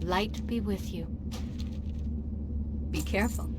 light be with you. Be careful.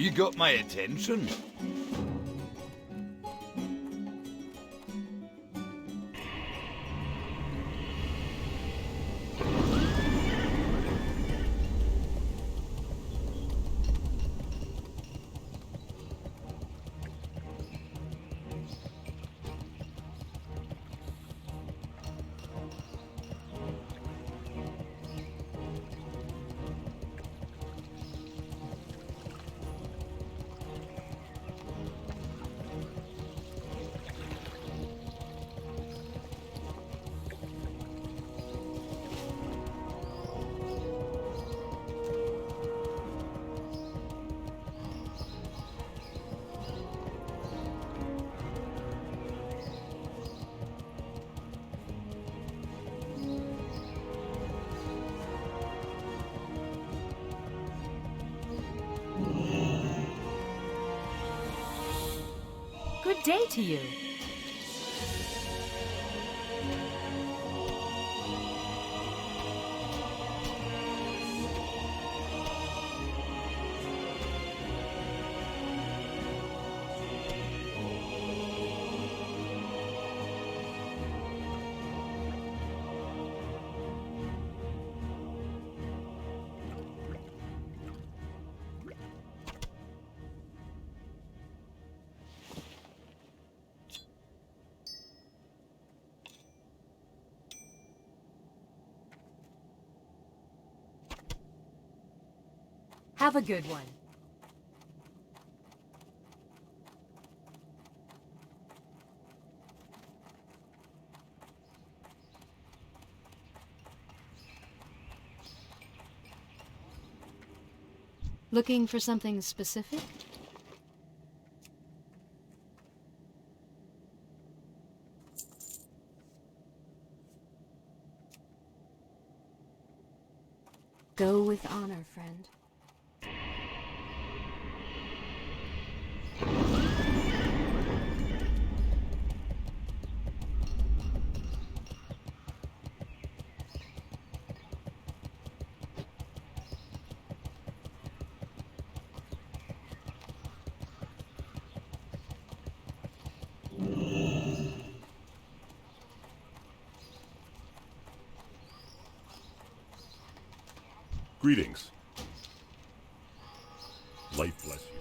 you got my attention? Good day to you. Have a good one. Looking for something specific? Go with honor, friend. Greetings. Light bless you.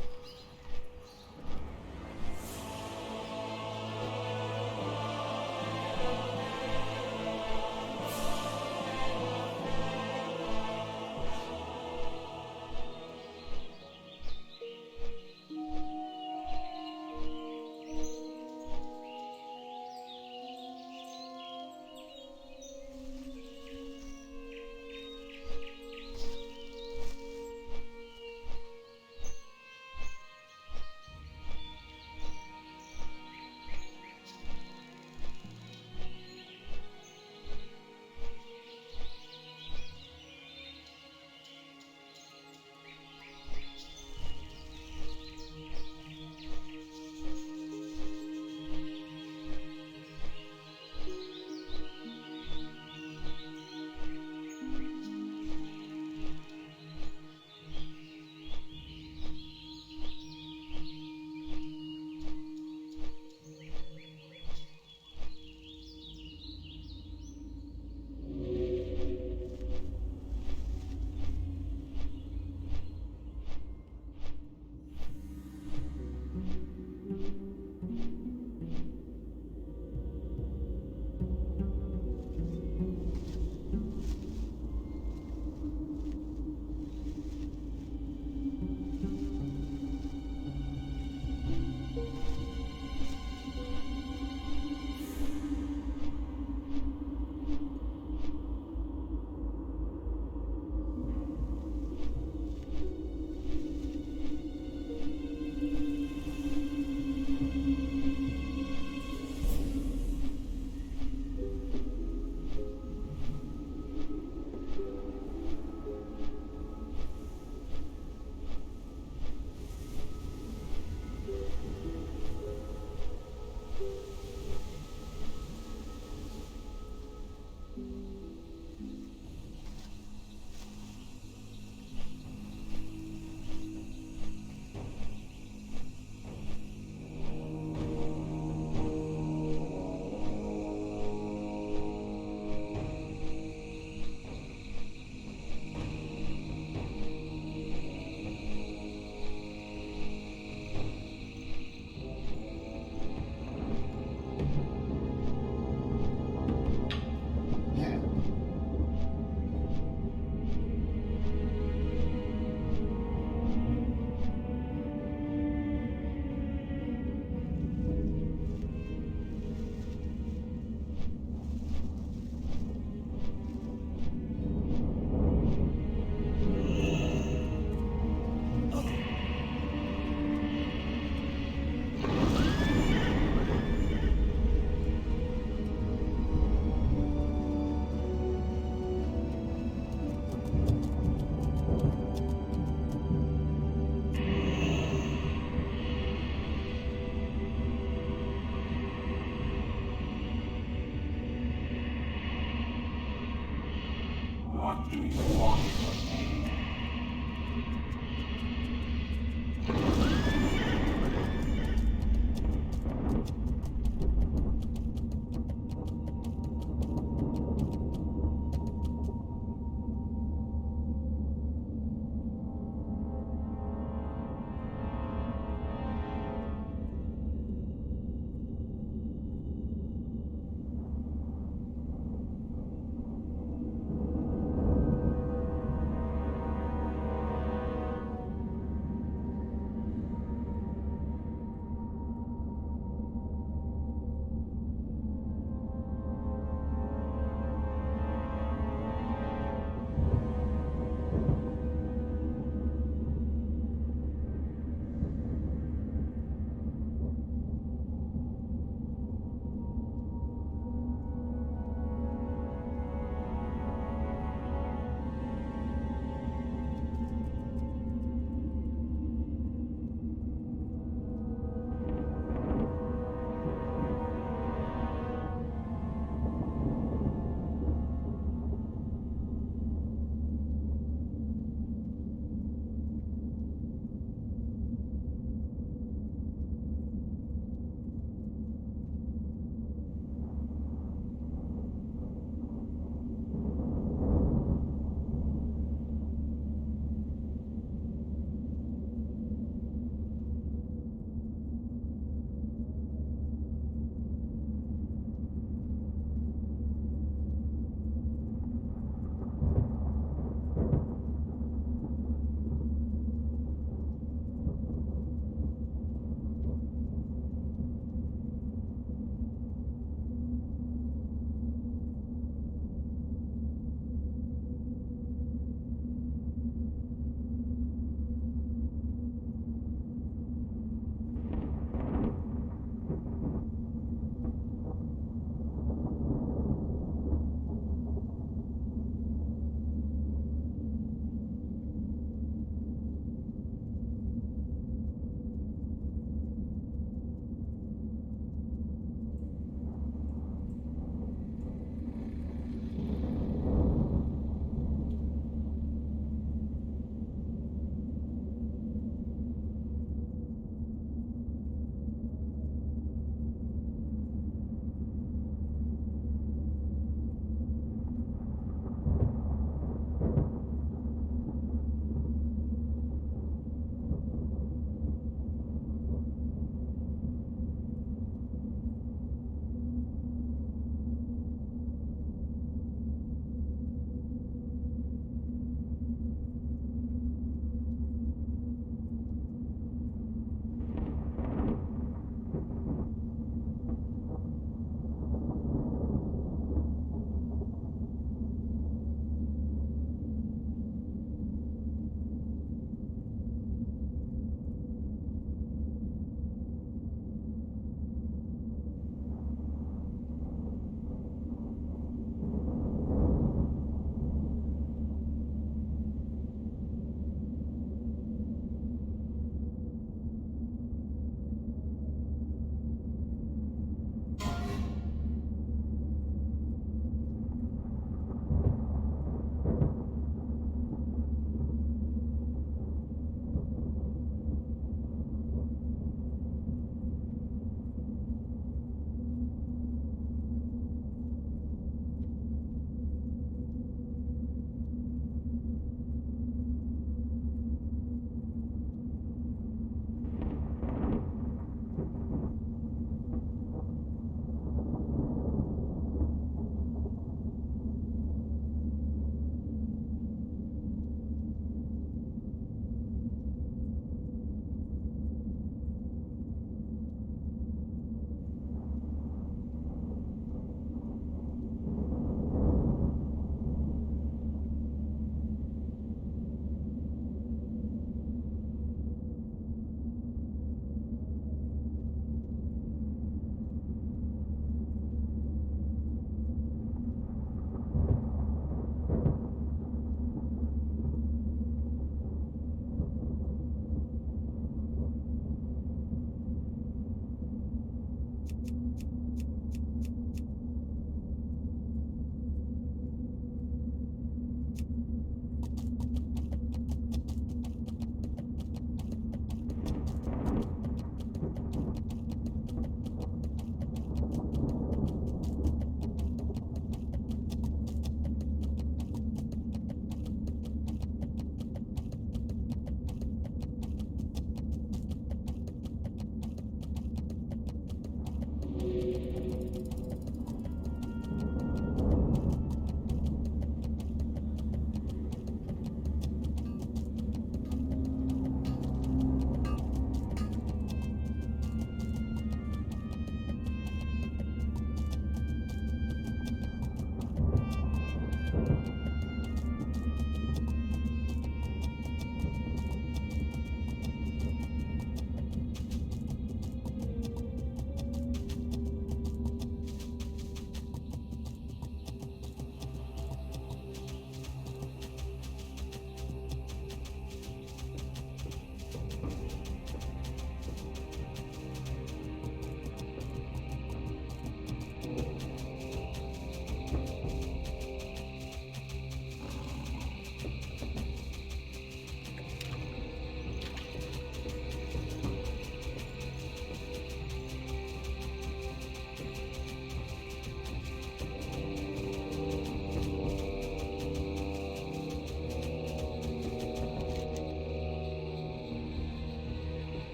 What do you want from me?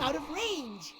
out of range.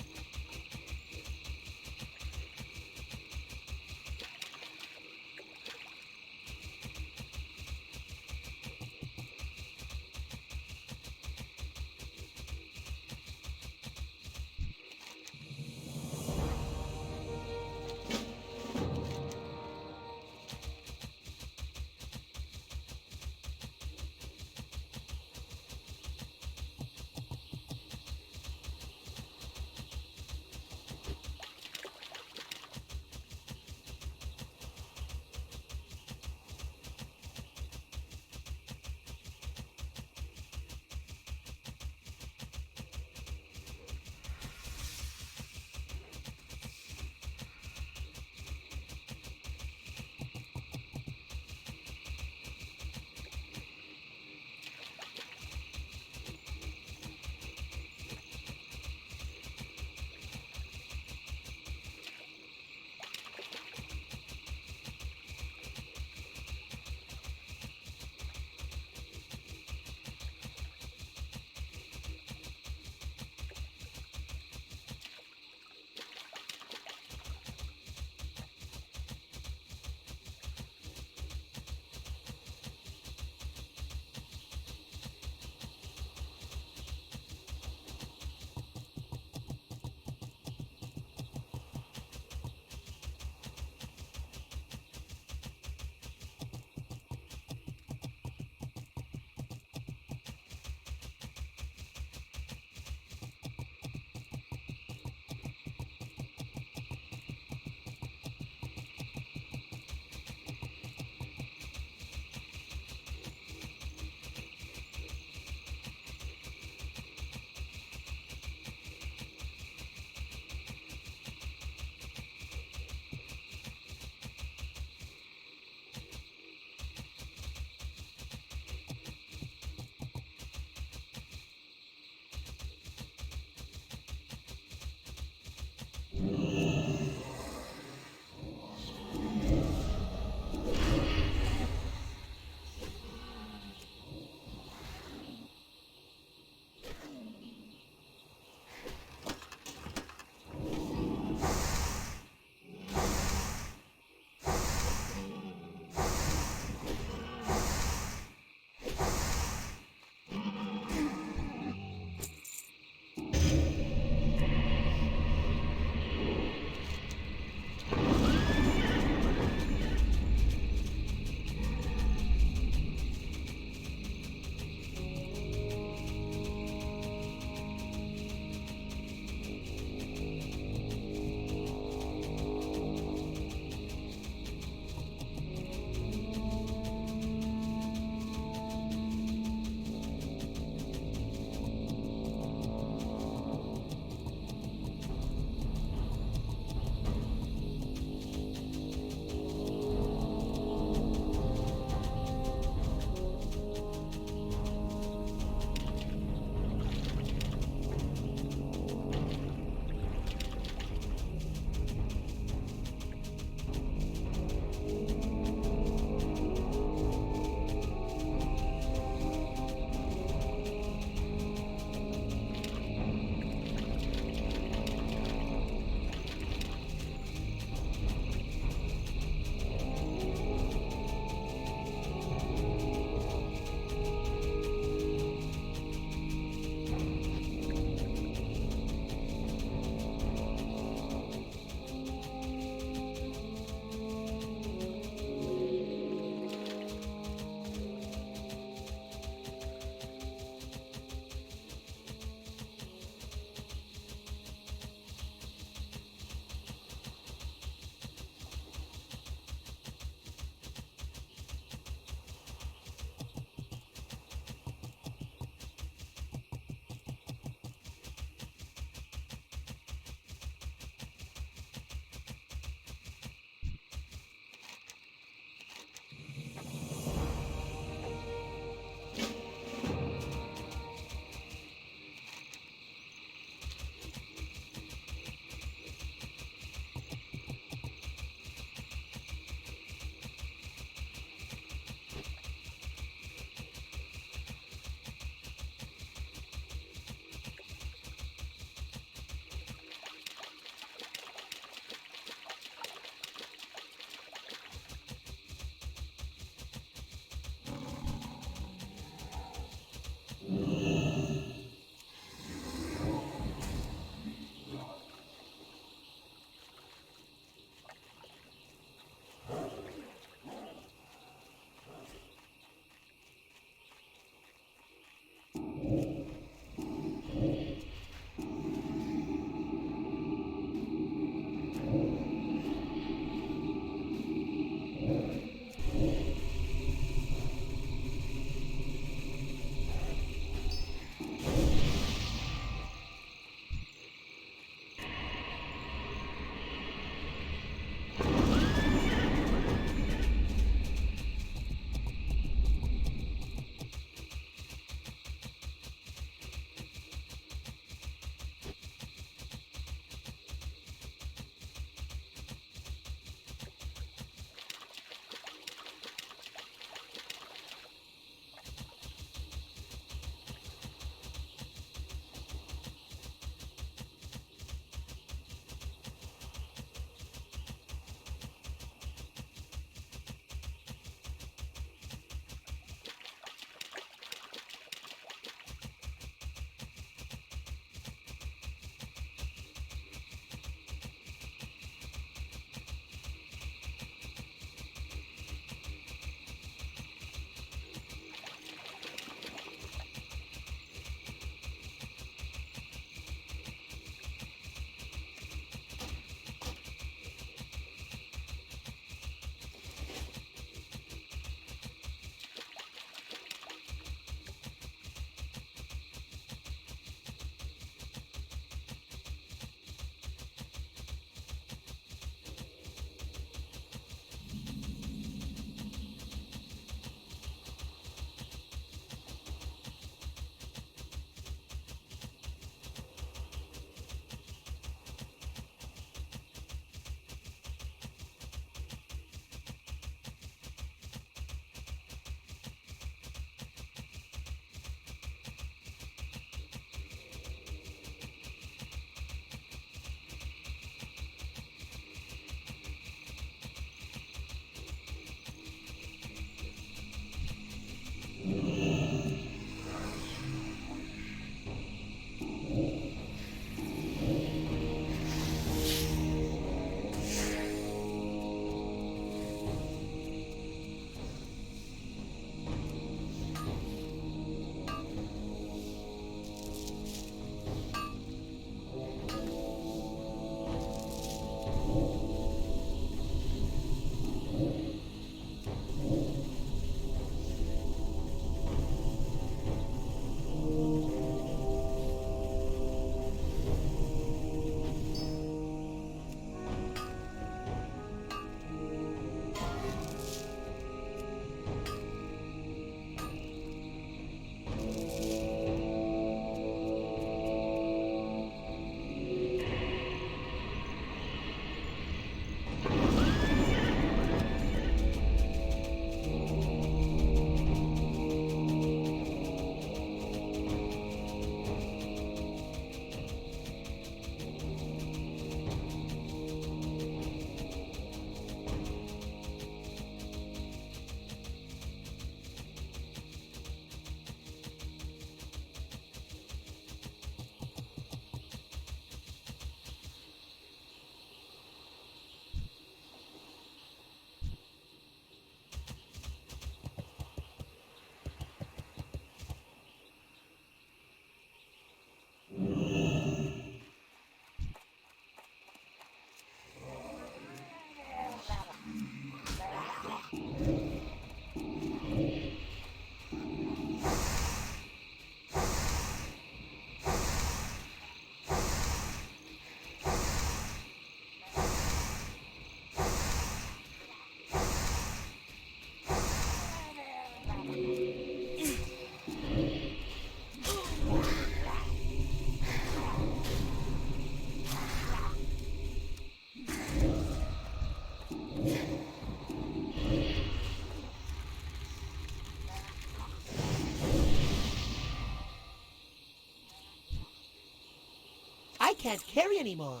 can't carry anymore.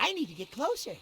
I need to get closer.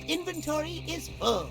Inventory is full.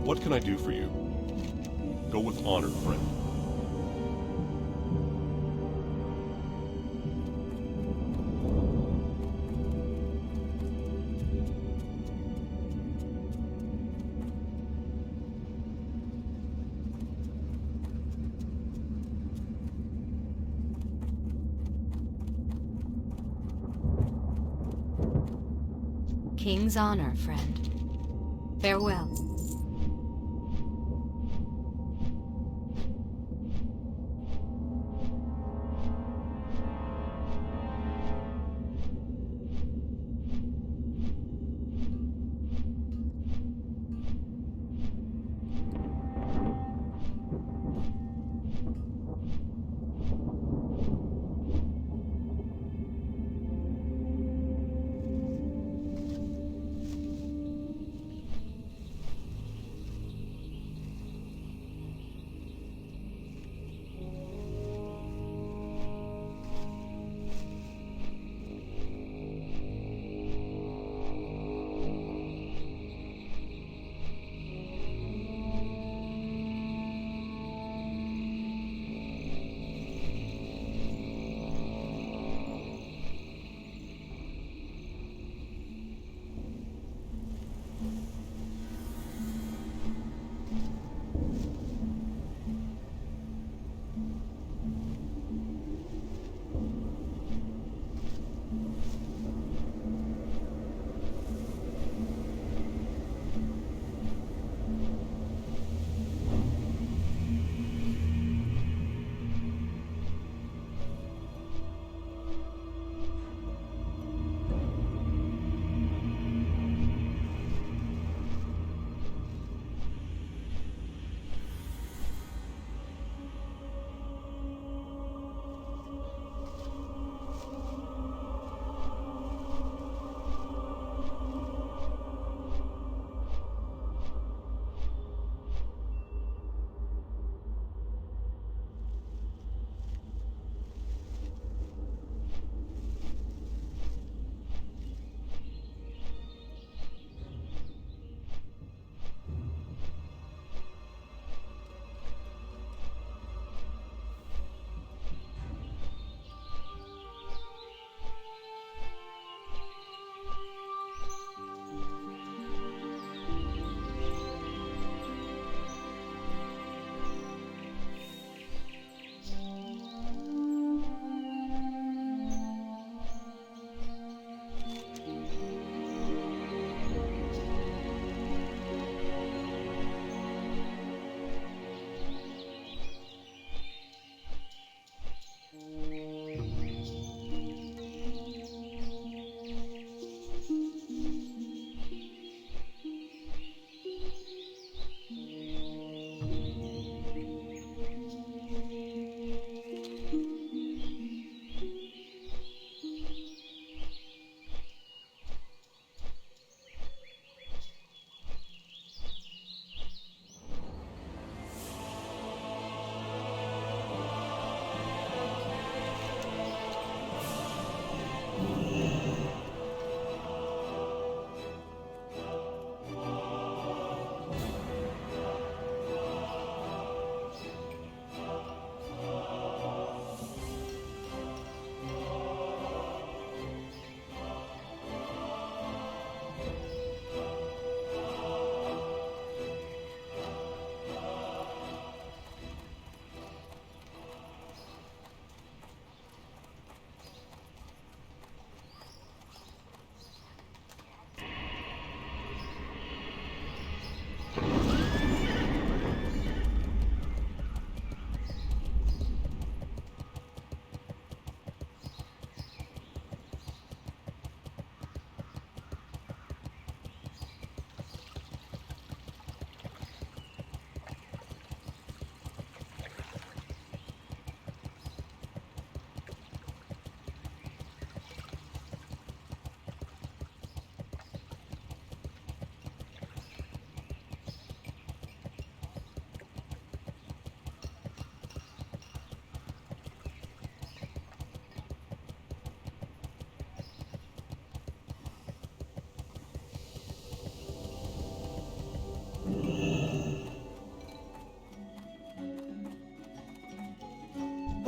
What can I do for you? Go with honor, friend. King's honor, friend. Farewell.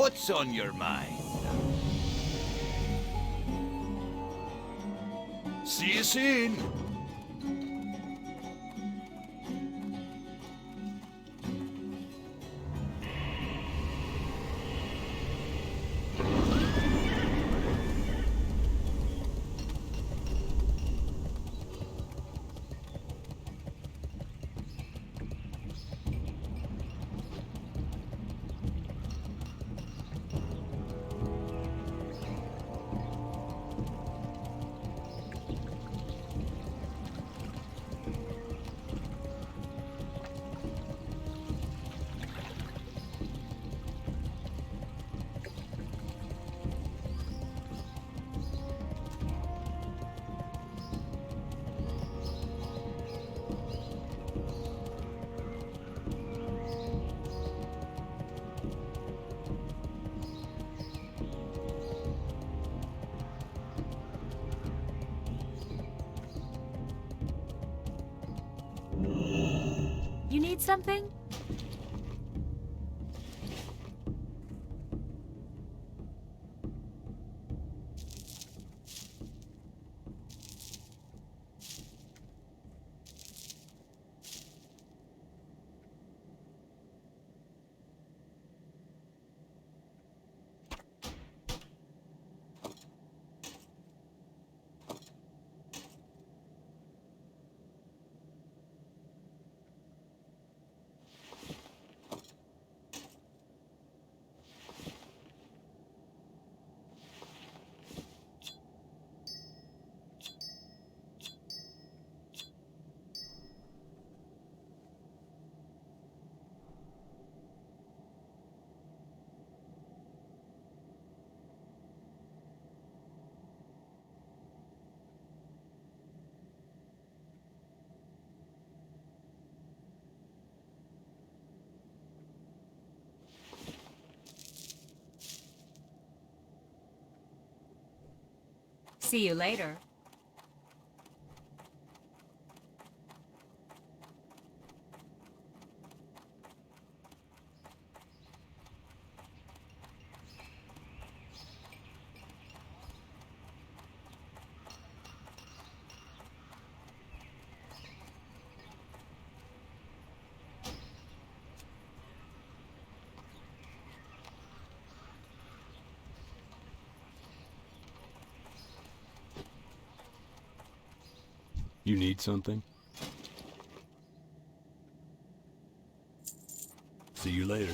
What's on your mind? See you soon. You need something? See you later. You need something? See you later.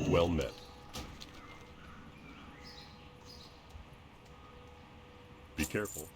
Well met. Be careful.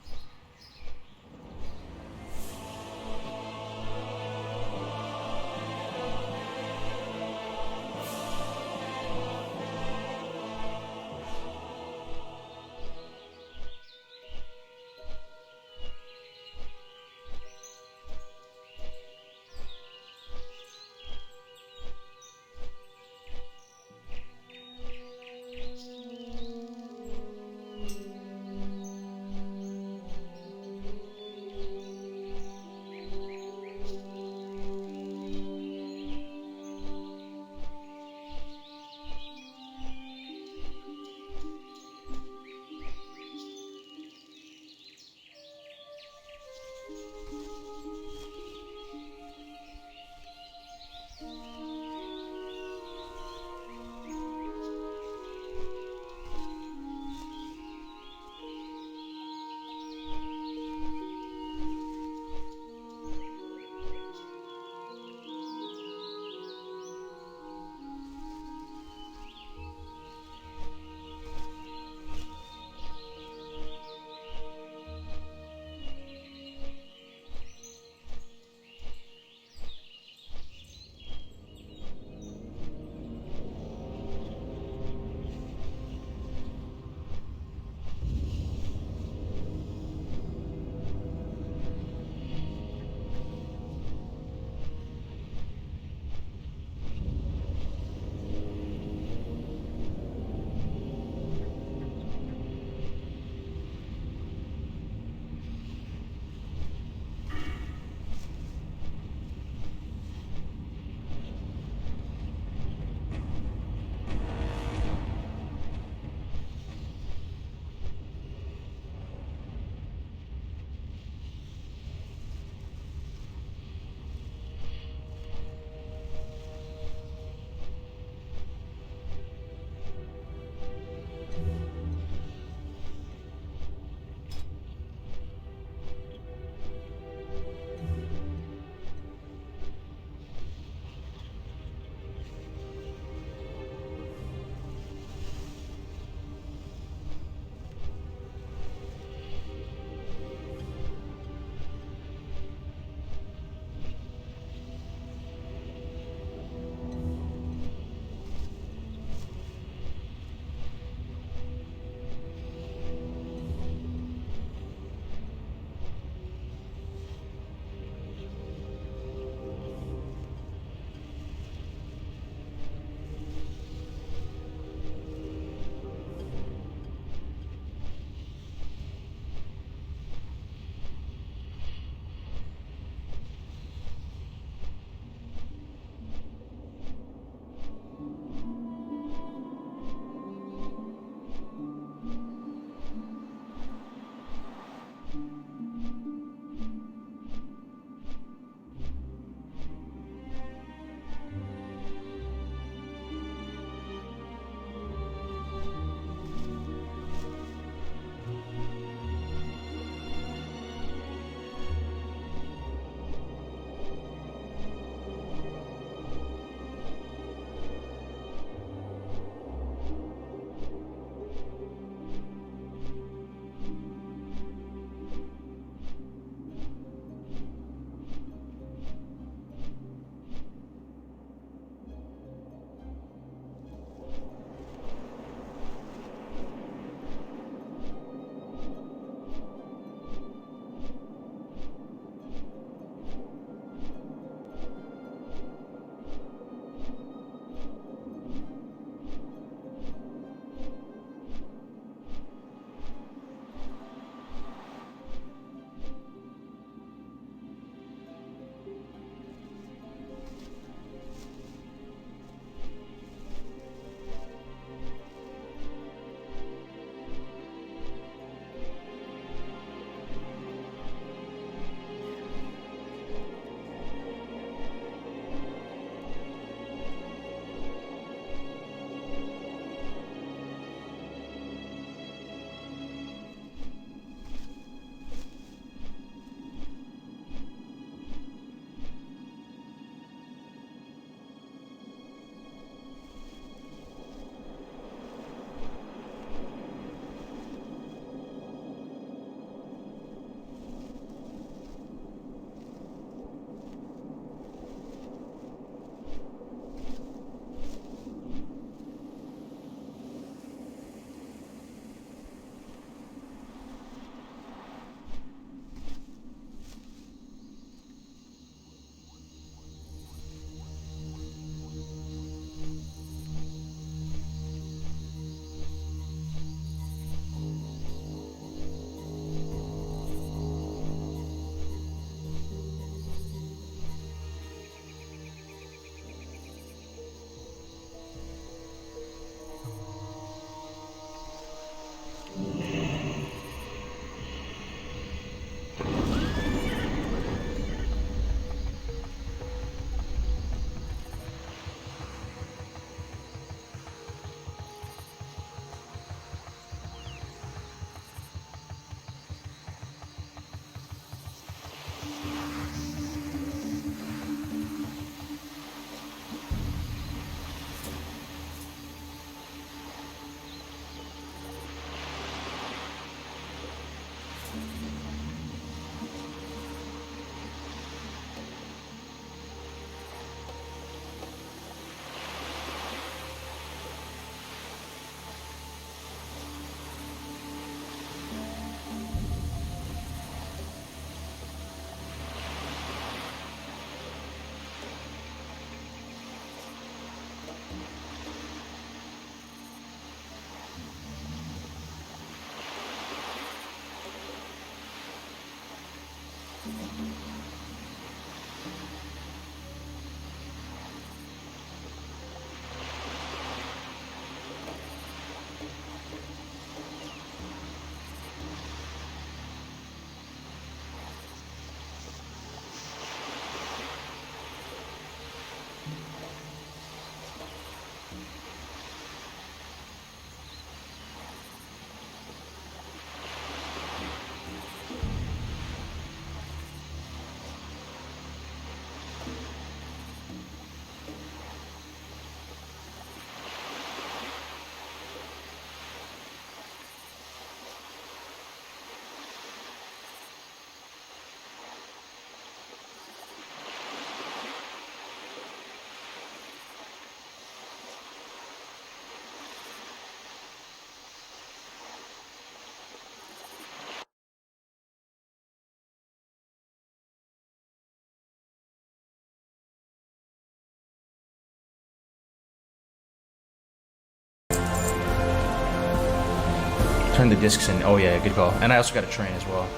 Turn the discs in. Oh yeah, good call. And I also got a train as well.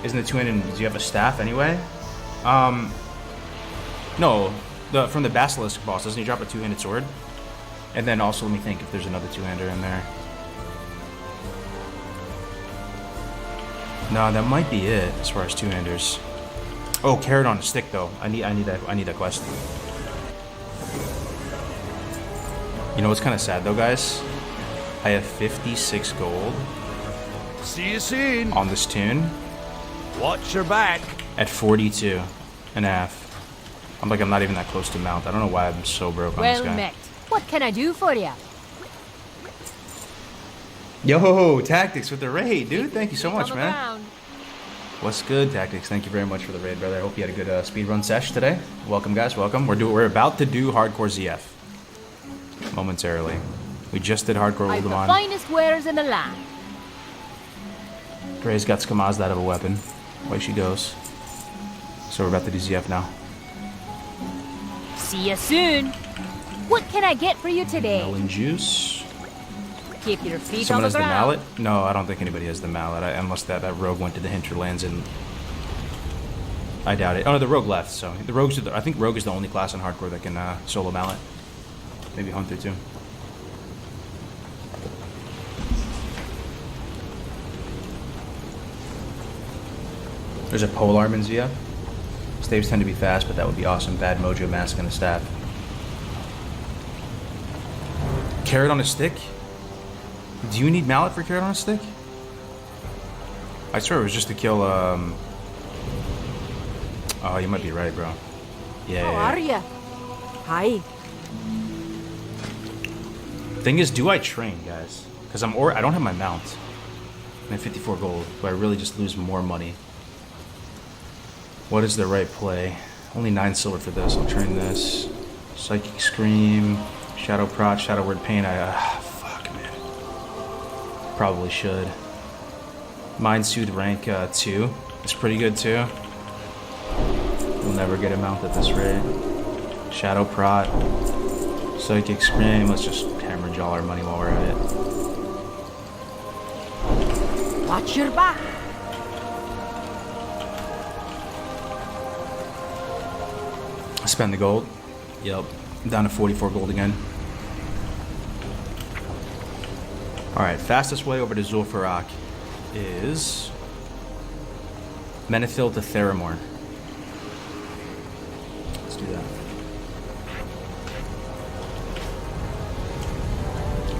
Isn't it two-handed? Do you have a staff anyway? No. From the Basilisk boss, doesn't he drop a two-handed sword? And then also, let me think if there's another two-hander in there. No, that might be it as far as two-handers. Oh, carrot on a stick though. I need that quest. You know what's kind of sad though, guys? I have 56 gold. See you soon. On this tune. Watch your back. At 42 and a half. I'm not even that close to mount. I don't know why I'm so broke on this guy. Well met. What can I do for you? Yo, Tactics with the raid, dude. Thank you so much, On the man. ground. What's good, Tactics? Thank you very much for the raid, brother. I hope you had a good speedrun sesh today. Welcome, guys. Welcome. We're about to do hardcore ZF momentarily. We just did hardcore I've the Ultimon. finest wares in the land. Gray's got Skamazed out of a weapon. Away she goes. So we're about to do ZF now. See you soon. What can I get for you today? Melon juice. Keep your feet Someone on has the the ground. mallet? No, I don't think anybody has the mallet. Unless that rogue went to the hinterlands and... I doubt it. Oh no, the rogue left, so... The rogues I think rogue is the only class in hardcore that can solo mallet. Maybe hunter too. There's a polearm in ZF. Staves tend to be fast, but that would be awesome. Bad mojo mask and a staff. Carrot on a stick? Do you need mallet for carrot on a stick? I swear it was just to kill, Oh, you might be right, bro. Yeah. How are ya? Hi. Thing is, do I train, guys? Because I don't have my mount. I'm at 54 gold. Do I really just lose more money? What is the right play? Only 9 silver for this. I'll train this. Psychic Scream, Shadow Prot, Shadow Word Pain. Fuck, man. Probably should. Mind Soothe rank 2. It's pretty good too. We'll never get a mount at this rate. Shadow Prot, Psychic Scream. Let's just hemorrhage all our money while we're at it. Watch your back. Spend the gold. Yep. Down to 44 gold again. Alright, fastest way over to Zul'Farrak is Menethil to Theramore. Let's do that.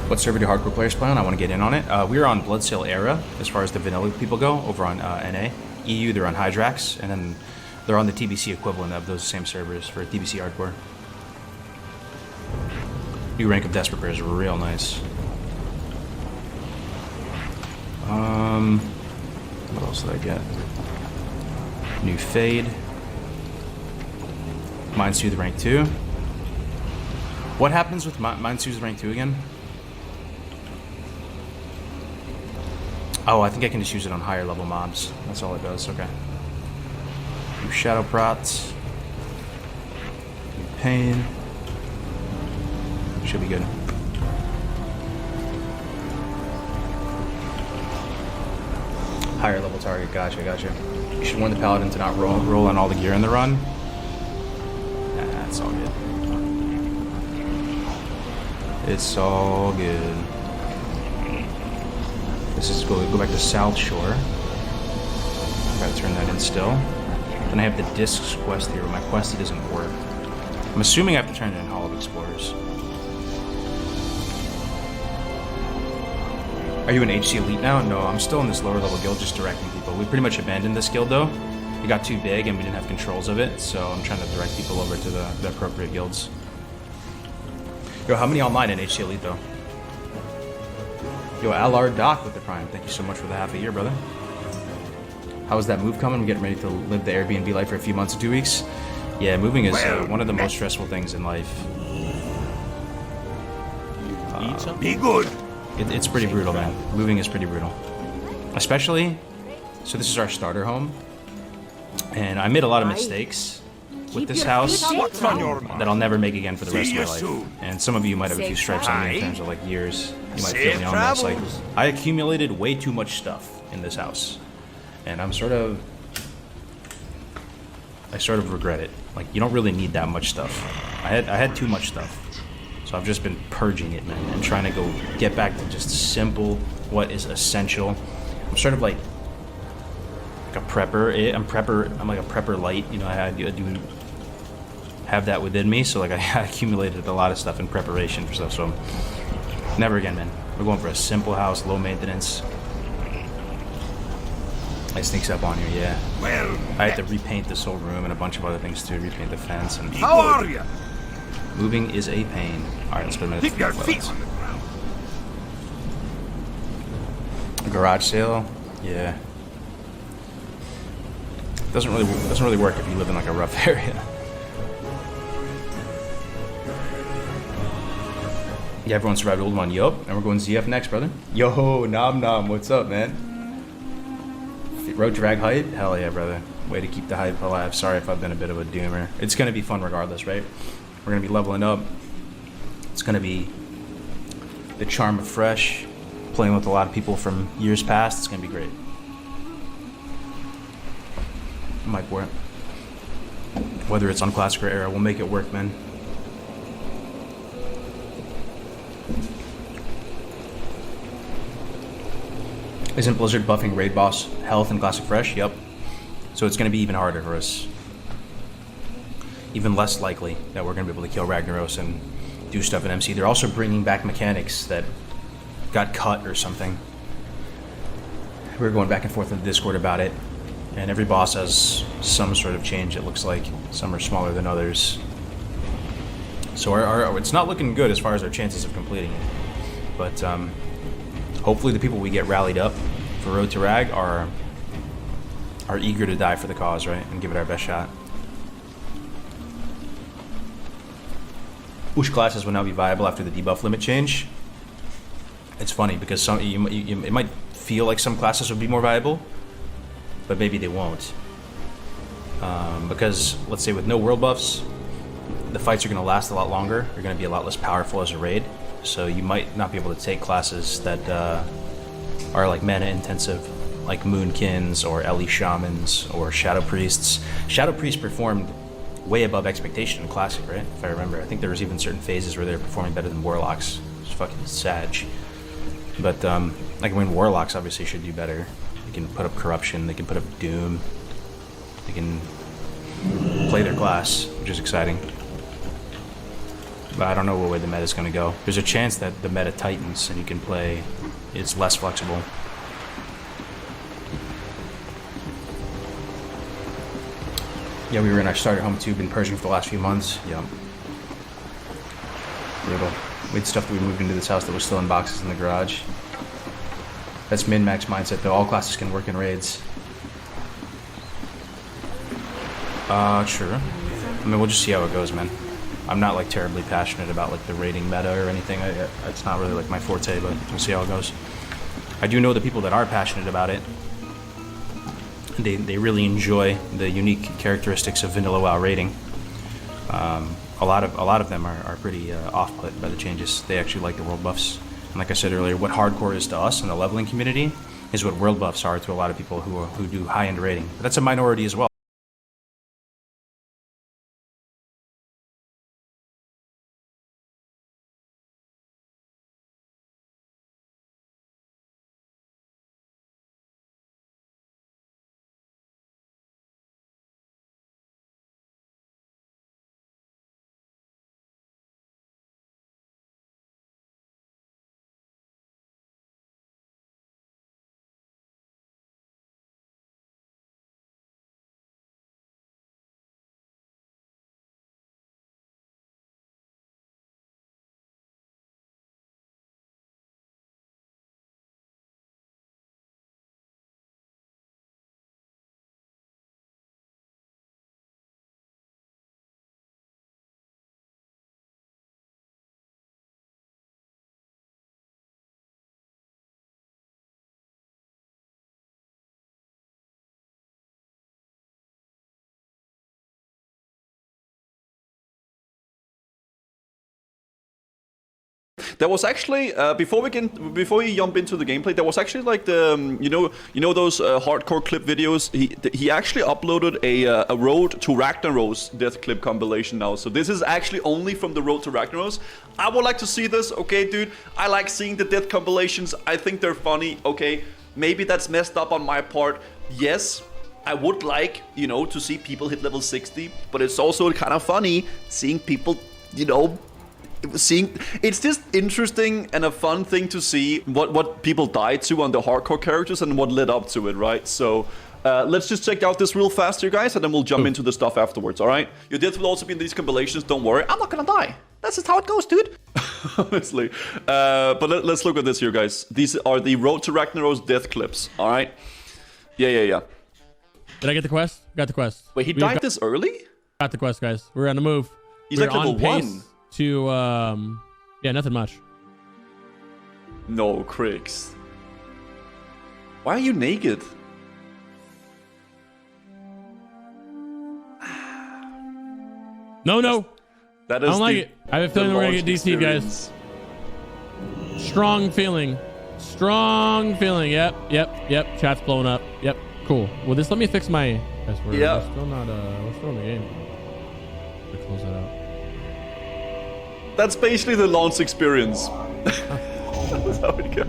What server do hardcore players play on? I want to get in on it. We're on Bloodsail Era as far as the vanilla people go, over on NA. EU, they're on Hydrax, and then they're on the TBC equivalent of those same servers for TBC hardcore. New rank of Desperate Prayer is real nice. What else did I get? New Fade. Mind Soothe rank 2. What happens with Mind Soothe rank 2 again? Oh, I think I can just use it on higher level mobs. That's all it does, okay. New Shadow Prots. New Pain. Should be good. Higher level target. Gotcha. You should warn the paladin to not roll on all the gear in the run. Nah, that's all good. It's all good. This is go back to South Shore. Gotta turn that in still. Then I have the Discs quest here, but my quest doesn't work. I'm assuming I have to turn it in Hall of Explorers. Are you an HC Elite now? No, I'm still in this lower level guild just directing people. We pretty much abandoned this guild though. It got too big and we didn't have controls of it, so I'm trying to direct people over to the appropriate guilds. Yo, how many online in HC Elite though? Yo, LR Doc with the Prime. Thank you so much for the half a year, brother. How is that move coming? We're getting ready to live the Airbnb life for a few months or 2 weeks. Yeah, moving is one of the most stressful things in life. Be good. It's pretty brutal, man. Moving is pretty brutal. Especially, so this is our starter home. And I made a lot of mistakes with this house What's on your mind? that I'll never make again for the rest of my life. soon. And some of you might have a few stripes on me in terms of like years. You might Safe feel me on this. Like, travels. I accumulated way too much stuff in this house. And I sort of regret it. Like, you don't really need that much stuff. I had too much stuff. So I've just been purging it, man, and trying to go get back to just simple, what is essential. I'm sort of like a prepper. I'm like a prepper light. You know, I do have that within me. So like I accumulated a lot of stuff in preparation for stuff. So never again, man. We're going for a simple house, low maintenance. It sneaks up on you, yeah. Well, I had to repaint this whole room and a bunch of other things too. Repaint the fence and how are you? moving is a pain. All right, let's put a minute. Keep your feet on the ground. Garage sale, yeah. Doesn't really work if you live in like a rough area. Yeah, everyone survived old one. Yup, and we're going ZF next, brother. Yo, Nom Nom, what's up, man? Road drag hype? Hell yeah, brother. Way to keep the hype alive. Sorry if I've been a bit of a doomer. It's gonna be fun regardless, right? We're gonna be leveling up. It's gonna be the charm of fresh, playing with a lot of people from years past. It's gonna be great. I might for it. Whether it's on classic or era, we'll make it work, man. Isn't Blizzard buffing raid boss health in Classic Fresh? Yep. So it's going to be even harder for us. Even less likely that we're going to be able to kill Ragnaros and do stuff in MC. They're also bringing back mechanics that got cut or something. We were going back and forth in the Discord about it. And every boss has some sort of change, it looks like. Some are smaller than others. So our it's not looking good as far as our chances of completing it. But hopefully the people we get rallied up for Road to Rag are eager to die for the cause, right? And give it our best shot. Which classes will now be viable after the debuff limit change? It's funny because some it might feel like some classes would be more viable, but maybe they won't. Because let's say with no world buffs, the fights are going to last a lot longer. You're going to be a lot less powerful as a raid. So you might not be able to take classes that are like mana intensive, like Moonkins or Ellie Shamans or Shadow Priests. Shadow Priests performed way above expectation in Classic, right? If I remember. I think there was even certain phases where they were performing better than Warlocks. It's fucking sag. But Warlocks obviously should do better. They can put up Corruption, they can put up Doom, they can play their class, which is exciting. But I don't know what way the meta's going to go. There's a chance that the meta tightens and you can play, it's less flexible. Yeah, we were in our starter home too, been purging for the last few months. Yeah. Brutal. We had stuff that we moved into this house that was still in boxes in the garage. That's min-max mindset though, all classes can work in raids. Sure. I mean, we'll just see how it goes, man. I'm not like terribly passionate about like the raiding meta or anything. It's not really like my forte, but we'll see how it goes. I do know the people that are passionate about it. They really enjoy the unique characteristics of vanilla WoW raiding. A lot of them are pretty off-put by the changes. They actually like the world buffs. And like I said earlier, what hardcore is to us in the leveling community is what world buffs are to a lot of people who do high-end raiding. But that's a minority as well. There was actually before you jump into the gameplay, there was actually like the you know those hardcore clip videos. He actually uploaded a Road to Ragnaros death clip compilation now. So this is actually only from the Road to Ragnaros. I would like to see this. Okay, dude, I like seeing the death compilations. I think they're funny. Okay, maybe that's messed up on my part. Yes, I would like, you know, to see people hit level 60, but it's also kind of funny seeing people, you know, it's just interesting and a fun thing to see what people died to on the hardcore characters and what led up to it, right? So let's just check out this real fast here, guys, and then we'll jump into the stuff afterwards, all right? Your death will also be in these compilations, don't worry. I'm not gonna die. That's just how it goes, dude. Honestly. But let's look at this here, guys. These are the Road to Ragnaros death clips, all right? Yeah. Did I get the quest? Got the quest. Wait, he died this early? Got the quest, guys. We're on the move. He's We're like level on pace 1. to yeah, nothing much. No, Krix. Why are you naked? No. That I is don't like it. I have a feeling we're gonna get DC'd, guys. Strong feeling. Yep. Chat's blowing up. Yep. Cool. Well, this let me fix my. Guys, we're still not. We're still in the game. Close that out. That's basically the launch experience. That's how it goes.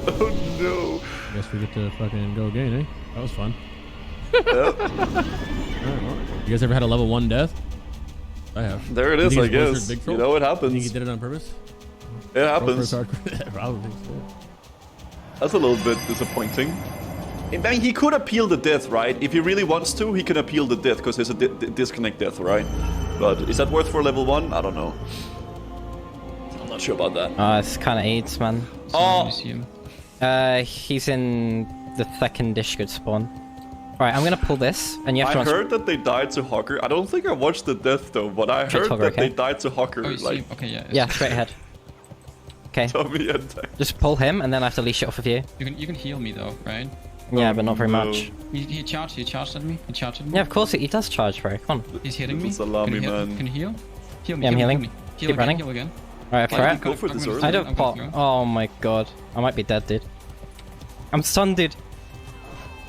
Oh no. I guess we get to fucking go again, eh? That was fun. You guys ever had a level 1 death? I have. There it is, I guess. You know, it happens. You think he did it on purpose? It happens. Probably so. That's a little bit disappointing. I mean, he could appeal the death, right? If he really wants to, he can appeal the death because there's a disconnect death, right? But is that worth for level 1? I don't know. I'm not sure about that. It's kind of AIDS, man. Oh, he's in the second dish good spawn. Alright, I'm gonna pull this, and you have to... I heard that they died to Hawker. I don't think I watched the death though, but I heard that they died to Hawker. Oh, like, okay, yeah, straight ahead. Okay. Tommy and just pull him, and then I have to leash it off of you. You can heal me though, right? Yeah, but not very much. He charged at me. He charged at me. Yeah, of course he does charge, bro. Come on. He's hitting me. Salami, Can you heal? Heal me. Yeah, I'm healing. Heal Keep again, running. Heal again. Alright, for it. Go for this early. I don't pop. Oh my god. I might be dead, dude. I'm stunned, dude.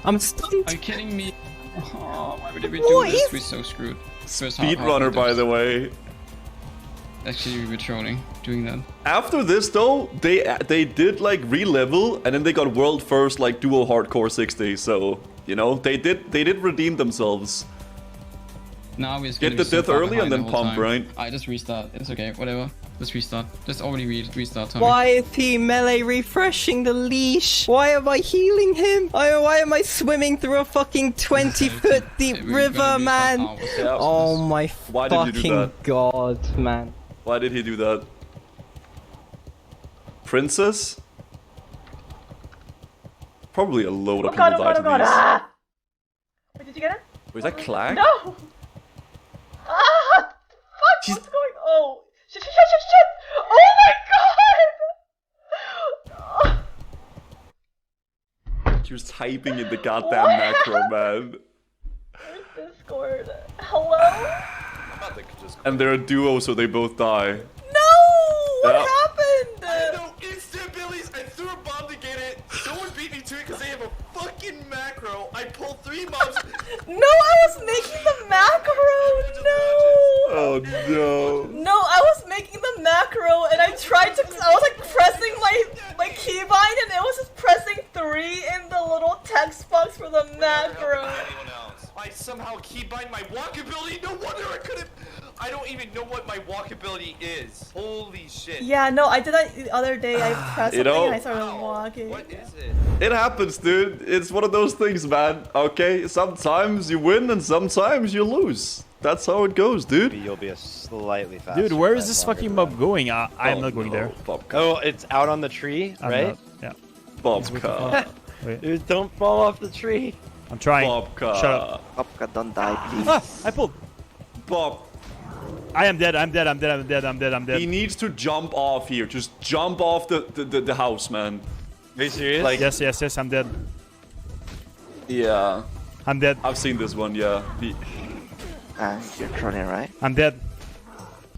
I'm stunned. Are you kidding me? Oh, why would we do this? We're so screwed. Speedrunner, by the way. Actually, we were trolling doing that. After this though, they did like re-level and then they got world first like duo hardcore 60. So you know they did redeem themselves. Now we're get the death early and then pump, right? I just restart. It's okay, whatever. Just restart. Just already restart. Tommy. Why is he melee refreshing the leash? Why am I healing him? Why am I swimming through a fucking 20-foot deep river, man? Oh my fucking god, man. Why did he do that? Princess? Probably a load of people died to these. Ah! Wait, did you get it? Was that Clag? No! Ah! Fuck! What's going on? Oh! Shit! Oh my god! She was typing in the goddamn macro, man. Where's Discord? Hello? And they're a duo, so they both die. No! What happened? I know, instant Billies! I threw a bomb to get I pulled 3 mobs. No, I was making the macro. No. Oh no. No, I was making the macro and I was like pressing my keybind and it was just pressing 3 in the little text box for the macro. I somehow keybind my walkability. No wonder I couldn't. I don't even know what my walkability is. Holy shit. Yeah, no, I did that the other day. I pressed You something know, and I started walking. What is it? it happens, dude. It's one of those things, man. Okay, sometimes you win and sometimes you lose. That's how it goes, dude. You'll be a slightly faster. Dude, where is this fucking mob going? I'm not going there. Oh, it's out on the tree, right? Yeah. Bobka. Dude, don't fall off the tree. I'm trying. Bobka. Shut up. Bobka, don't die, please. Ah, I pulled. Bob. I am dead. I'm dead. He needs to jump off here. Just jump off the house, man. Are you serious? Like, yes, I'm dead. Yeah. I'm dead. I've seen this one, yeah. You're trolling, right? I'm dead.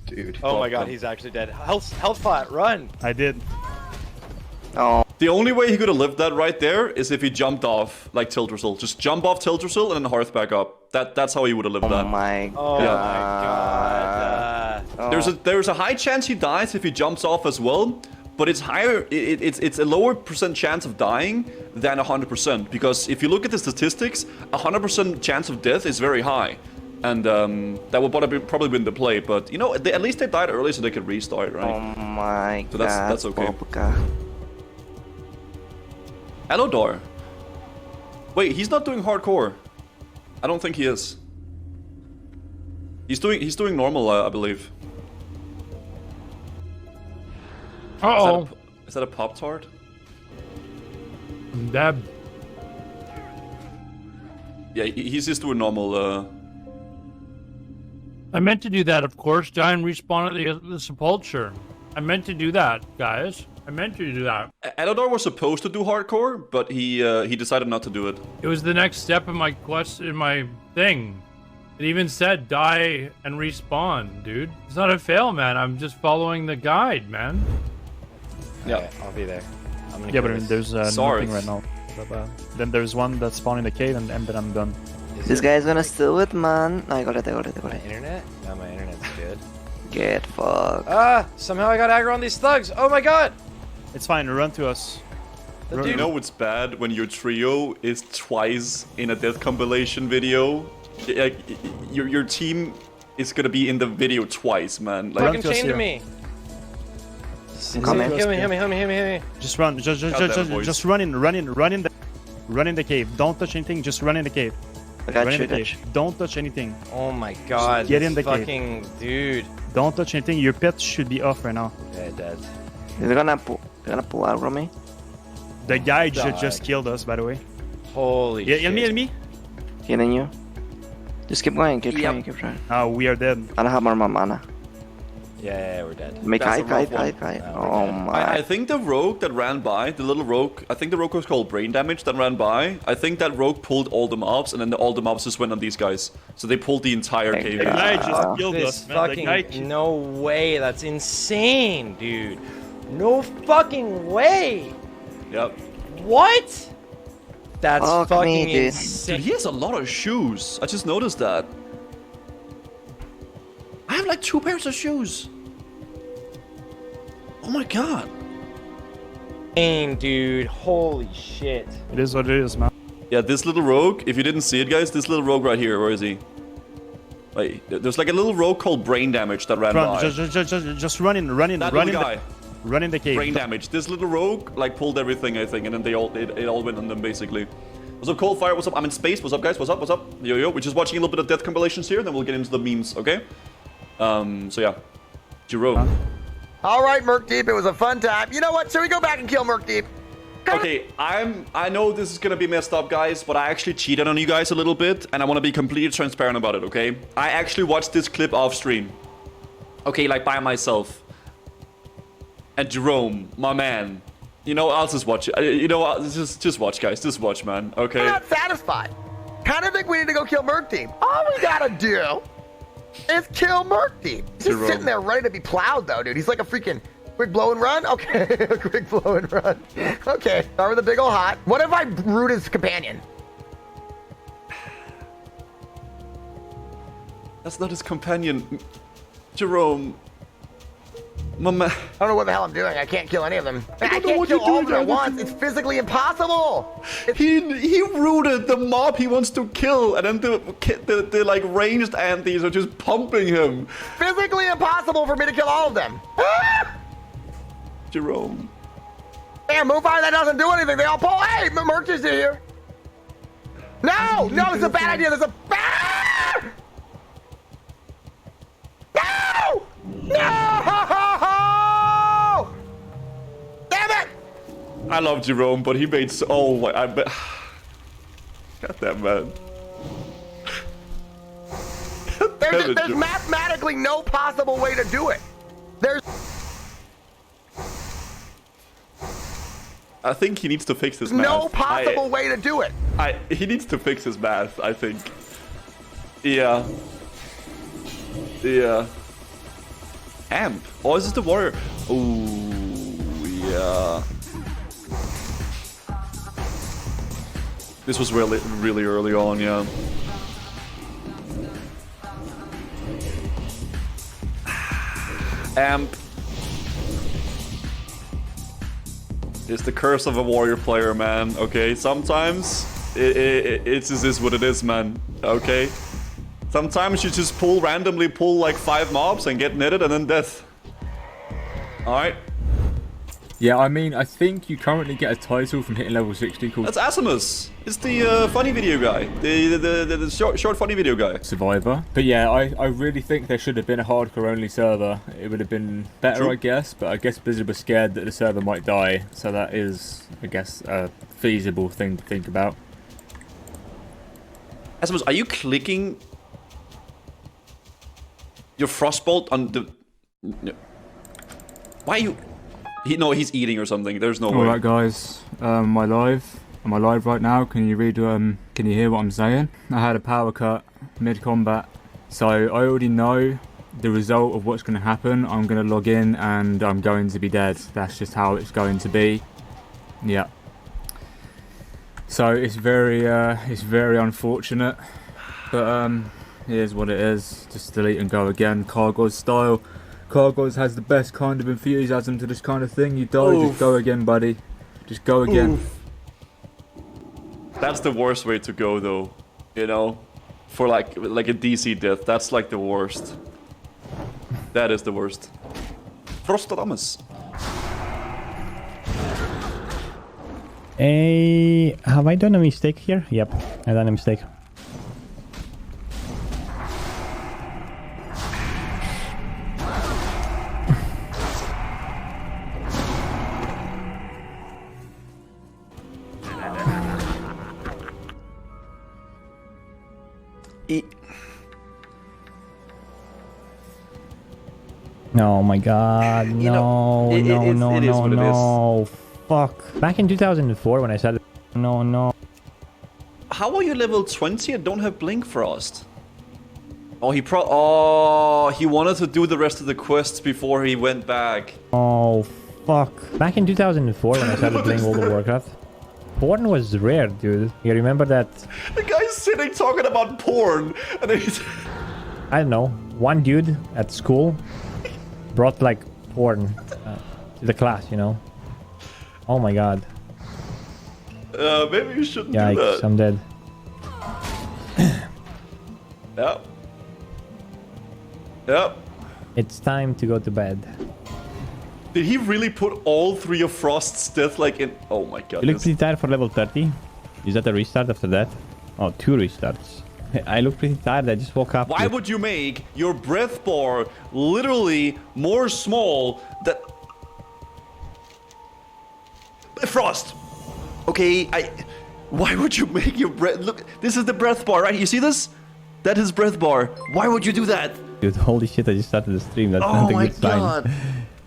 Dude. Oh my god, he's actually dead. Health flat, run! I did. Oh. The only way he could have lived that right there is if he jumped off, like Tiltersil. Just jump off Tiltersil and then Hearth back up. That's how he would have lived that. Oh my god. There's a high chance he dies if he jumps off as well, but it's higher. It's a lower percent chance of dying than 100%, because if you look at the statistics, 100% chance of death is very high, and that would probably win the play. But you know, at least they died early so they could restart, right? Oh my so god. that's okay. Bobka. Elodor. Wait, he's not doing hardcore. I don't think he is. He's doing normal, I believe. Uh-oh. Is that a Pop-Tart? Dab. Yeah, he's just doing normal. I meant to do that, of course. Die and respawn at the sepulcher. I meant to do that, guys. I meant to do that. Elodor was supposed to do hardcore, but he decided not to do it. It was the next step in my quest, in my thing. It even said die and respawn, dude. It's not a fail, man. I'm just following the guide, man. Yeah, okay, I'll be there. Yeah, but there's nothing right now. Then there's one that's spawned in the cave, and then I'm done. This guy's gonna steal it, man. No, I got it. My internet? No, my internet's good. Get fucked. Ah! Somehow I got aggro on these thugs. Oh my god! It's fine. Run to us. You know what's bad when your trio is twice in a death compilation video? Like, your team is gonna be in the video twice, man. Like, fucking chain to me. Come in. Hit me. Just run. Just run in the cave. Don't touch anything. Just run in the cave. I got you. Don't touch anything. Oh my god. Get in the fucking cave. Dude. Don't touch anything. Your pet should be off right now. Yeah, dead. They're gonna pull out from me. The guy just killed us, by the way. Holy shit. Heal me. Healing you. Just keep going. Keep trying. Oh, we are dead. I don't have more mana. Yeah, we're dead. Kite. Oh my. I think the rogue that ran by, the little rogue, I think the rogue was called Brain Damage that ran by. I think that rogue pulled all the mobs, and then all the mobs just went on these guys. So they pulled the entire cave. The guy just killed us, man. Fucking no way. That's insane, dude. No fucking way. Yep. What? That's fucking insane. Dude, he has a lot of shoes. I just noticed that. I have like 2 pairs of shoes. Oh my god. Dang, dude. Holy shit. It is what it is, man. Yeah, this little rogue, if you didn't see it, guys, this little rogue right here, where is he? Wait, there's like a little rogue called Brain Damage that ran by. Just run in the cave. Brain Damage. This little rogue, like, pulled everything, I think, and then it all went on them, basically. What's up, Coldfire? What's up? I'm in space. What's up, guys? What's up? Yo. We're just watching a little bit of death compilations here, then we'll get into the memes, okay? So yeah. Jerome. Alright, Merc Deep, it was a fun time. You know what? Should we go back and kill Merc Deep? Okay, I know this is gonna be messed up, guys, but I actually cheated on you guys a little bit, and I want to be completely transparent about it, okay? I actually watched this clip off stream. Okay, like by myself. And Jerome, my man. You know, I'll just watch it. You know, just watch, guys. Just watch, man. Okay. I'm not satisfied. Kind of think we need to go kill Merc Deep. All we gotta do is kill Merc Deep. He's just sitting there ready to be plowed, though, dude. He's like a freaking quick blow and run. Okay, quick blow and run. Okay, start with a big ol' hot. What if I root his companion? That's not his companion. Jerome. Mama. I don't know what the hell I'm doing. I can't kill any of them. I can't kill all of them at once. It's physically impossible. He rooted the mob he wants to kill, and then the like ranged antis are just pumping him. Physically impossible for me to kill all of them. Jerome. Damn, Moonfire, that doesn't do anything. They all pull. Hey, Merch is here. No, no, this is a bad idea. There's a bad. No! No! Damn it! I love Jerome, but he made so. Oh my! I bet. God damn, man. There's mathematically no possible way to do it. There's. I think he needs to fix his math. No possible way to do it. He needs to fix his math, I think. Yeah. Yeah. Amp. Oh, is this the warrior? Oh, yeah. This was really early on, yeah. Amp. It's the curse of a warrior player, man. Okay, sometimes it's just what it is, man. Okay, sometimes you just randomly pull like 5 mobs and get netted and then death. All right. Yeah, I mean, I think you currently get a title from hitting level 60 called... That's Asimus. It's the funny video guy. The short funny video guy. Survivor. But yeah, I really think there should have been a hardcore only server. It would have been better, I guess. But I guess Blizzard was scared that the server might die. So that is, I guess, a feasible thing to think about. Asimus, are you clicking your frostbolt on the... Why are you... he's eating or something. There's no way. Alright guys, am I live right now? Can you can you hear what I'm saying? I had a power cut mid-combat, so I already know the result of what's going to happen. I'm going to log in and I'm going to be dead. That's just how it's going to be. Yeah. So it's very unfortunate, but here's what it is. Just delete and go again, Cargos style. Cargos has the best kind of enthusiasm to this kind of thing. You die, just go again, buddy. Just go again. Oof. That's the worst way to go, though. You know, for like a DC death. That's like the worst. That is the worst. Frostradamus. Hey, have I done a mistake here? Yep, I done a mistake. Oh my god, no, fuck. Back in 2004 when I said no. How are you level 20 and don't have Blink Frost? Oh, he wanted to do the rest of the quests before he went back. Oh, fuck. Back in 2004 when I started playing World of Warcraft, porn was rare, dude. You remember that? The guy's sitting talking about porn, and then he's... I don't know, one dude at school brought like porn to the class, you know? Oh my god. Maybe you shouldn't do Yikes, that. I'm dead. Yep. Yep. It's time to go to bed. Did he really put all 3 of Frost's death like in... Oh my god. You look pretty tired for level 30. Is that a restart after that? Oh, 2 restarts. I look pretty tired. I just woke up. Why would you make your breath bar literally more small than... Frost! Okay, why would you make your breath... Look, this is the breath bar, right? You see this? That is breath bar. Why would you do that? Dude, holy shit, I just started the stream. That's not a good sign.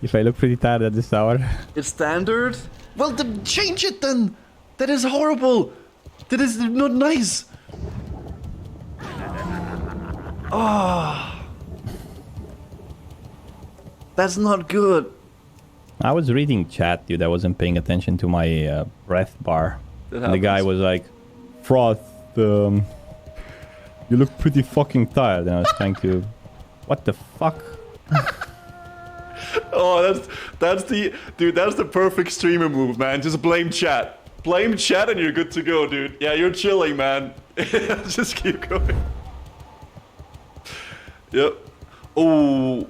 If I look pretty tired at this hour. It's standard? Well, then change it then! That is horrible! That is not nice! Oh, that's not good. I was reading chat, dude. I wasn't paying attention to my breath bar. And the guy was like, Frost, You look pretty fucking tired, and I was trying to... What the fuck? Oh, that's the perfect streamer move, man. Just blame chat. Blame chat and you're good to go, dude. Yeah, you're chilling, man. Just keep going. Yep. Oh.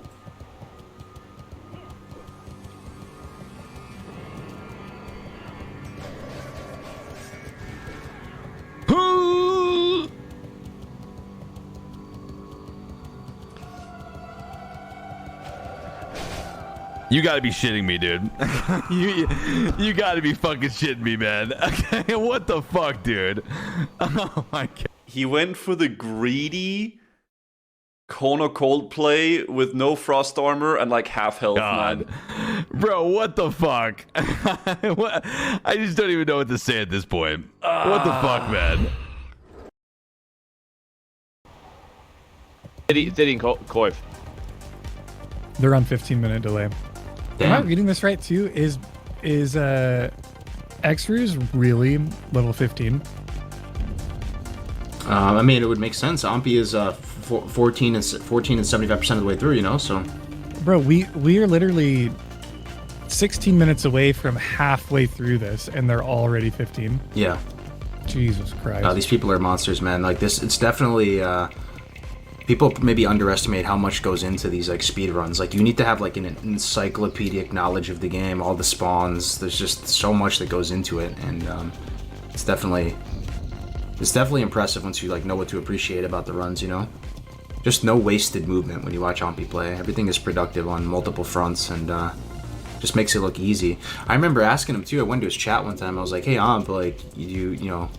You gotta be shitting me, dude. you gotta be fucking shitting me, man. Okay, what the fuck, dude? Oh my god. He went for the greedy corner cold play with no frost armor and like half health, man. Bro, what the fuck? I just don't even know what to say at this point. What the fuck, man? Sitting Coif. They're on 15-minute delay. Damn. Am I reading this right too? Is X-Ruse really level 15? I mean, it would make sense. Ompi is 14 and 75% of the way through, you know. So, bro, we are literally 16 minutes away from halfway through this, and they're already 15. Yeah. Jesus Christ. These people are monsters, man. Like this, it's definitely. People maybe underestimate how much goes into these like speed runs. Like you need to have like an encyclopedic knowledge of the game, all the spawns. There's just so much that goes into it, and it's definitely impressive once you like know what to appreciate about the runs. You know, just no wasted movement when you watch Ompi play. Everything is productive on multiple fronts, and just makes it look easy. I remember asking him too. I went to his chat one time. I was like, "Hey Omp, like you know,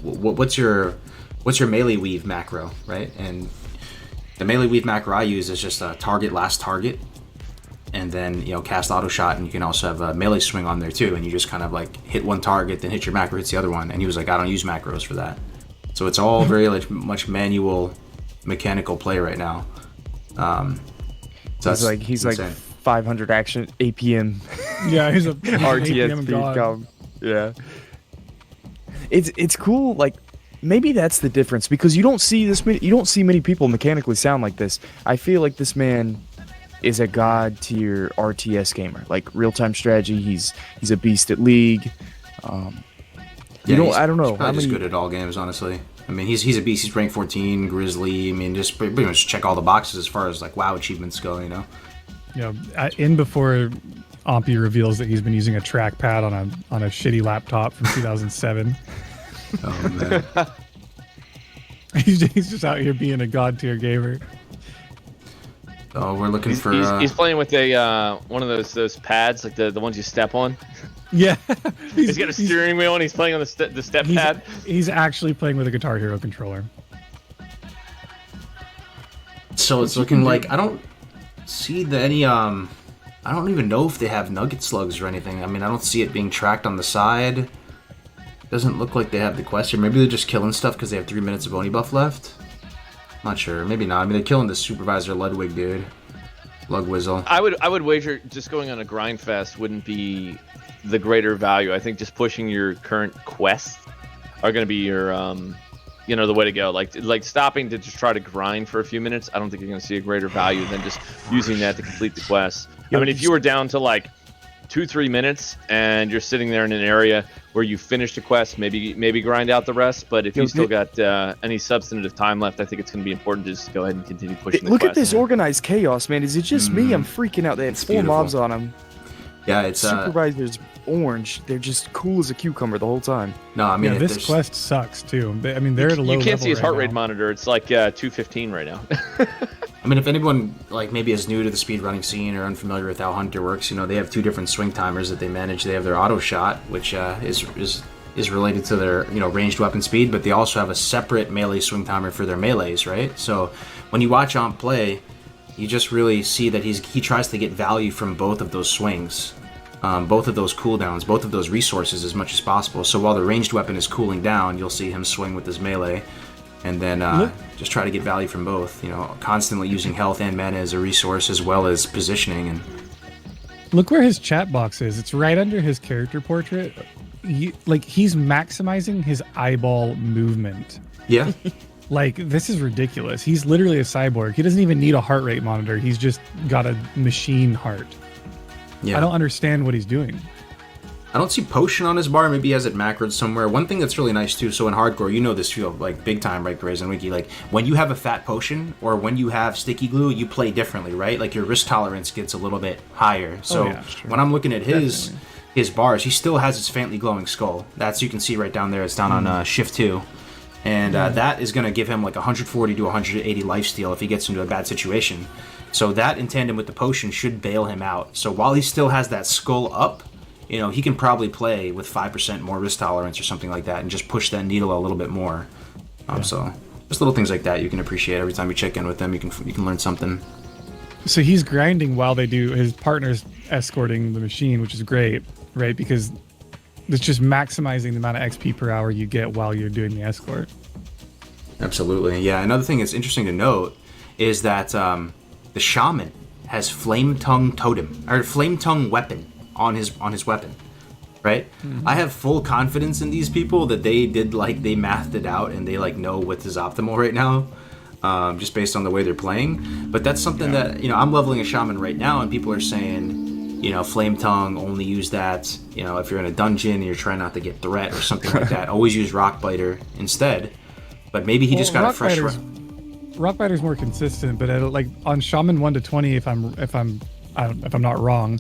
what's your melee weave macro, right?" And the melee weave macro I use is just a target last target, and then cast auto shot, and you can also have a melee swing on there too, and you just kind of like hit one target, then hit your macro, hits the other one. And he was like, I don't use macros for that. So it's all very much manual, mechanical play right now. So he's like 500 action APM. Yeah, he's a RTS APM speed god. com. Yeah, it's cool. Like, maybe that's the difference, because you don't see many people mechanically sound like this. I feel like this man is a god tier RTS gamer, like real-time strategy. He's a beast at League. I don't know. He's just good at all games, honestly. I mean, he's a beast. He's rank 14, Grizzly. I mean, just pretty much check all the boxes as far as like WoW achievements go. You know. Yeah. Before Ompi reveals that he's been using a trackpad on a shitty laptop from 2007. Oh man. He's just out here being a god tier gamer. Oh, we're looking for. He's playing with a one of those pads, like the ones you step on. Yeah. he's got a steering wheel and he's playing on the step pad. He's actually playing with a Guitar Hero controller. So it's looking like I don't see any I don't even know if they have nugget slugs or anything. I mean, I don't see it being tracked on the side. Doesn't look like they have the quest here. Maybe they're just killing stuff because they have 3 minutes of Oni buff left. Not sure. Maybe not. I mean, they're killing the Supervisor Ludwig dude. Lugwizzle. I would wager just going on a grind fest wouldn't be the greater value. I think just pushing your current quests are going to be your the way to go. Like stopping to just try to grind for a few minutes. I don't think you're going to see a greater value than just using that to complete the quest. I mean, if you were down to like 2-3 minutes and you're sitting there in an area where you finished a quest, maybe grind out the rest. But if you still got any substantive time left, I think it's going to be important to just go ahead and continue pushing the Look quest. at this organized chaos, man. Is it just me? I'm freaking out. They had 4 mobs on them. Yeah, it's Supervisor's orange. They're just cool as a cucumber the whole time. No, I mean, this quest sucks too. I mean, they're at a low level. You can't see his heart rate now. monitor. It's like 215 right now. I mean, if anyone like maybe is new to the speedrunning scene or unfamiliar with how Hunter works, they have 2 different swing timers that they manage. They have their auto shot, which is related to their ranged weapon speed, but they also have a separate melee swing timer for their melees, right? So when you watch Omp play, you just really see that he tries to get value from both of those swings, both of those cooldowns, both of those resources as much as possible. So while the ranged weapon is cooling down, you'll see him swing with his melee, and then just try to get value from both. Constantly using health and mana as a resource, as well as positioning. And look where his chat box is. It's right under his character portrait. He's maximizing his eyeball movement. Yeah. Like, this is ridiculous. He's literally a cyborg. He doesn't even need a heart rate monitor. He's just got a machine heart. Yeah. I don't understand what he's doing. I don't see potion on his bar. Maybe he has it macroed somewhere. One thing that's really nice too. So in hardcore, you know this field like big time, right, Graze and Wiki? Like when you have a fat potion or when you have sticky glue, you play differently, right? Like your risk tolerance gets a little bit higher. So when I'm looking at his bars, he still has his faintly glowing skull. That's you can see right down there. It's down on shift 2. And that is going to give him like 140 to 180 lifesteal if he gets into a bad situation. So that in tandem with the potion should bail him out. So while he still has that skull up, you know, he can probably play with 5% more risk tolerance or something like that and just push that needle a little bit more. So just little things like that you can appreciate every time you check in with them. You can learn something. So he's grinding while they do his partner's escorting the machine, which is great, right? Because it's just maximizing the amount of XP per hour you get while you're doing the escort. Absolutely, yeah. Another thing that's interesting to note is that the shaman has flame tongue totem or flame tongue weapon on his weapon, right? I have full confidence in these people that they mathed it out and they like know what is optimal right now, just based on the way they're playing. But that's something that, you know, I'm leveling a shaman right now and people are saying, you know, flame tongue, only use that, you know, if you're in a dungeon and you're trying not to get threat or something like that, always use rock biter instead. But maybe he just got a fresh Rock Biter's more consistent, but like on Shaman 1 to 20, if I'm not wrong,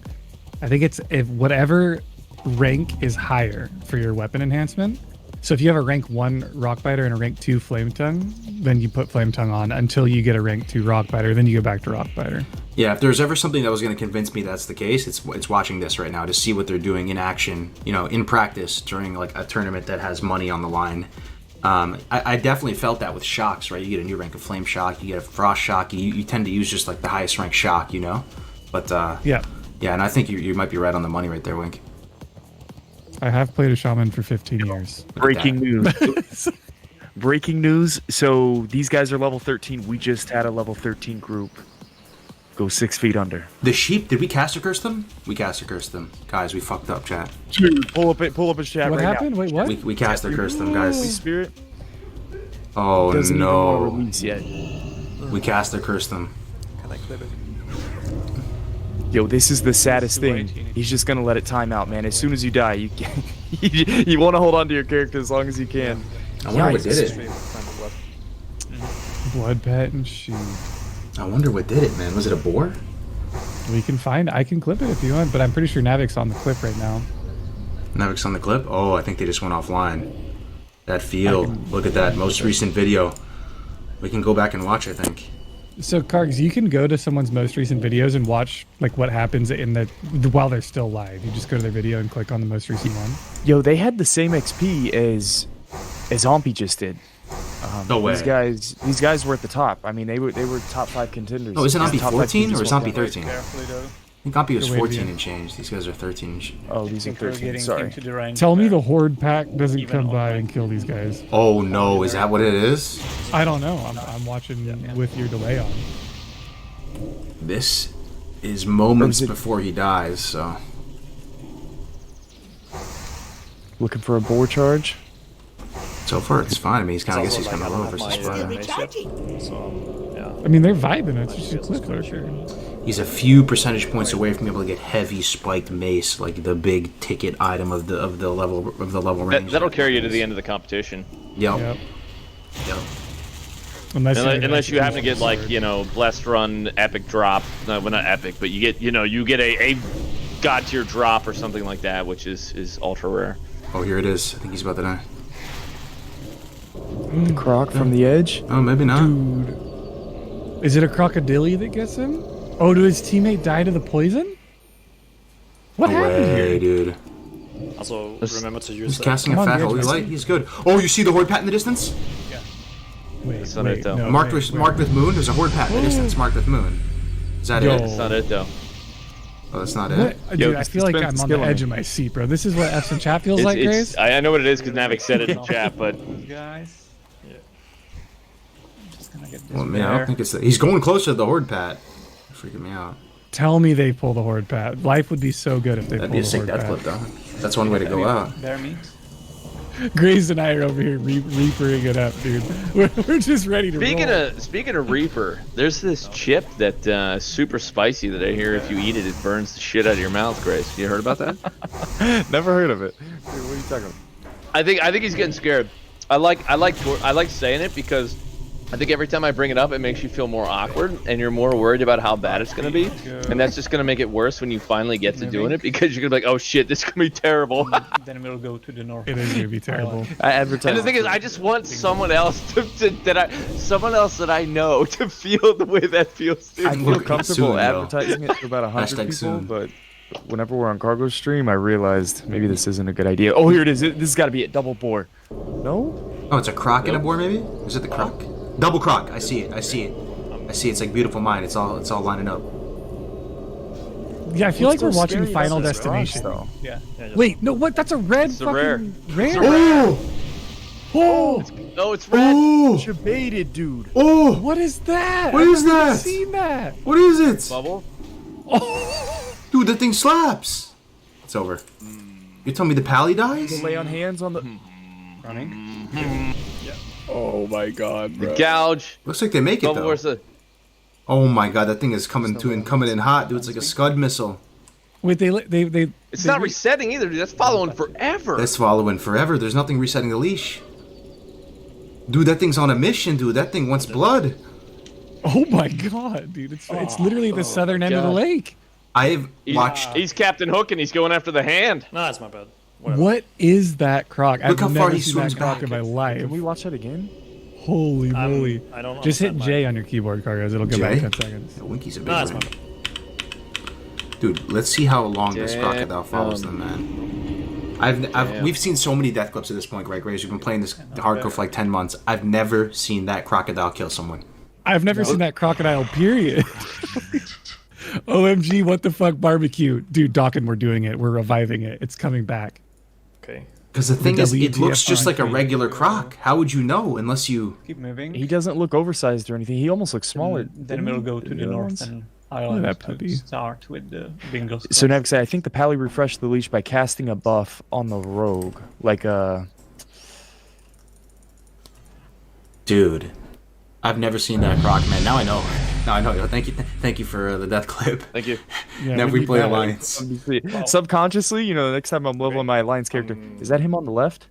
I think it's if whatever rank is higher for your weapon enhancement. So if you have a rank 1 Rock Biter and a rank 2 Flame Tongue, then you put Flame Tongue on until you get a rank 2 Rock Biter, then you go back to Rock Biter. Yeah, if there's ever something that was going to convince me that's the case, it's watching this right now to see what they're doing in action, you know, in practice during like a tournament that has money on the line. I definitely felt that with shocks, right? You get a new rank of Flame Shock, you get a Frost Shock, you tend to use just like the highest rank shock, you know? But yeah, and I think you might be right on the money right there, Wink. I have played a Shaman for 15 years. Breaking news. Breaking news. So these guys are level 13. We just had a level 13 group go 6 feet under. The sheep, did we caster curse them? We caster cursed them. Guys, we fucked up, chat. Pull up his chat what right happened? now. Wait, what? We caster cursed them, guys. Holy Spirit. Oh Doesn't no. even release yet. We caster cursed them. Can I clip it? Yo, this is the saddest thing. He's just gonna let it time out, man. As soon as you die, you want to hold on to your character as long as you can. I wonder what did it. Blood Pet and Shoot. I wonder what did it, man. Was it a boar? I can clip it if you want, but I'm pretty sure Navik's on the clip right now. Navik's on the clip? Oh, I think they just went offline. That field. Look at that most recent video. We can go back and watch, I think. So, Kargs, you can go to someone's most recent videos and watch like what happens in while they're still live. You just go to their video and click on the most recent one. Yo, they had the same XP as Zombie just did. No way. These guys were at the top. I mean, they were top 5 contenders. Oh, is it Zombie 14 or Zombie 13? Carefully though. I think Zombie was 14 and change. These guys are 13 and change. Oh, these are 13. Sorry. Tell me the Horde pack doesn't come by and kill these guys. Oh no, is that what it is? I don't know. I'm watching with your delay on. This is moments before he dies, so. Looking for a boar charge? So far, it's fine. I mean, I guess he's kind of low versus Spider. I mean, they're vibing. It's just a click lurker. He's a few percentage points away from being able to get heavy spiked mace, like the big ticket item of the level range. That'll carry you to the end of the competition. Yep. Unless you happen to get like, you know, blessed run epic drop. No, well, not epic, but you get a god tier drop or something like that, which is ultra rare. Oh, here it is. I think he's about to die. The croc from the edge? Oh, maybe not. Dude. Is it a crocodile that gets him? Oh, did his teammate die to the poison? What happened here? Dude. Also, remember to use He's casting a fat holy light. He's good. Oh, you see the horde pat in the distance? Yeah. Wait, no, marked with moon. There's a horde pat in the distance marked with moon. Is that it? That's not it, though. Oh, that's not it. Dude, I feel like I'm on the edge of my seat, bro. This is what F's and chat feels like, Grace. I know what it is because Navik said it in chat, but. Guys. Yeah. I'm just gonna get this. Well, man, I don't think it's. He's going closer to the horde pat. Freaking me out. Tell me they pull the horde pat. Life would be so good if they pulled the horde pat. That'd be a sick death clip, though. That's one way to go out. Bear meat. Grace and I are over here reapering it up, dude. We're just ready to roll. Speaking of Reaper, there's this chip that super spicy that I hear if you eat it, it burns the shit out of your mouth, Grace. You heard about that? Never heard of it. Dude, what are you talking about? I think he's getting scared. I like saying it because I think every time I bring it up, it makes you feel more awkward, and you're more worried about how bad it's gonna be, and that's just gonna make it worse when you finally get to doing it because you're gonna be like, oh shit, this is gonna be terrible. Then we'll go to the north. It is gonna be terrible. I advertise. And the thing is, I just want someone else someone else that I know to feel the way that feels. Too. I feel comfortable advertising it to about 100 people, soon. but whenever we're on cargo stream, I realized maybe this isn't a good idea. Oh, here it is. This has got to be a double bore. No? Oh, it's a croc in a boar, maybe? Is it the croc? Double croc. I see it. I see it. I see it. It's like Beautiful Mind. It's all lining up. Yeah, I feel like we're watching Final Destination. Though. Yeah. Wait, no, what? That's a red It's a fucking rare. rare. Oh! No, it's red. Oh! Debated, dude. Oh! What is that? What is I've never that? seen that. What is it? Bubble. Oh. Dude, that thing slaps. It's over. You telling me the pally dies? Lay on hands on the... Running. Yeah. Oh my god, bro. Gouge. Looks like they make it, though. Oh my god, that thing is coming in hot, dude. It's like a Scud missile. Wait, It's not resetting either, dude. That's following forever. That's following forever. There's nothing resetting the leash. Dude, that thing's on a mission, dude. That thing wants blood. Oh my god, dude. It's literally the southern end of the lake. I've watched... He's Captain Hook and he's going after the hand. No, that's my bad. Whatever. What is that croc? Look how I've far never he seen swims that croc back. in my life. Can we watch that again? Holy moly. I don't Just hit understand J on your keyboard, Cargos. It'll go back 10 seconds. Yeah, Winky's a big No, that's one. my bad. Dude, let's see how long this Damn. crocodile follows them, man. We've seen so many death clips at this point, right, Grace? We've been playing this hardcore for like 10 months. I've never seen that crocodile kill someone. I've never seen that crocodile, period. OMG, what the fuck barbecue? Dude, Dawkin, we're doing it. We're reviving it. It's coming back. Okay. Because the thing is, it WTF looks just like a on regular croc. How would you know unless you... Keep moving. He doesn't look oversized or anything. He almost looks smaller. Then we'll go to the north and I'll that puppy. start with the bingo. So next, I think the pally refreshed the leash by casting a buff on the rogue, like a. Dude, I've never seen that croc, man. Now I know. Now I know. Thank you for the death clip. Thank you. Yeah, Never we replay need that. Alliance. Subconsciously, you know, the next time I'm leveling my Alliance character, is that him on the left?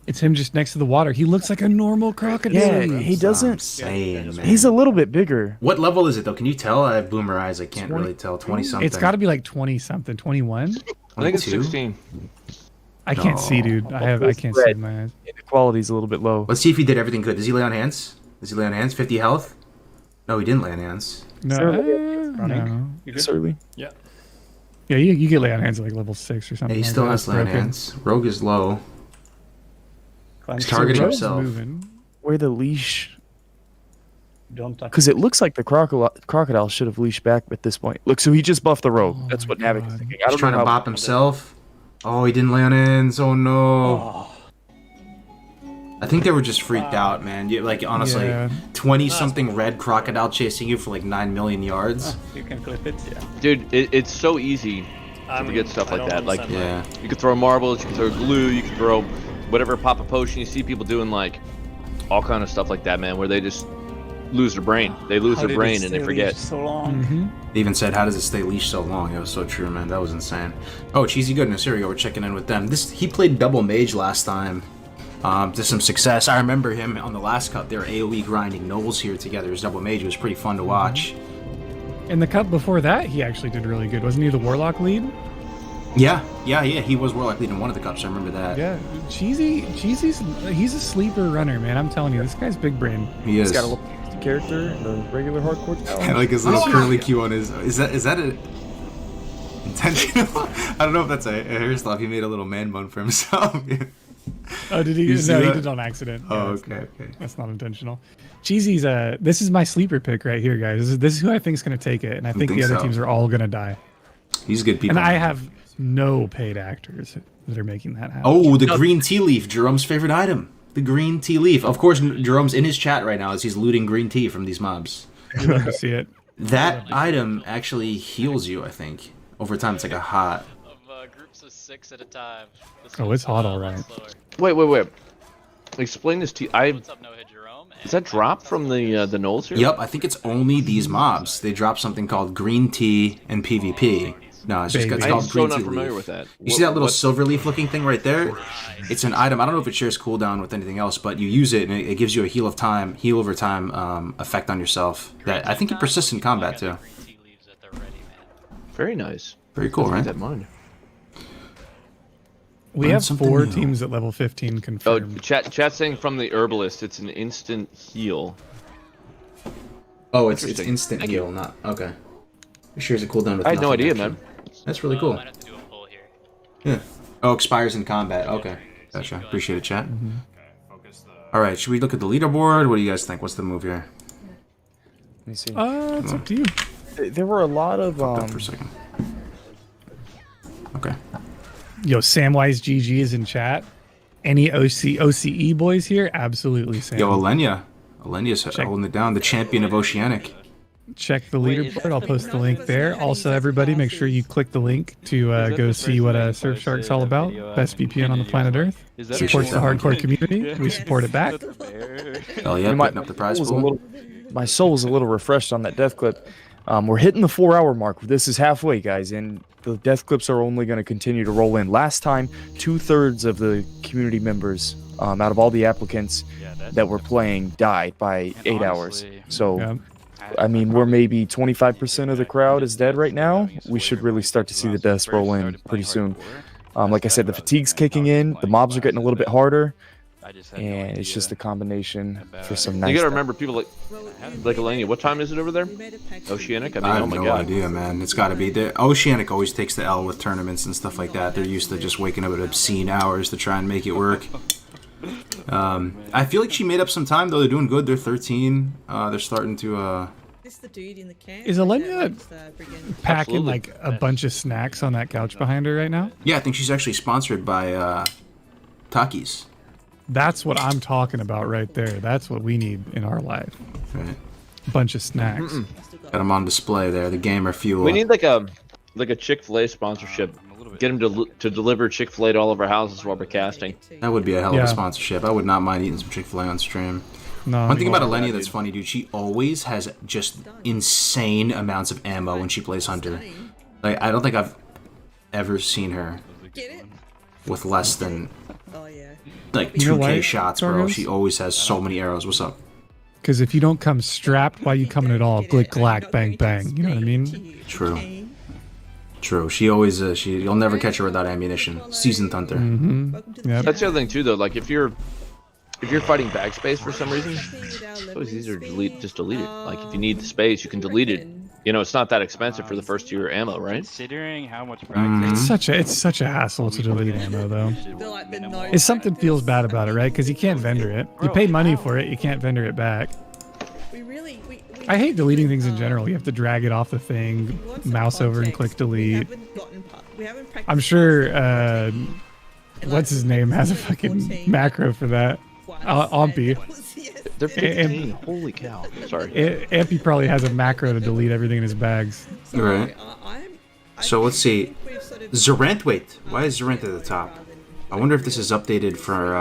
It's him just next to the water. He looks like a normal crocodile. Yeah, he doesn't. Insane, man. He's a little bit bigger. What level is it though? Can you tell? I have bloomer eyes. I can't really tell. 20 something. It's got to be like 20 something, 21. I think it's 22? 16. I can't see, dude. I can't see my eyes. The quality's a little bit low. Let's see if he did everything good. Does he lay on hands? 50 health? No, he didn't lay on hands. No, no. You good? Certainly. Yeah. Yeah, you get lay on hands at like level 6 or something. Yeah, he like still that. has It's lay on broken. hands. Rogue is low. He's So targeting Rogue's himself. moving. Where the leash? Don't touch. Because it looks like the crocodile should have leashed back at this point. Look, so he just buffed the rogue. That's what Navik is thinking. I He's don't trying know to how bop himself. Oh, he didn't lay on hands. Oh no. I think they were just freaked out, man. Like honestly, Yeah. 20-something red crocodile chasing you for like 9 million yards. You can clip it. Yeah. Dude, it's so easy to forget stuff I like don't that. Like, understand you could throw marbles, you can throw glue, you can throw whatever, pop a potion. You see people doing like all kind of stuff like that, man, where they just lose their brain. They lose How their did it brain and stay they forget. leashed so long? They even said, "How does it stay leashed so long?" It was so true, man. That was insane. Oh, Cheesy Goodness, here we go. We're checking in with them. He played double mage last time. To some success. I remember him on the last cup. They were AoE grinding Knowles here together as double mage. It was pretty fun to watch. In the cup before that, he actually did really good. Wasn't he the Warlock lead? Yeah. He was Warlock lead in one of the cups. I remember that. Yeah, he's a sleeper runner, man. I'm telling you, this guy's big brain. He is. He's got a little character in the regular hardcore style. I like his little curly Q on his. Is that a intentional? I don't know if that's a hairstyle. He made a little man bun for himself. Oh, did he? You see No, he that? did on accident. Oh, Yeah, okay. That's not intentional. Cheesy's this is my sleeper pick right here, guys. This is who I think is going to take it, and I think the other teams are all going to die. He's good people. And I have no paid actors that are making that happen. Oh, the green tea leaf, Jerome's favorite item. The green tea leaf. Of course, Jerome's in his chat right now as he's looting green tea from these mobs. You'd love to see it. That item actually heals you, I think. Over time, it's like a hot. Groups of 6 at a time. Oh, it's hot, all right. Wait. Explain this to you. Is that drop from the Knolls here? Yep, I think it's only these mobs. They drop something called green tea and PvP. No, it's just it's I'm called so green not tea familiar leaf. with that. You see that little silver leaf looking thing right there? It's an item. I don't know if it shares cooldown with anything else, but you use it and it gives you a heal over time effect on yourself. That I think it persists in combat too. Very nice. Very cool, right? That mind. We have 4 teams at level 15 confirmed. Oh, chat saying from the herbalist, it's an instant heal. Oh, it's instant heal, not okay. It shares a cooldown with I had no nothing, idea, actually. man. That's really cool. Yeah. Oh, expires in combat. Okay. Gotcha. Appreciate it, chat. All right. Should we look at the leaderboard? What do you guys think? What's the move here? Let me see. It's up to you. There were a lot of. Up for a second. Okay. Yo, Samwise GG is in chat. Any OCE boys here? Absolutely, Sam. Yo, Alenia. Alenia's holding it down. The champion of Oceanic. Check the leaderboard. I'll post the link there. Also, everybody, make sure you click the link to go see what Surfshark's all about. Best VPN on the planet Earth. Supports the hardcore community. We support it back. Hell yeah, putting up the prize pool. My soul was a little refreshed on that death clip. We're hitting the 4-hour mark. This is halfway, guys, and the death clips are only going to continue to roll in. Last time, 2/3 of the community members, out of all the applicants that were playing, died by 8 hours. So, I mean, we're maybe 25% of the crowd is dead right now. We should really start to see the deaths roll in pretty soon. Like I said, the fatigue's kicking in. The mobs are getting a little bit harder. And it's just a combination for some nice You gotta stuff. remember people like Elenia. What time is it over there? Oceanic? I mean, I have oh my no god. idea, man. It's got to be. Oceanic always takes the L with tournaments and stuff like that. They're used to just waking up at obscene hours to try and make it work. I feel like she made up some time, though. They're doing good. They're 13. They're starting to... Is Alenia packing like a bunch of snacks on that couch behind her right now? Yeah, I think she's actually sponsored by Takis. That's what I'm talking about right there. That's what we need in our life. Right. A bunch of snacks. Got them on display there. The gamer fuel. We need like a Chick-fil-A sponsorship. Get them to deliver Chick-fil-A to all of our houses while we're casting. That would be a hell of a sponsorship. I would not mind eating some Chick-fil-A on stream. No, One thing about Alenia that's funny, dude, she always has just insane amounts of ammo when she plays Hunter. Like, I don't think I've ever seen her with less than like 2K shots, bro. She always has so many arrows. What's up? Because if you don't come strapped, why you coming at all? Glick, glack, bang, bang. You know what I mean? True. True. She always you'll never catch her without ammunition. Seasoned Hunter. Yep. That's the other thing too, though. Like if you're fighting backspace for some reason, it's always easier to just delete it. Like if you need the space, you can delete it. You know, it's not that expensive for the first year ammo, right? Considering how much It's such a hassle to delete ammo, though. If something feels bad about it, right? Because you can't vendor it. You pay money for it, you can't vendor it back. I hate deleting things in general. You have to drag it off the thing, mouse over and click delete. I'm sure, what's his name has a fucking macro for that. Ampy. They're 15. Holy cow. Sorry. Ampy probably has a macro to delete everything in his bags. Right. So let's see. Zoranth, wait. Why is Zoranth at the top? I wonder if this is updated for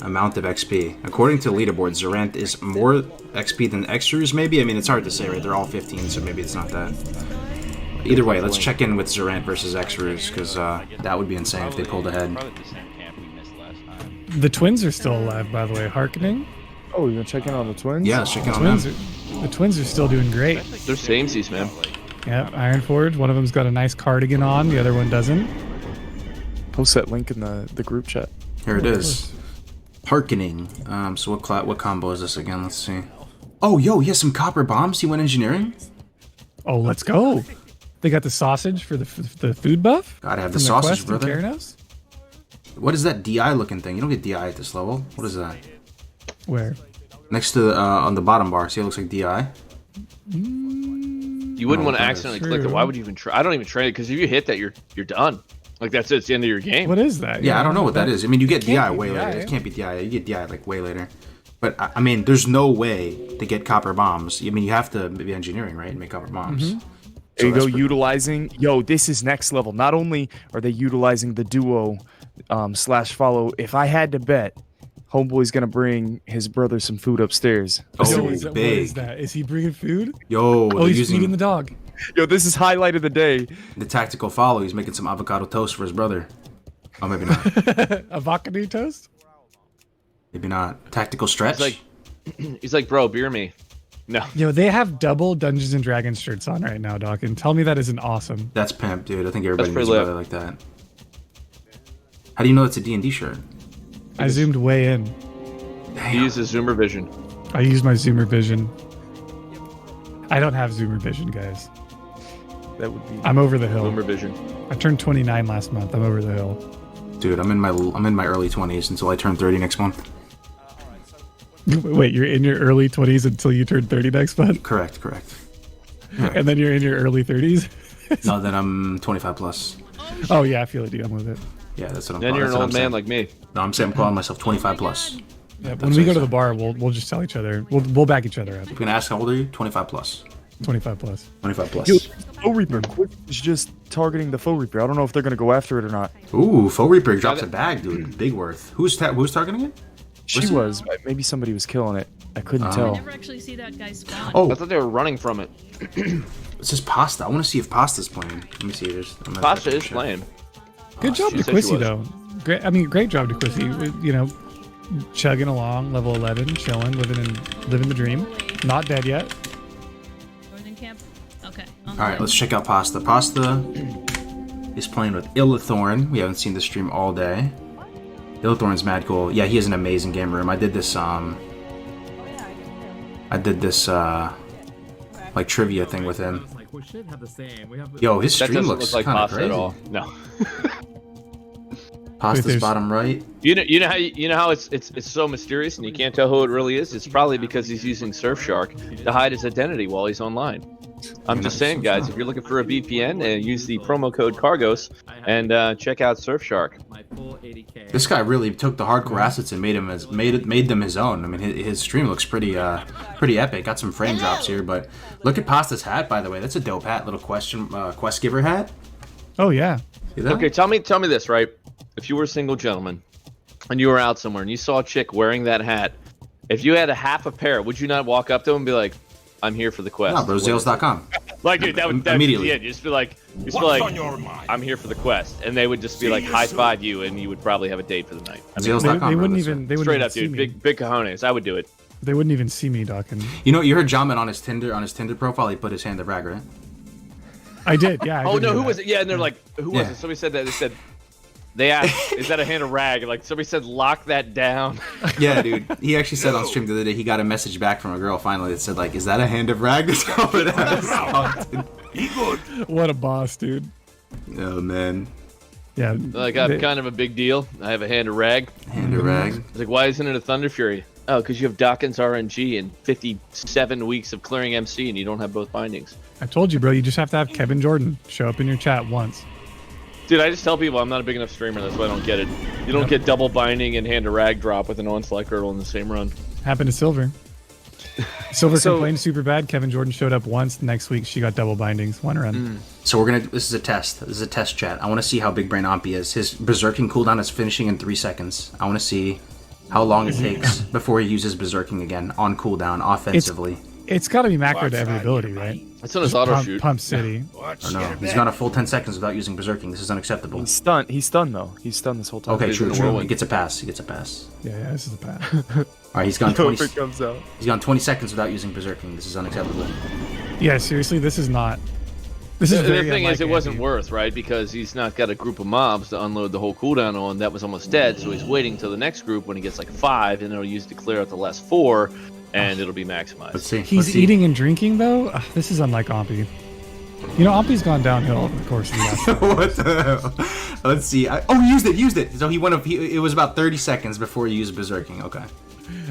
amount of XP. According to leaderboard, Zoranth is more XP than Extras, maybe? I mean, it's hard to say, right? They're all 15, so maybe it's not that. Either way, let's check in with Zoranth versus Extras, because that would be insane if they pulled ahead. The twins are still alive, by the way. Hearkening. Oh, you're gonna check in on the twins? Yeah, let's check in on them. The twins are still doing great. They're samesies, man. Yep, Ironforge. One of them's got a nice cardigan on, the other one doesn't. Post that link in the group chat. Here it is. Hearkening. So what combo is this again? Let's see. Oh, yo, he has some copper bombs. He went engineering. Oh, let's go. They got the sausage for the food buff. Gotta have the from sausage, quest in brother. Keranos? What is that DI looking thing? You don't get DI at this level. What is that? Where? Next to on the bottom bar. See, it looks like DI. You wouldn't want to accidentally click it. Why would you even try? I don't even trade it because if you hit that, you're done. Like that's it. It's the end of your game. What is that? Yeah, I don't know what that is. I mean, you get DI way later. It can't be DI. You get DI like way later. But I mean, there's no way to get copper bombs. I mean, you have to be engineering, right, and make copper bombs. There you go, that's utilizing. Yo, this is next level. Not only are they utilizing the duo slash follow, if I had to bet, Homeboy's gonna bring his brother some food upstairs. So what is that? Is he bringing food? Yo, oh, he's feeding the dog. Yo, this is highlight of the day. The tactical follow. He's making some avocado toast for his brother. Oh, maybe not. Avocado toast? Maybe not. Tactical stretch. He's like, bro, beer me. No. Yo, they have double Dungeons and Dragons shirts on right now, Doc, and tell me that isn't awesome. That's pimp, dude. I think everybody That's needs a brother like that. How do you know it's a D&D shirt? I zoomed way in. He uses Zoomer Vision. I use my Zoomer Vision. I don't have Zoomer Vision, guys. That would be. I'm over the hill. Zoomer Vision. I turned 29 last month. I'm over the hill. Dude, I'm in my early 20s until I turn 30 next month. Wait, you're in your early 20s until you turn 30 next month? Correct. And then you're in your early 30s? No, then I'm 25 plus. Oh yeah, I feel it, dude. I'm with it. Yeah, that's what I'm. Then you're an old man saying. like me. No, I'm saying I'm calling myself 25 plus. Yeah, when we go to the bar, we'll just tell each other. We'll back each other up. You're gonna ask how old are you? 25 plus. 25 plus. 25 plus. Yo, Foe Reaper. It's just targeting the Foe Reaper. I don't know if they're gonna go after it or not. Ooh, Foe Reaper drops a bag, dude. Big worth. Who's targeting it? She was. Maybe somebody was killing it. I couldn't tell. I never actually see that guy spawn. Oh, I thought they were running from it. It's just Pasta. I want to see if Pasta's playing. Let me see. Pasta is playing. Good job, DeQuissy, though. Great. I mean, great job, DeQuissy. You know, chugging along, level 11, chilling, living the dream. Not dead yet. Northern camp. Okay. All right, let's check out Pasta. Pasta is playing with Illithorn. We haven't seen the stream all day. Illithorn's mad cool. Yeah, he has an amazing game room. I did this like trivia thing with him. We should have the same. Yo, his That stream doesn't looks look like kind of Pasta crazy. at all. No. Pasta's bottom right. You know how it's so mysterious and you can't tell who it really is. It's probably because he's using Surfshark to hide his identity while he's online. I'm just saying, guys, if you're looking for a VPN, use the promo code Cargos and check out Surfshark. This guy really took the hardcore assets and made them his own. I mean, his stream looks pretty epic. Got some frame drops here, but look at Pasta's hat, by the way. That's a dope hat. Little quest giver hat. Oh yeah. See that? Okay, tell me this, right? If you were a single gentleman and you were out somewhere and you saw a chick wearing that hat, if you had a half a pair, would you not walk up to him and be like, "I'm here for the quest"? No, brosales.com. Like, dude, that would immediately. be it. You just be like, "I'm here for the quest," and they would just be like, high five you, and you would probably have a date for the night. I mean, they wouldn't even straight up, see dude. me. Big cojones. I would do it. They wouldn't even see me, Doc. And You know, you heard Jamin on his Tinder profile. He put his hand to brag, right? I did, yeah. Oh no, who was it? Yeah, and they're like, who was it? Somebody said that. They asked, "Is that a hand of rag?" Like somebody said, "Lock that down." Yeah, dude. He actually said on stream the other day he got a message back from a girl finally that said like, "Is that a hand of rag?" That's all it asked. What a boss, dude. Oh man. Yeah. Like I'm kind of a big deal. I have a hand of rag. Hand of rag. It's like, why isn't it a Thunder Fury? Oh, because you have Dawkins RNG and 57 weeks of clearing MC, and you don't have both bindings. I told you, bro. You just have to have Kevin Jordan show up in your chat once. Dude, I just tell people I'm not a big enough streamer. That's why I don't get it. You don't get double binding and hand to rag drop with an onslaught girdle in the same run. Happened to Silver. Silver complained super bad. Kevin Jordan showed up once. Next week, she got double bindings. One run. So this is a test. This is a test chat. I want to see how big brain Ompi is. His berserking cooldown is finishing in 3 seconds. I want to see how long it takes before he uses berserking again on cooldown offensively. It's got to be macro to every ability, right? It's on his auto shoot. Pump City. Oh no, he's gone a full 10 seconds without using berserking. This is unacceptable. He's stunned though. He's stunned this whole time. Okay, true. He gets a pass. He gets a pass. Yeah, this is a pass. All right, he's gone 20. Comes out. He's gone 20 seconds without using berserking. This is unacceptable. Yeah, seriously, this is not. This is the very thing is, it unlike wasn't Andy. worth, right? Because he's not got a group of mobs to unload the whole cooldown on. That was almost dead, so he's waiting till the next group when he gets like 5, and it'll use to clear out the last 4, and it'll be maximized. Let's see. He's eating and drinking though. This is unlike Ompi. You know, Ompi's gone downhill over the course of the last. What the hell? Let's see. Used it. So he went up. It was about 30 seconds before he used berserking. Okay.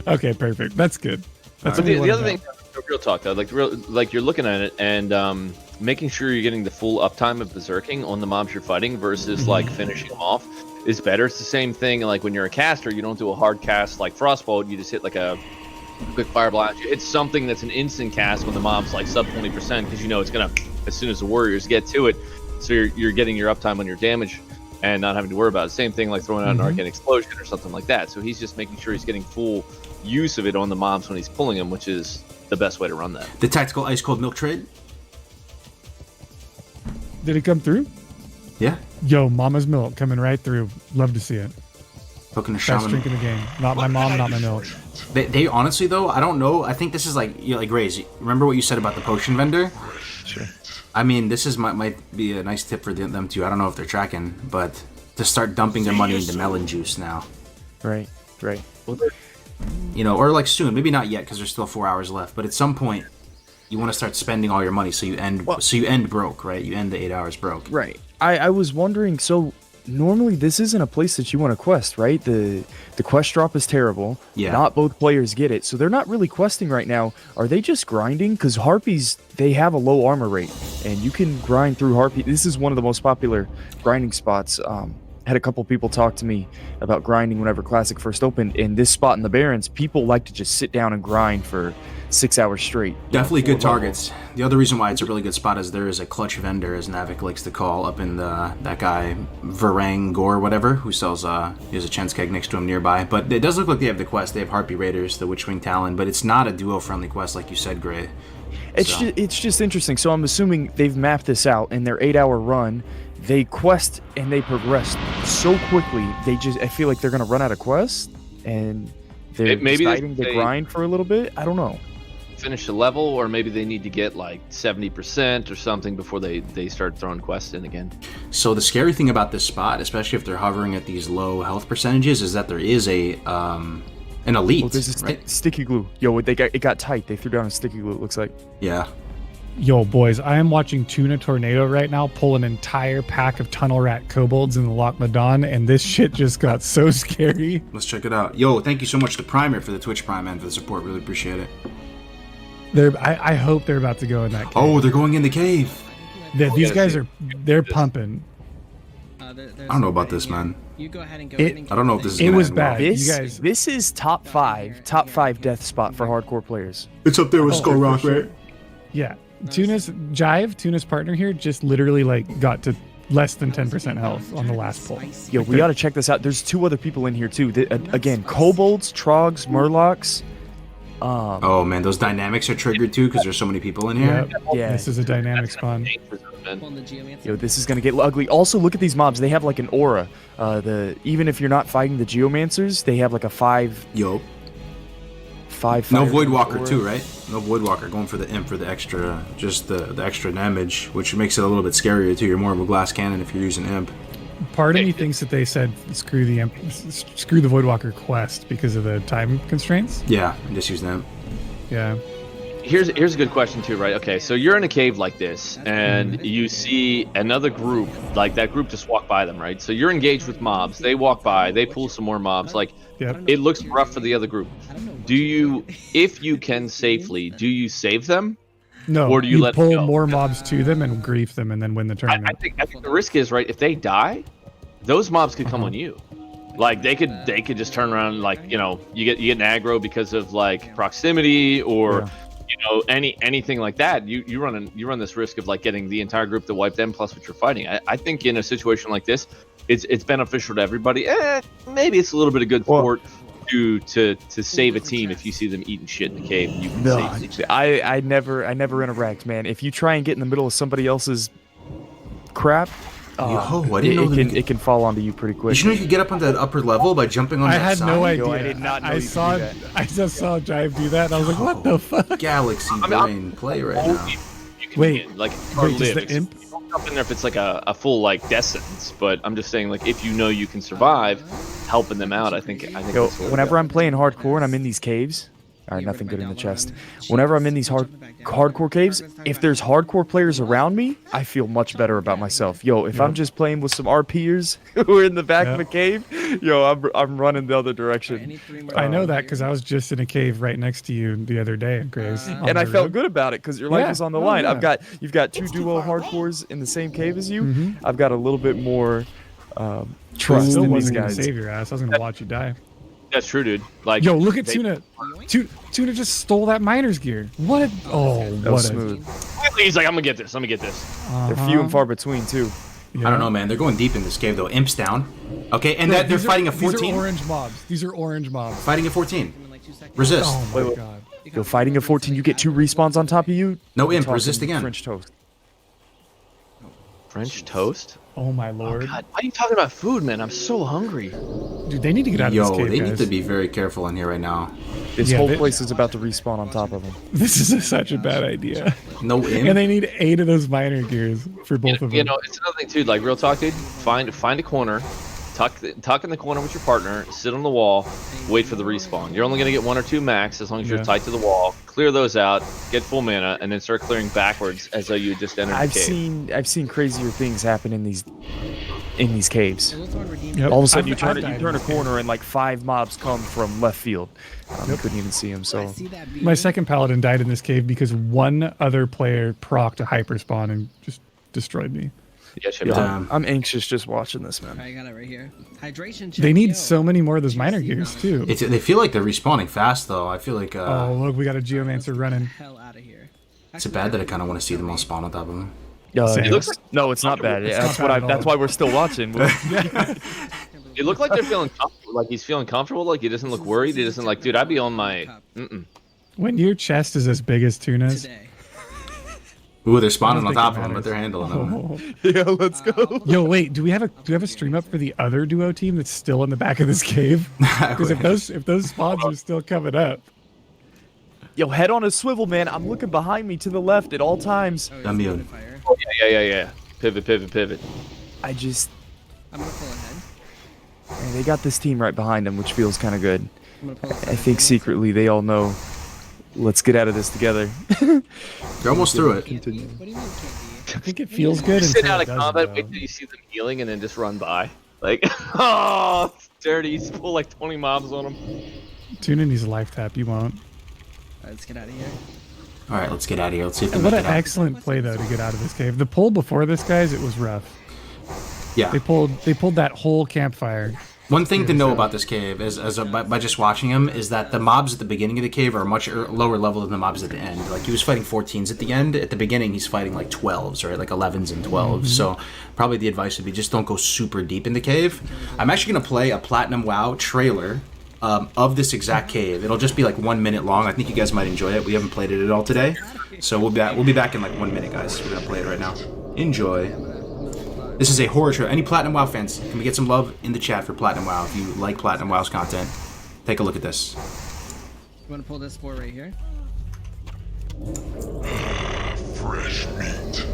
Okay, perfect. That's good. That's But what we the wanna other know. thing, real talk though, like you're looking at it and making sure you're getting the full uptime of berserking on the mobs you're fighting versus like finishing them off is better. It's the same thing. Like when you're a caster, you don't do a hard cast like Frostbolt. You just hit like a quick fire blast. It's something that's an instant cast when the mob's like sub 20% because you know it's gonna as soon as the warriors get to it, so you're getting your uptime on your damage and not having to worry about it. Same thing like throwing out an arcane explosion or something like that. So he's just making sure he's getting full use of it on the mobs when he's pulling them, which is the best way to run that. The tactical ice cold milk trade. Did it come through? Yeah. Yo, Mama's milk coming right through. Love to see it. Hooking a Best shaman. drink in the game. Not my mom, not my milk. They honestly though, I don't know. I think this is like Grays. Remember what you said about the potion vendor? Sure. I mean, this is might be a nice tip for them too. I don't know if they're tracking, but to start dumping their money into melon juice now. Right. You know, or like soon. Maybe not yet because there's still 4 hours left. But at some point, you want to start spending all your money so you end broke, right? You end the 8 hours broke. Right. I was wondering. So normally this isn't a place that you want to quest, right? The quest drop is terrible. Yeah. Not both players get it, so they're not really questing right now. Are they just grinding? Because harpies, they have a low armor rate, and you can grind through harpy. This is one of the most popular grinding spots. Had a couple people talk to me about grinding whenever Classic first opened. In this spot in the Barrens, people like to just sit down and grind for 6 hours straight. Definitely good targets. The other reason why it's a really good spot is there is a clutch vendor, as Navik likes to call, up in that guy Varang Gore, whatever, who sells he has a chance keg next to him nearby. But it does look like they have the quest. They have Harpy Raiders, the Witchwing Talon, but it's not a duo friendly quest like you said, Gray. It's just interesting. So I'm assuming they've mapped this out in their 8 hour run. They quest and they progress so quickly. I feel like they're gonna run out of quests, and they're deciding to grind for a little bit. I don't know. Finish the level, or maybe they need to get like 70% or something before they start throwing quests in again. So the scary thing about this spot, especially if they're hovering at these low health percentages, is that there is an elite. Oh, there's a right? sticky glue. Yo, it got tight. They threw down a sticky glue. It looks like. Yeah. Yo, boys, I am watching Tuna Tornado right now pull an entire pack of tunnel rat kobolds in the Loch Madon, and this shit just got so scary. Let's check it out. Yo, thank you so much to Primer for the Twitch Prime and for the support. Really appreciate it. I hope they're about to go in that cave. Oh, they're going in the cave. These guys they're pumping. I don't know about this, man. You go ahead and go. I don't know if this is. It was bad. This is top five death spot for hardcore players. It's up there with Skull Rock, right? Yeah. Tuna's partner here, just literally like got to less than 10% health on the last pull. Yo, we ought to check this out. There's 2 other people in here too. Again, kobolds, trogs, murlocs. Oh man, those dynamics are triggered too because there's so many people in here. Yeah. This is a dynamic spawn. Yo, this is gonna get ugly. Also, look at these mobs. They have like an aura. Even if you're not fighting the geomancers, they have like a 5. Yo. 5. No Voidwalker too, right? No Voidwalker, going for the imp for the extra, just the extra damage, which makes it a little bit scarier too. You're more of a glass cannon if you're using imp. Part of me thinks that they said screw the Voidwalker quest because of the time constraints. Yeah, and just use them. Yeah. Here's a good question too, right? Okay, so you're in a cave like this, and you see another group, like that group just walk by them, right? So you're engaged with mobs. They walk by, they pull some more mobs. Like, it looks rough for the other group. Do you, if you can safely, do you save them? No, or do you let pull them go? more mobs to them and grief them and then win the tournament? I think the risk is, right, if they die, those mobs could come on you. Like they could just turn around and, like, you know, you get an aggro because of like proximity or you know, anything like that. You run this risk of like getting the entire group to wipe them plus what you're fighting. I think in a situation like this, it's beneficial to everybody. Maybe it's a little bit of good sport to save a team if you see them eating shit in the cave. And you can save them. I never interact, man. If you try and get in the middle of somebody else's crap, I didn't know it can fall onto you pretty quick. Did you know you could get up on that upper level by jumping on I that had side? no idea. I did not know I just saw Jive do that, and I was like, what the fuck? Galaxy brain play right now. Wait, like does the imp? You don't jump in there if it's like a full like death sentence, but I'm just saying, like, if you know you can survive, helping them out, I think. Yo, whenever I'm playing hardcore and I'm in these caves, all right, nothing good in the chest. Whenever I'm in these hardcore caves, if there's hardcore players around me, I feel much better about myself. Yo, if I'm just playing with some RPers who are in the back of a cave, yo, I'm running the other direction. I know that because I was just in a cave right next to you the other day, Graves. And I felt good about it because your life is on the line. You've got 2 duo hardcores in the same cave as you. I've got a little bit more trust in these guys. Save your ass. I was gonna watch you die. That's true, dude. Like, yo, look at Tuna. Tuna just stole that miner's gear. What? What smooth. He's like, I'm gonna get this. I'm gonna get this. They're few and far between too. I don't know, man. They're going deep in this cave though. Imps down. Okay, and Bro, they're fighting a 14. These are orange mobs. These are orange mobs. Fighting a 14. Resist. Oh my god. Yo, fighting a 14, you get 2 respawns on top of you. No imp. Talking Resist again. French toast. French toast? Oh my lord. God, why are you talking about food, man? I'm so hungry. Dude, they need to get out of this cave, they guys. need to be very careful in here right now. This whole place is about to respawn on top of them. This is such a bad idea. No imp. And they need 8 of those minor gears for both of them. You know, it's another thing too. Like real talk, dude. Find a corner, tuck in the corner with your partner, sit on the wall, wait for the respawn. You're only gonna get 1 or 2 max as long as you're tight to the wall. Clear those out, get full mana, and then start clearing backwards as though you just entered the cave. I've seen crazier things happen in these caves. Yep. All of a sudden, you turn a corner and like 5 mobs come from left field. You couldn't even see them. So My second paladin died in this cave because one other player procced a hyperspawn and just destroyed me. Yeah, I'm anxious just watching this, man. I got it right here. Hydration. They need so many more of those minor gears too. They feel like they're respawning fast though. I feel like. Oh look, we got a Geomancer running. It's bad that I kind of want to see them all spawn on top of them. It looks like no, it's not bad. Yeah, that's why we're still watching. It looked like they're feeling comfortable. Like he's feeling comfortable. Like he doesn't look worried. He doesn't like, dude. I'd be on my. When your chest is as big as Tuna's. Ooh, they're spawning on top of them, but they're handling them. Yeah, let's go. Yo, wait, do we have a stream up for the other duo team that's still in the back of this cave? Because if those spawns are still coming up. Yo, head on a swivel, man. I'm looking behind me to the left at all times. I'm immune. Oh, yeah. Pivot. I'm gonna pull ahead. Man, they got this team right behind them, which feels kind of good. I'm gonna pull I think secretly they all know. Let's get out of this together. They're almost through it. What do you mean can't I think it feels good. Sit until out it of doesn't, combat, though. wait till you see them healing, and then just run by. Like, oh, it's dirty. You pull like 20 mobs on them. Tuna needs a life tap. You won't. Alright, let's get out of here. All right, let's get out of here. Let's see if they What make an it up. excellent play though to get out of this cave. The pull before this, guys, it was rough. Yeah. They pulled that whole campfire. One thing to know about this cave is, by just watching him, is that the mobs at the beginning of the cave are much lower level than the mobs at the end. Like he was fighting 14s at the end. At the beginning, he's fighting like 12s, right? Like 11s and 12s. So probably the advice would be just don't go super deep in the cave. I'm actually gonna play a Platinum WoW trailer of this exact cave. It'll just be like 1 minute long. I think you guys might enjoy it. We haven't played it at all today, so we'll be back in like 1 minute, guys. We're gonna play it right now. Enjoy. This is a horror trailer. Any Platinum WoW fans, can we get some love in the chat for Platinum WoW if you like Platinum WoW's content? Take a look at this. You wanna pull this spore right here? Fresh meat.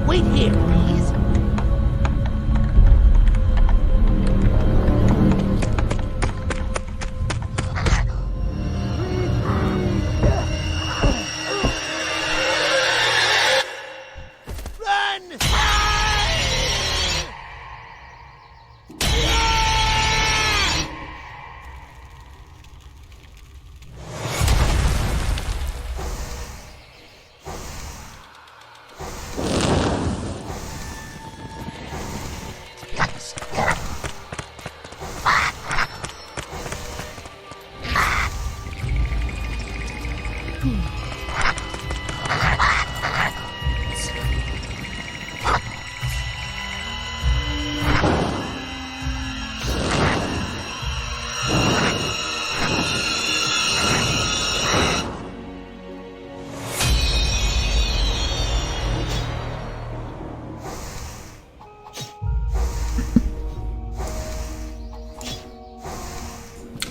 Wait here, please. Run!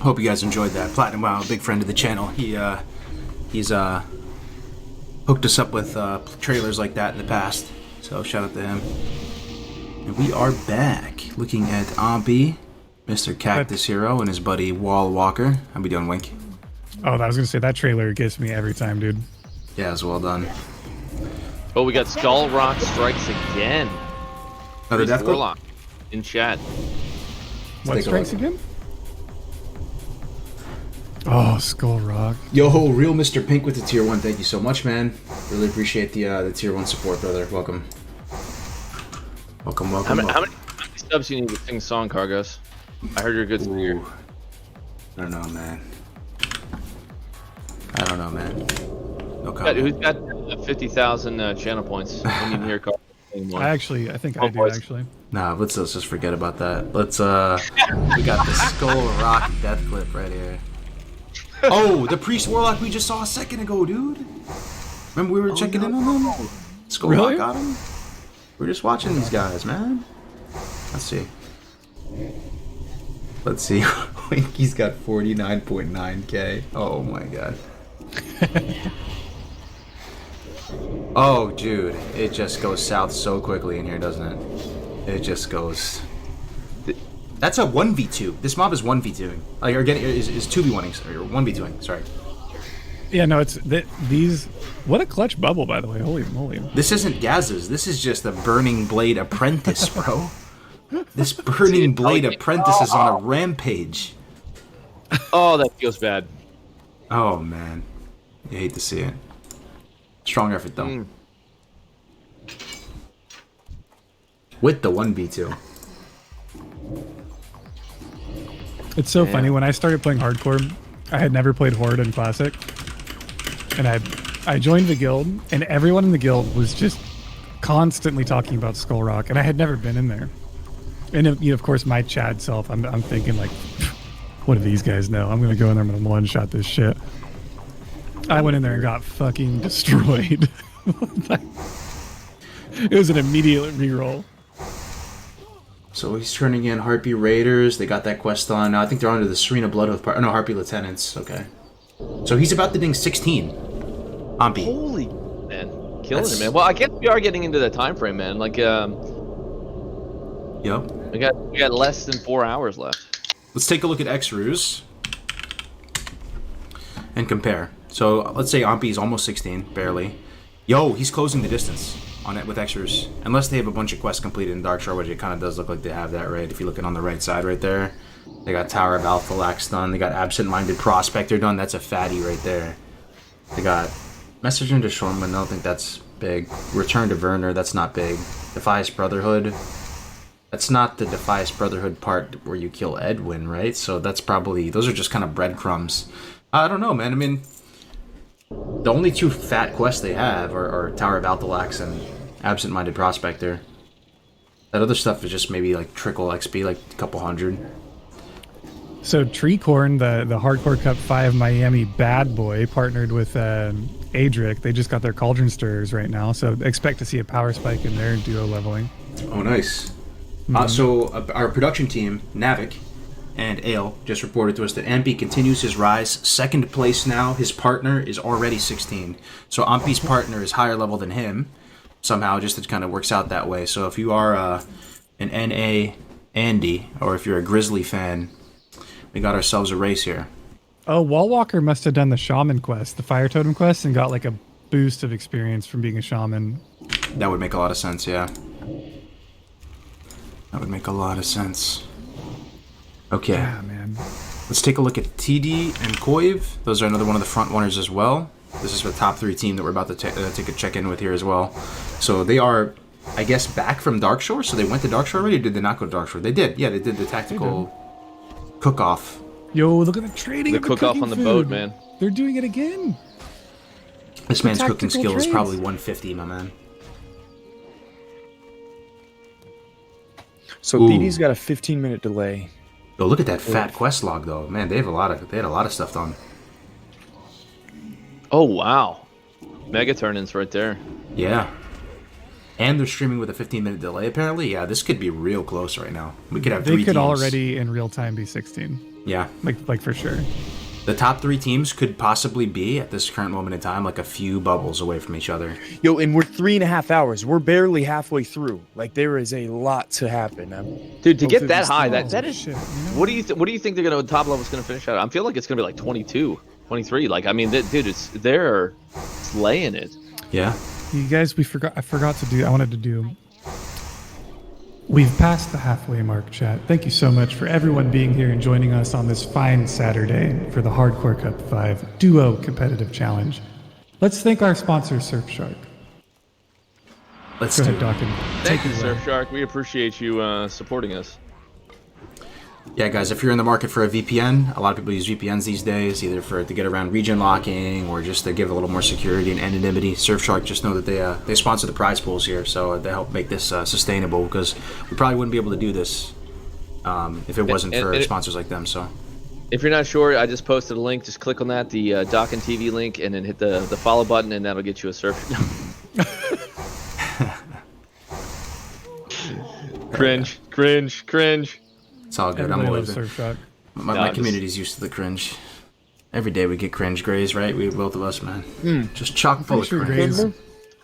Hope you guys enjoyed that. Platinum WoW, a big friend of the channel. He's hooked us up with trailers like that in the past. So shout out to him. And we are back looking at Ompy, Mr. Cactus Hero, and his buddy Wall Walker. How we doing, Wink? Oh, I was gonna say that trailer gets me every time, dude. Yeah, it's well done. Oh, we got Skull Rock strikes again. Another death clip? Warlock in chat. What strikes again? Oh, Skull Rock. Yo, real Mr. Pink with the tier 1. Thank you so much, man. Really appreciate the tier 1 support, brother. Welcome. Welcome. How many subs you need to sing song, Cargos? I heard you're a good singer. I don't know, man. No comment. Who's got 50,000 channel points? I need to hear Cargos sing one. I think I do, actually. Nah, let's just forget about that. Let's, we got the Skull Rock death clip right here. Oh, the Priest Warlock we just saw a second ago, dude. Remember we were checking in on them? Skull Rock got him? We're just watching these guys, man. Let's see. Winky's got 49.9k. Oh my god. Oh, dude. It just goes south so quickly in here, doesn't it? It just goes... That's a 1v2. This mob is 1v2ing. Like, or getting is 2v1ing, or 1v2ing, sorry. Yeah, no, it's these. What a clutch bubble, by the way. Holy moly! This isn't Gaz's. This is just a Burning Blade Apprentice, bro. This Burning Blade Apprentice is on a rampage. Oh, that feels bad. Oh man, you hate to see it. Strong effort though. With the 1v2. It's so funny. When I started playing hardcore, I had never played Horde in Classic, and I joined the guild, and everyone in the guild was just constantly talking about Skull Rock, and I had never been in there. And of course, my Chad self, I'm thinking like, what do these guys know? I'm gonna go in there, I'm gonna one-shot this shit. I went in there and got fucking destroyed. It was an immediate reroll. So he's turning in Harpy Raiders. They got that quest on. I think they're under the Serena Bloodhoof part. No, Harpy Lieutenants. Okay. So he's about to ding 16. Ompy. Holy man, killing it, man. Well, I guess we are getting into the time frame, man. Like, Yep. we got less than 4 hours left. Let's take a look at X-Ruse and compare. So let's say Ompy is almost 16, barely. Yo, he's closing the distance on it with X-Ruse. Unless they have a bunch of quests completed in Darkshore, which it kind of does look like they have that, right? If you're looking on the right side right there. They got Tower of Alphalax done. They got Absent-Minded Prospector done. That's a fatty right there. They got Messenger into Shorman. I don't think that's big. Return to Werner. That's not big. Defias Brotherhood. That's not the Defias Brotherhood part where you kill Edwin, right? So that's probably... Those are just kind of breadcrumbs. I don't know, man. I mean... The only two fat quests they have are Tower of Althalax and Absent-Minded Prospector. That other stuff is just maybe like trickle XP, like a couple hundred. So Treecorn, the Hardcore Cup 5 Miami bad boy, partnered with Adric. They just got their Cauldron Stirrers right now, so expect to see a power spike in their duo leveling. Oh, nice. So our production team, Navik and Ale, just reported to us that Ampy continues his rise. Second place now. His partner is already 16. So Ampy's partner is higher level than him. Somehow, just it kind of works out that way. So if you are an NA Andy, or if you're a Grizzly fan, we got ourselves a race here. Oh, Wallwalker must have done the Shaman quest, the Fire Totem quest, and got like a boost of experience from being a Shaman. That would make a lot of sense, yeah. That would make a lot of sense. Okay. Yeah, man. Let's take a look at TD and Koiv. Those are another one of the front runners as well. This is the top 3 team that we're about to take a check-in with here as well. So they are, I guess, back from Darkshore. So they went to Darkshore already, or did they not go to Darkshore? They did. Yeah, they did the tactical cook-off. Yo, look at the trading. The cook-off on the boat, man. They're doing it again. This man's cooking skill is probably 150, my man. So TD's got a 15-minute delay. Yo, look at that fat quest log, though. Man, they had a lot of stuff done. Oh wow, mega turn-ins right there. Yeah, and they're streaming with a 15-minute delay. Apparently, yeah, this could be real close right now. We could have 3 They could teams. already in real time be 16. Yeah, like for sure. The top 3 teams could possibly be, at this current moment in time, like a few bubbles away from each other. Yo, and we're 3.5 hours. We're barely halfway through. Like, there is a lot to happen. Dude, to get that high, that is. What do you think they're gonna top level's gonna finish out? I feel like it's gonna be like 22, 23. Like, I mean, dude, they're slaying it. Yeah. You guys, I wanted to do. We've passed the halfway mark, chat. Thank you so much for everyone being here and joining us on this fine Saturday for the Hardcore Cup 5 Duo Competitive Challenge. Let's thank our sponsor, Surfshark. Let's go do ahead, Doc, and Thank you, it away. Surfshark. We appreciate you supporting us. Yeah, guys, if you're in the market for a VPN, a lot of people use VPNs these days, either to get around region locking or just to give a little more security and anonymity. Surfshark, just know that they sponsor the prize pools here, so they help make this sustainable, because we probably wouldn't be able to do this if it wasn't for sponsors like them. So, if you're not sure, I just posted a link. Just click on that, the Doc and TV link, and then hit the follow button, and that'll get you a surf. Cringe. It's all good. I'm always my community's used to the cringe. Every day we get cringe, Grays, right? Both of us, man. Just chock full of cringe.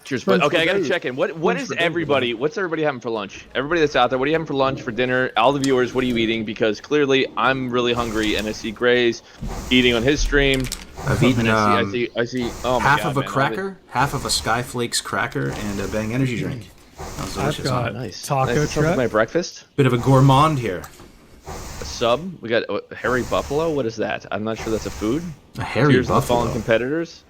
Cheers, but okay, I gotta check in. What's everybody having for lunch? Everybody that's out there, what are you having for lunch, for dinner? All the viewers, what are you eating? Because clearly I'm really hungry, and I see Grays eating on his stream. I've eaten I see oh my half God, of a man, cracker, half of a Skyflakes cracker, and a Bang energy drink. That was delicious. I've got nice. taco nice. truck. Like my breakfast. Bit of a gourmand here. A sub. We got hairy buffalo. What is that? I'm not sure that's a food. A hairy Cheers buffalo. To the fallen competitors.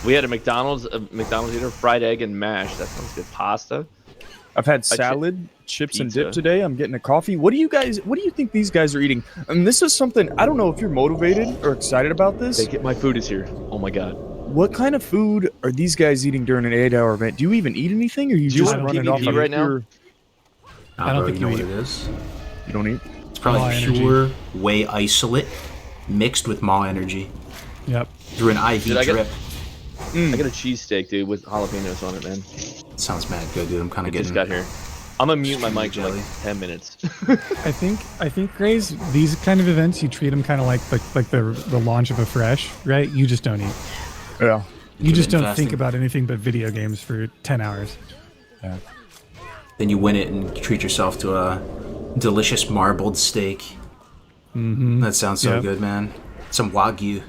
We had a McDonald's dinner, fried egg and mash. That sounds good. Pasta. I've had salad, chips and dip today. I'm getting a coffee. What do you think these guys are eating? And this is something, I don't know if you're motivated or excited about this. My food is here. Oh my God. What kind of food are these guys eating during an 8-hour event? Do you even eat anything, or you just running off of right now? I don't think you know what it is. You don't eat? It's probably pure whey isolate mixed with Maw energy. Yep. Through an IV drip. I got a cheesesteak, dude, with jalapenos on it, man. Sounds mad good, dude. I'm kind of getting. Just got here. I'm gonna mute my mic for like 10 minutes. I think, Grays, these kind of events, you treat them kind of like the launch of a fresh, right? You just don't eat. Yeah. You just don't think about anything but video games for 10 hours. Yeah. Then you win it and treat yourself to a delicious marbled steak. Mm-hmm. That sounds so good, man. Some Wagyu.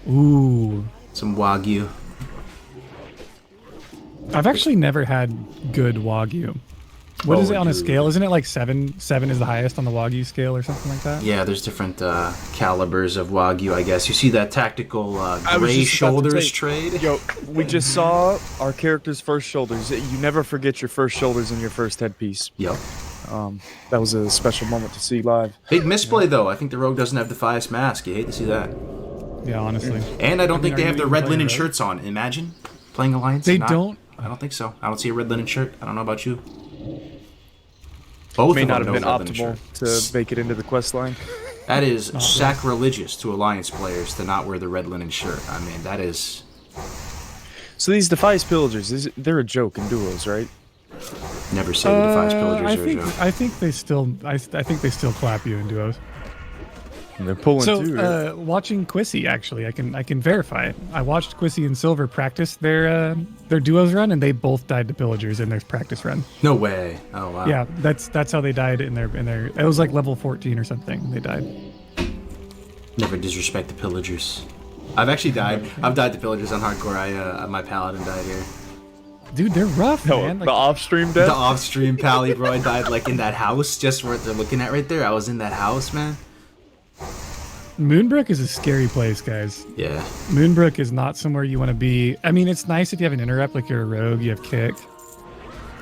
Ooh. Some Wagyu. I've actually never had good Wagyu. What is it on a scale? Isn't it like 7? 7 is the highest on the Wagyu scale or something like that? Yeah, there's different calibers of Wagyu, I guess. You see that tactical gray shoulders trade? Yo, we just saw our character's first shoulders. You never forget your first shoulders and your first headpiece. Yep. That was a special moment to see live. Big misplay, though. I think the Rogue doesn't have the Defias mask. You hate to see that. Yeah, honestly. And I don't think they have their red linen shirts on. Imagine playing Alliance. They don't? I don't think so. I don't see a red linen shirt. I don't know about you. Both may of not them have been red linen optimal shirt. to make it into the quest line. That is sacrilegious to Alliance players to not wear the red linen shirt. I mean, that is... So these Defias pillagers, they're a joke in duos, right? Never say the Defias pillagers are a joke. I think they still clap you in duos. And they're pulling too. Right? Watching Quissy, actually, I can verify it. I watched Quissy and Silver practice their duos run, and they both died to pillagers in their practice run. No way! Oh wow! Yeah, that's how they died in their. It was like level 14 or something. They died. Never disrespect the pillagers. I've actually died. I've died to pillagers on hardcore. My paladin died here. Dude, they're rough, man. The off-stream death. The off-stream pally, bro. I died like in that house, just where they're looking at right there. I was in that house, man. Moonbrook is a scary place, guys. Yeah. Moonbrook is not somewhere you want to be. I mean, it's nice if you have an interrupt, like you're a rogue, you have kick.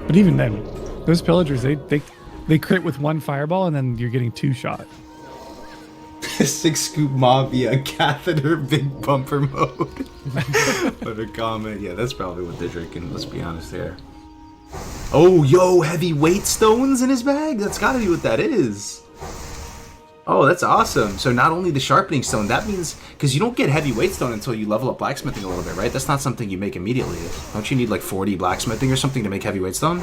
But even then, those pillagers, they crit with 1 fireball, and then you're getting 2 shot. 6 scoop mob via catheter big bumper mode. What a comment. Yeah, that's probably what they're drinking. Let's be honest here. Oh, yo, heavy weight stones in his bag. That's gotta be what that is. Oh, that's awesome. So not only the sharpening stone, that means, because you don't get heavy weight stone until you level up blacksmithing a little bit, right? That's not something you make immediately. Don't you need like 40 blacksmithing or something to make heavy weight stone?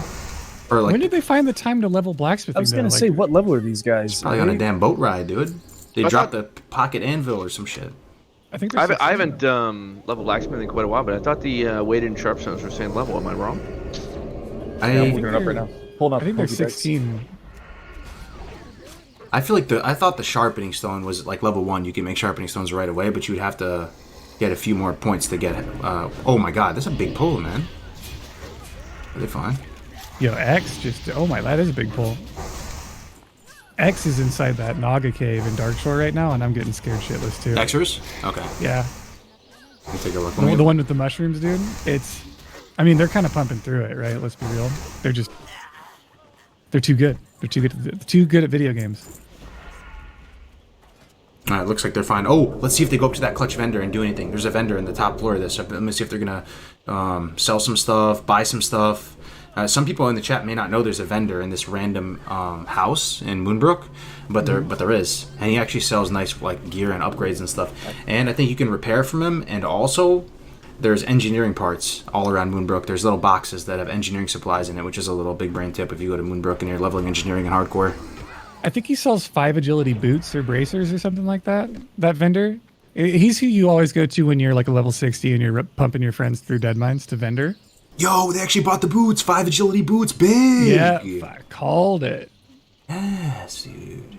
Or like, when did they find the time to level blacksmithing? I was gonna say, what level are these guys? Probably on a damn boat ride, dude. They dropped the pocket anvil or some shit. I think I haven't leveled blacksmith in quite a while, but I thought the weighted and sharpstones were the same level. Am I wrong? I'm looking it up right now. Hold on. I think they're 16. I feel like I thought the sharpening stone was like level 1. You can make sharpening stones right away, but you would have to get a few more points to get it. Oh my god, that's a big pull, man. Are they fine? Yo, X just... Oh my, that is a big pull. X is inside that Naga cave in Darkshore right now, and I'm getting scared shitless too. Xers? Okay. Yeah. Let me take a look. The one with the mushrooms, dude. It's... I mean, they're kind of pumping through it, right? Let's be real. They're just... They're too good. They're too good at video games. Alright, looks like they're fine. Oh, let's see if they go up to that clutch vendor and do anything. There's a vendor in the top floor of this. Let me see if they're gonna sell some stuff, buy some stuff. Some people in the chat may not know there's a vendor in this random house in Moonbrook, but there is, and he actually sells nice like gear and upgrades and stuff. And I think you can repair from him. And also, there's engineering parts all around Moonbrook. There's little boxes that have engineering supplies in it, which is a little big brain tip if you go to Moonbrook and you're leveling engineering and hardcore. I think he sells 5 agility boots or bracers or something like that. That vendor. He's who you always go to when you're like a level 60 and you're pumping your friends through dead mines to vendor. Yo, they actually bought the boots. 5 agility boots. Big. Yeah, I called it. Yes, dude.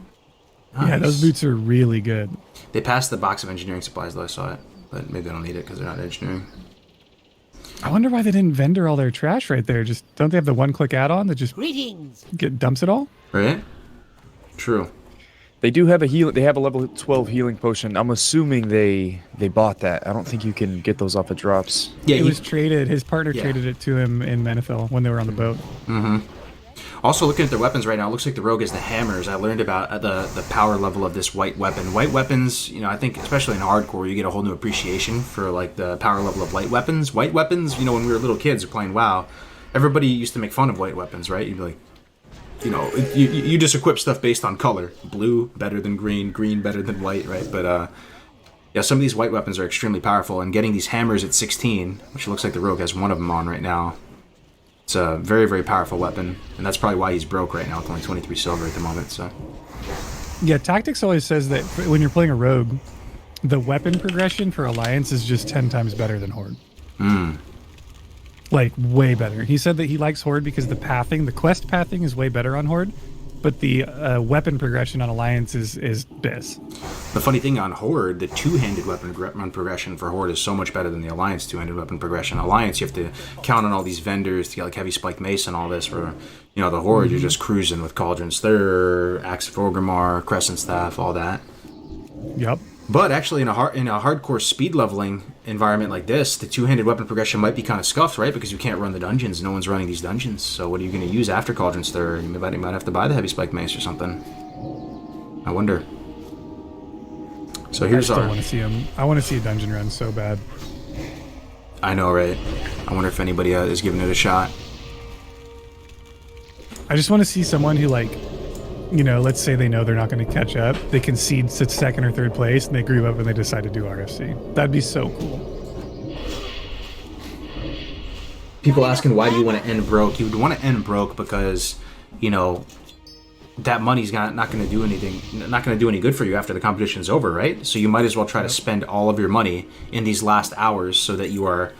Nice. Yeah, those boots are really good. They passed the box of engineering supplies, though I saw it. But maybe they don't need it because they're not engineering. I wonder why they didn't vendor all their trash right there. Just don't they have the one-click add-on that just dumps it all? Right? True. They do have They have a level 12 healing potion. I'm assuming they bought that. I don't think you can get those off of drops. Yeah, it was traded. His partner traded it to him in Menifil when they were on the boat. Mm-hmm. Also, looking at their weapons right now, it looks like the rogue has the hammers. I learned about the power level of this white weapon. White weapons, you know, I think especially in hardcore, you get a whole new appreciation for like the power level of light weapons. White weapons, you know, when we were little kids playing WoW, everybody used to make fun of white weapons, right? You'd be like, you know, you just equip stuff based on color. Blue better than green, green better than white, right? But yeah, some of these white weapons are extremely powerful, and getting these hammers at 16, which looks like the rogue has one of them on right now, it's a very, very powerful weapon, and that's probably why he's broke right now with only 23 silver at the moment. So yeah, Tactics always says that when you're playing a rogue, the weapon progression for Alliance is just 10 times better than Horde. Like, way better. He said that he likes Horde because the quest pathing is way better on Horde, but the weapon progression on Alliance is BIS. The funny thing on Horde, the two-handed weapon progression for Horde is so much better than the Alliance two-handed weapon progression. Alliance, you have to count on all these vendors to get like heavy spike mace and all this. For the Horde, you're just cruising with Cauldron Stir, Axe of Orgrimmar, Crescent Staff, all that. Yep. But actually, in a hardcore speed leveling environment like this, the two-handed weapon progression might be kind of scuffed, right? Because you can't run the dungeons. No one's running these dungeons. So what are you going to use after Cauldron Stir? You might have to buy the heavy spike mace or something. I wonder. So here's I want to see him. I want to see a dungeon run so bad. I know, right? I wonder if anybody is giving it a shot. I just want to see someone who, like, you know, let's say they know they're not going to catch up. They concede to second or third place, and they grew up and they decide to do RFC. That'd be so cool. People asking, why do you want to end broke? You would want to end broke because, you know, that money's not going to do anything, not going to do any good for you after the competition is over, right? So you might as well try to spend all of your money in these last hours so that you are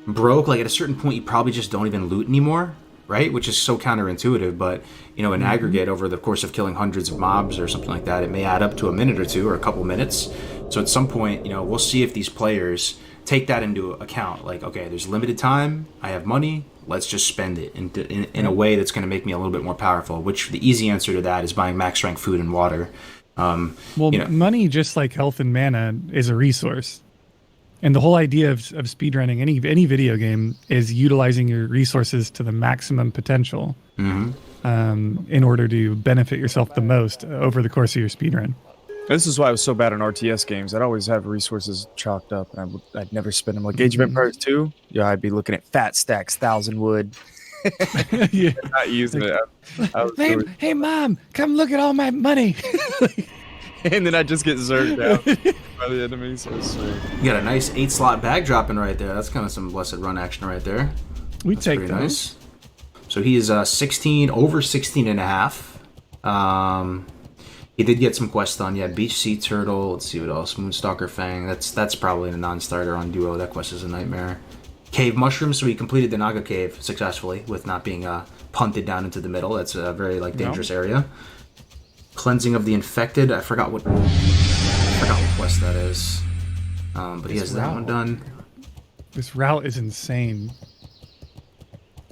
broke. Like, at a certain point, you probably just don't even loot anymore, right? Which is so counterintuitive, but, you know, in aggregate, over the course of killing hundreds of mobs or something like that, it may add up to a minute or two or a couple minutes. So at some point, you know, we'll see if these players take that into account. Like, okay, there's limited time, I have money, let's just spend it in a way that's going to make me a little bit more powerful, which the easy answer to that is buying max strength food and water. Well, you know, money, just like health and mana, is a resource. And the whole idea of speedrunning any video game is utilizing your resources to the maximum potential in order to benefit yourself the most over the course of your speedrun. This is why I was so bad in RTS games. I'd always have resources chalked up, and I'd never spend them. Like Age of Empires 2, yeah, I'd be looking at fat stacks, 1,000 wood. Yeah. Not using it. Hey, Mom, come look at all my money. And then I just get zerged out by the enemy. So sweet. You got a nice 8-slot bag dropping right there. That's kind of some blessed run action right there. That's take those. Nice. So he is 16, over 16 and a half. He did get some quests done. Yeah, Beach Sea Turtle. Let's see what else. Moonstalker Fang. That's probably a non-starter on Duo. That quest is a nightmare. Cave Mushroom. So he completed the Naga Cave successfully with not being punted down into the middle. That's a very dangerous area. Cleansing of the Infected. I forgot what quest that is. But he has that one done. This route is insane.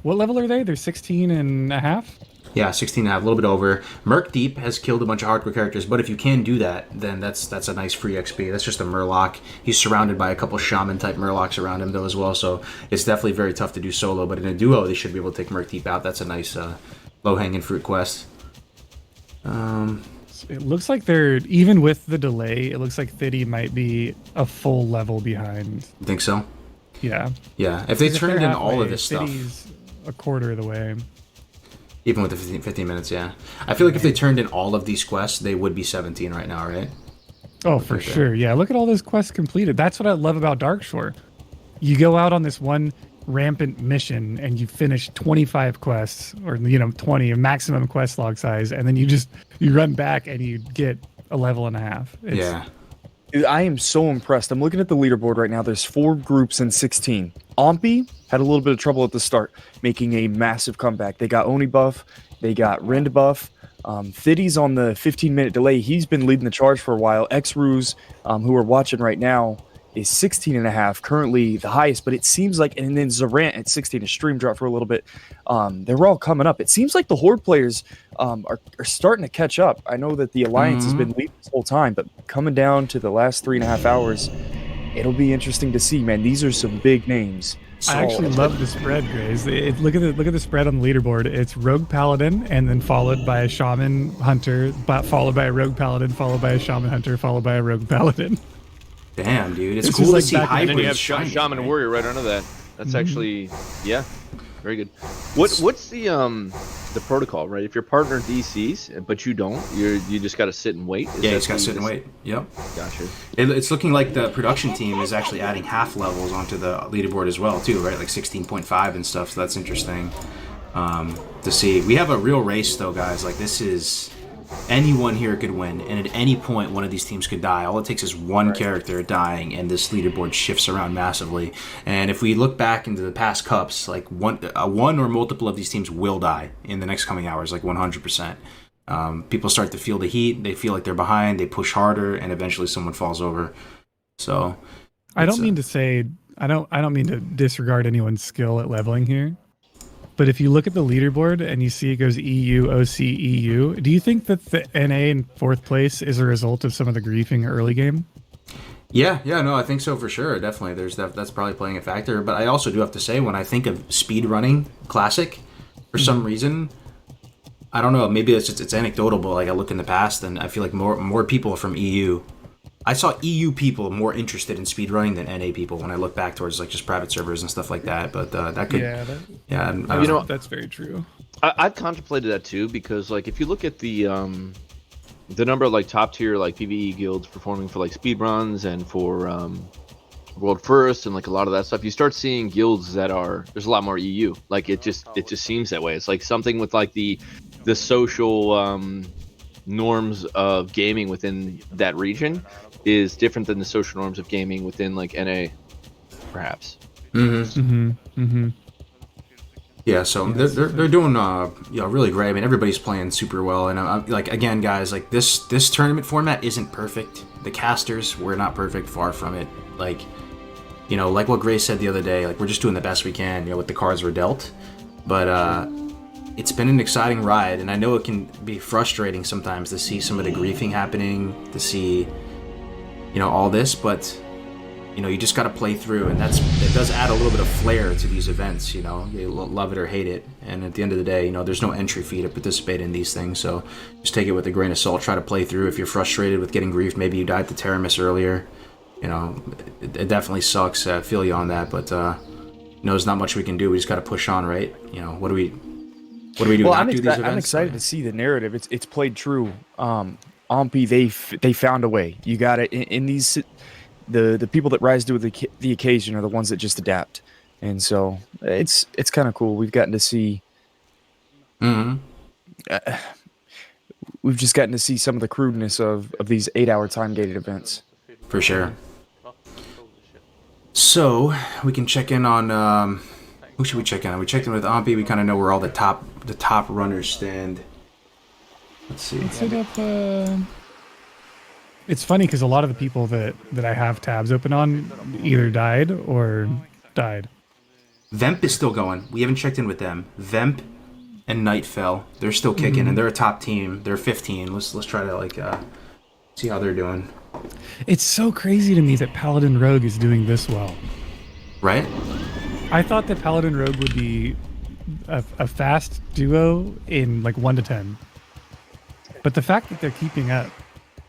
What level are they? They're 16 and a half? Yeah, 16 and a half, a little bit over. Merc Deep has killed a bunch of hardcore characters, but if you can do that, then that's a nice free XP. That's just a Murloc. He's surrounded by a couple Shaman-type Murlocs around him, though, as well, so it's definitely very tough to do solo, but in a duo, they should be able to take Merc Deep out. That's a nice low-hanging fruit quest. It looks like they're, even with the delay, it looks like Thiddy might be a full level behind. You think so? Yeah. Yeah, if they turned in all of this stuff. Thiddy's a quarter of the way. Even with the 15 minutes, yeah. I feel like if they turned in all of these quests, they would be 17 right now, right? Oh, for sure. Yeah, look at all those quests completed. That's what I love about Darkshore. You go out on this one rampant mission and you finish 25 quests, or 20, a maximum quest log size, and then you run back and you get a level and a half. Yeah. Dude, I am so impressed. I'm looking at the leaderboard right now. There's 4 groups in 16. Ompi had a little bit of trouble at the start, making a massive comeback. They got Oni buff. They got Rind buff. Thiddy's on the 15-minute delay. He's been leading the charge for a while. X-Ruse, who we're watching right now, is 16 and a half, currently the highest, but it seems like, and then Zarant at 16, his stream dropped for a little bit. They're all coming up. It seems like the Horde players are starting to catch up. I know that the Alliance has been leading this whole time, but coming down to the last 3.5 hours, it'll be interesting to see, man. These are some big names. I actually love the spread, Grays. Look at the spread on the leaderboard. It's Rogue Paladin, and then followed by a Shaman Hunter, followed by a Rogue Paladin, followed by a Shaman Hunter, followed by a Rogue Paladin. Damn, dude, it's cool to see hybrids. And then you have Shaman Warrior right under that. That's actually, yeah, very good. What's the protocol, right? If your partner DCs, but you don't, you just got to sit and wait. Yeah, you just got to sit and wait. Yep. Gotcha. It's looking like the production team is actually adding half levels onto the leaderboard as well, too, right? Like 16.5 and stuff. So that's interesting to see. We have a real race, though, guys. Like this is. Anyone here could win, and at any point one of these teams could die. All it takes is one character dying, and this leaderboard shifts around massively. And if we look back into the past cups, like one or multiple of these teams will die in the next coming hours, like 100%. People start to feel the heat. They feel like they're behind. They push harder, and eventually someone falls over. So, I don't mean to say I don't mean to disregard anyone's skill at leveling here. But if you look at the leaderboard and you see it goes EU, OC, EU, do you think that the NA in 4th place is a result of some of the griefing early game? Yeah, no, I think so for sure. Definitely, that's probably playing a factor. But I also do have to say, when I think of speedrunning classic, for some reason, I don't know. Maybe it's anecdotal, but like I look in the past, and I feel like more people from EU. I saw EU people more interested in speedrunning than NA people when I look back towards like just private servers and stuff like that. But that could, I don't know. That's very true. I've contemplated that too, because like if you look at the number of like top tier like PvE guilds performing for like speedruns and for world first and like a lot of that stuff, you start seeing guilds that there's a lot more EU. Like it just seems that way. It's like something with like the social norms of gaming within that region is different than the social norms of gaming within like NA, perhaps. Yeah, so they're doing really great. I mean, everybody's playing super well, and like again, guys, like this tournament format isn't perfect. The casters were not perfect, far from it. Like, like what Grace said the other day, like we're just doing the best we can, with the cards we're dealt. But it's been an exciting ride, and I know it can be frustrating sometimes to see some of the griefing happening, to see, all this, but you just got to play through, and it does add a little bit of flair to these events. You love it or hate it, and at the end of the day, there's no entry fee to participate in these things, so just take it with a grain of salt. Try to play through. If you're frustrated with getting griefed, maybe you died to Teramis earlier, it definitely sucks. I feel you on that, but there's not much we can do. We just got to push on, right? What do we do? Well, not do these events? I'm excited to see the narrative. It's played true. Ompi, they found a way. You got it in these. The people that rise to the occasion are the ones that just adapt, and so it's kind of cool. We've gotten to see. we've just gotten to see some of the crudeness of these 8-hour time gated events. For sure. So we can check in on who should we check in on? We checked in with Ampy. We kind of know where all the top runners stand. Let's see. Let's hit up. It's funny because a lot of the people that I have tabs open on either died or died. Vemp is still going. We haven't checked in with them. Vemp and Nightfell, they're still kicking, and they're a top team. They're 15. Let's try to like see how they're doing. It's so crazy to me that Paladin Rogue is doing this well. Right? I thought that Paladin Rogue would be a fast duo in like 1 to 10. But the fact that they're keeping up,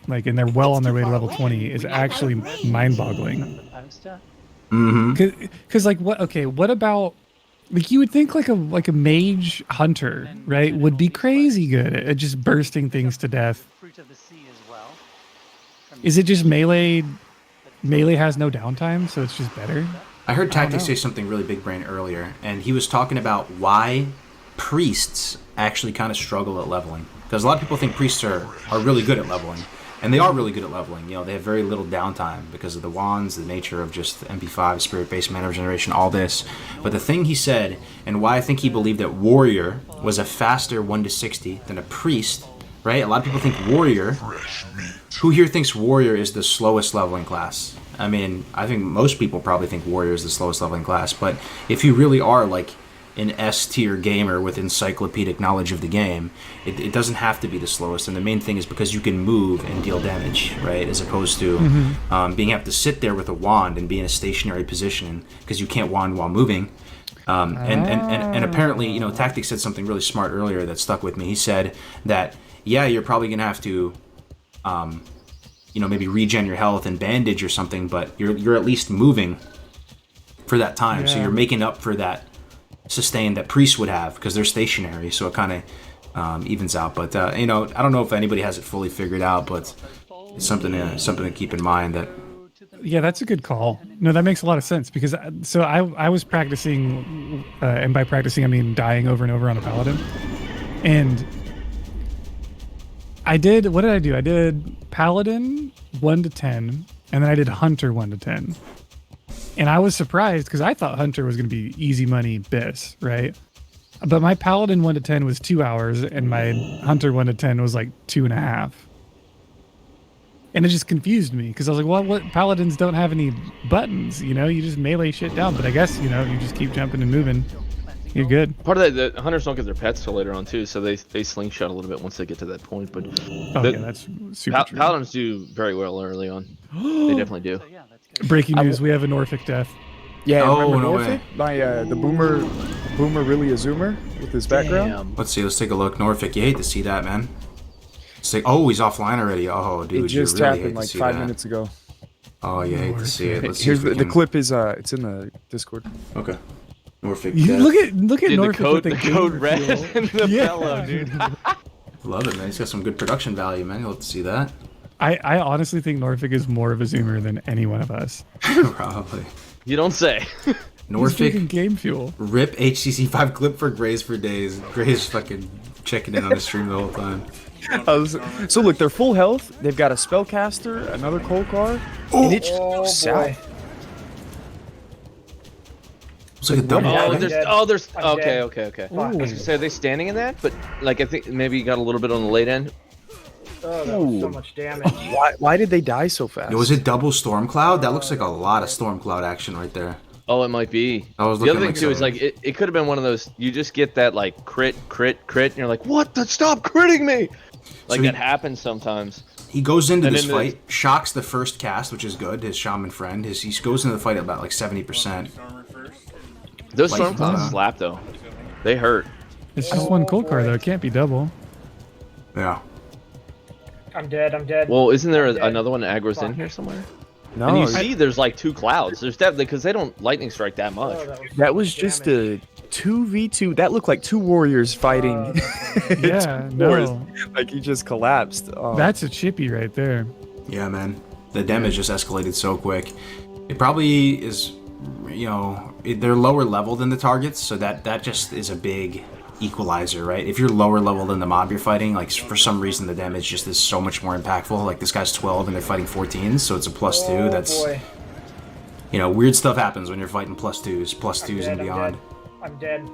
like, and they're well on their way to level 20 is actually mind-boggling. Because like what about, like, you would think like a mage hunter, right, would be crazy good at just bursting things to death. Is it just melee has no downtime, so it's just better? I heard Tactics say something really big brain earlier, and he was talking about why priests actually kind of struggle at leveling. Because a lot of people think priests are really good at leveling. And they are really good at leveling. You know, they have very little downtime because of the wands, the nature of just MP5, spirit-based mana regeneration, all this. But the thing he said, and why I think he believed that warrior was a faster 1 to 60 than a priest, right? A lot of people think warrior. Who here thinks warrior is the slowest leveling class? I mean, I think most people probably think warrior is the slowest leveling class. But if you really are like an S-tier gamer with encyclopedic knowledge of the game, it doesn't have to be the slowest. And the main thing is because you can move and deal damage, right? As opposed to being able to sit there with a wand and be in a stationary position because you can't wand while moving. And apparently, you know, Tactics said something really smart earlier that stuck with me. He said that, yeah, you're probably going to have to, you know, maybe regen your health and bandage or something, but you're at least moving for that time. So you're making up for that sustain that priests would have because they're stationary, so it kind of evens out. But you know, I don't know if anybody has it fully figured out, but it's something to keep in mind. That yeah, that's a good call. No, that makes a lot of sense because so I was practicing, and by practicing I mean dying over and over on a paladin, and what did I do? I did paladin 1 to 10, and then I did hunter 1 to 10. And I was surprised because I thought hunter was going to be easy money bis, right? But my paladin 1 to 10 was 2 hours, and my hunter 1 to 10 was like 2.5. And it just confused me because I was like, well, what paladins don't have any buttons? You know, you just melee shit down. But I guess, you know, you just keep jumping and moving. You're good. Part of that, the hunters don't get their pets till later on too, so they slingshot a little bit once they get to that point. But that's super true. Paladins do very well early on. They definitely do. Breaking news: we have a Norfolk death. Yeah, remember no Norfolk? The boomer really a zoomer with his background. Let's see. Let's take a look. Norfolk, you hate to see that, man. It's like, oh, he's offline already. Oh, dude, it just you really happened like 5 minutes ago. Oh, you hate to see it. Let's Here's see the clip is it's in the Discord. Okay. Norfolk. Look at dude, Norfolk the code red and the bellow, dude. Love it, man. He's got some good production value, man. You'll have to see that. I honestly think Norfolk is more of a zoomer than any one of us. Probably. You don't say. Norfolk. Game fuel. Rip HCC5 clip for Grays for days. Grays fucking checking in on the stream the whole time. So look, they're full health. They've got a spellcaster, another cold card, and it's south. It's like a double. There's okay. I was gonna say, are they standing in that? But like, I think maybe you got a little bit on the late end. Oh, that was so much damage. Why did they die so fast? Was it double storm cloud? That looks like a lot of storm cloud action right there. Oh, it might be. I was the other looking thing too is like it could have been one of those. You just get that like crit, and you're like, what? Stop critting me! Like So that happens sometimes. He goes into And this then fight, shocks the first cast, which is good. His shaman friend. He goes into the fight at about like 70%. Those Life storm is clouds done. slap though. They hurt. It's just one cold card though. It can't be double. Yeah. I'm dead. Well, isn't there another one that aggro's in here somewhere? No. And you see, there's like 2 clouds. There's definitely because they don't lightning strike that much. That was just a 2v2. That looked like 2 warriors fighting. Yeah, Two wars. no. Like he just collapsed. That's a chippy right there. Yeah, man. The damage just escalated so quick. It probably is, you know, they're lower level than the targets, so that just is a big equalizer, right? If you're lower level than the mob you're fighting, like for some reason the damage just is so much more impactful. Like this guy's 12 and they're fighting 14s, so it's a +2. That's boy. you know, weird stuff happens when you're fighting +2s and beyond. I'm dead.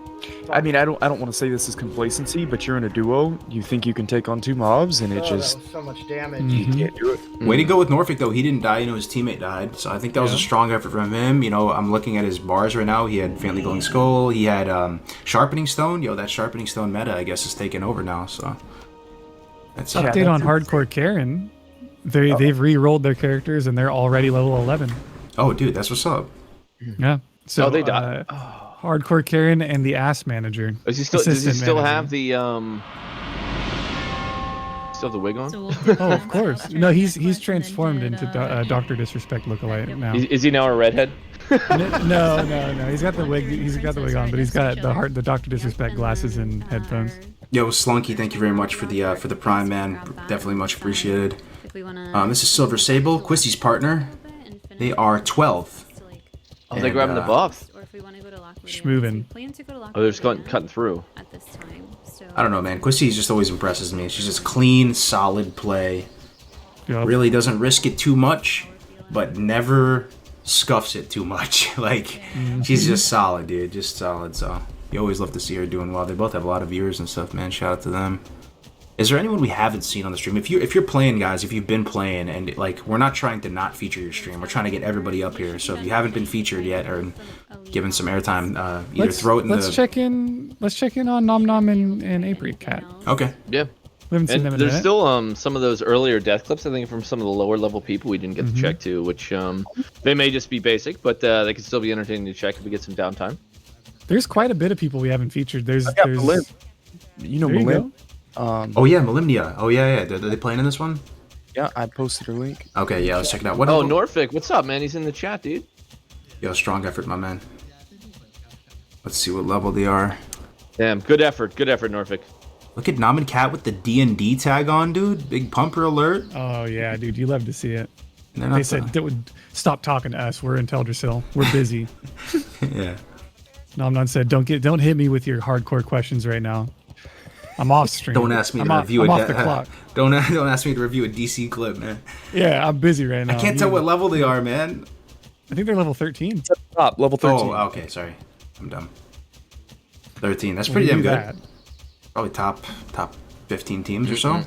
I mean, I don't want to say this is complacency, but you're in a duo. You think you can take on 2 mobs, and it just that was so much damage. you can't do it. Way to go with Norfolk though. He didn't die, you know, his teammate died. So I think that was a strong effort from him. You know, I'm looking at his bars right now. He had Faintly Glowing Skull. He had Sharpening Stone. Yo, that Sharpening Stone meta, I guess, is taking over now. So that's Update on Hardcore Karen. They've re-rolled their characters and they're already level 11. Oh, dude, that's what's up. Yeah. So they died. Hardcore Karen and the Ass Manager. Does he still have the still have the wig on? Oh, of course. No, he's transformed into Dr. Disrespect lookalike now. Is he now a redhead? No. He's got the wig. He's got the wig on, but he's got the Dr. Disrespect glasses and headphones. Yo, Slunky, thank you very much for the Prime, man. Definitely much appreciated. This is Silver Sable, Quisty's partner. They are 12. Oh, they're grabbing the buff. Schmovin'. Oh, they're just cutting through. I don't know, man. Quisty just always impresses me. She's just clean, solid play. Yep. Really doesn't risk it too much, but never scuffs it too much. Like, she's just solid, dude. Just solid. So you always love to see her doing well. They both have a lot of viewers and stuff, man. Shout out to them. Is there anyone we haven't seen on the stream? If you're playing, guys, if you've been playing, and like we're not trying to not feature your stream, we're trying to get everybody up here. So if you haven't been featured yet or given some airtime, either throw it in Let's check in on Nom Nom and April Cat. Okay. Yeah. We haven't seen And them in a there's minute. still some of those earlier death clips, I think, from some of the lower level people we didn't get to check to, which they may just be basic, but they could still be entertaining to check if we get some downtime. There's quite a bit of people we haven't featured. There's Malim. You know There you Malim? Oh yeah, Malimnia. Oh yeah. Are they playing in this one? Yeah, I posted her link. Okay, yeah, let's check it out. Oh, Norfolk, what's up, man? He's in the chat, dude. Yo, strong effort, my man. Let's see what level they are. Damn, good effort, Norfolk. Look at Nam and Cat with the D&D tag on, dude. Big pumper alert. Oh yeah, dude, you love to see it. They're They not said, "Stop talking to us. We're in Teldrassil. We're busy." Yeah. Nom Nom said, "Don't hit me with your hardcore questions right now. I'm off stream. Don't ask me to review I'm a off the clock. Don't ask me to review a DC clip, man. Yeah, I'm busy right now. I can't tell what level they are, man. I think they're level 13. Top level 13. Oh, okay, sorry. I'm dumb. 13. That's pretty damn good. That. Probably top 15 teams or so.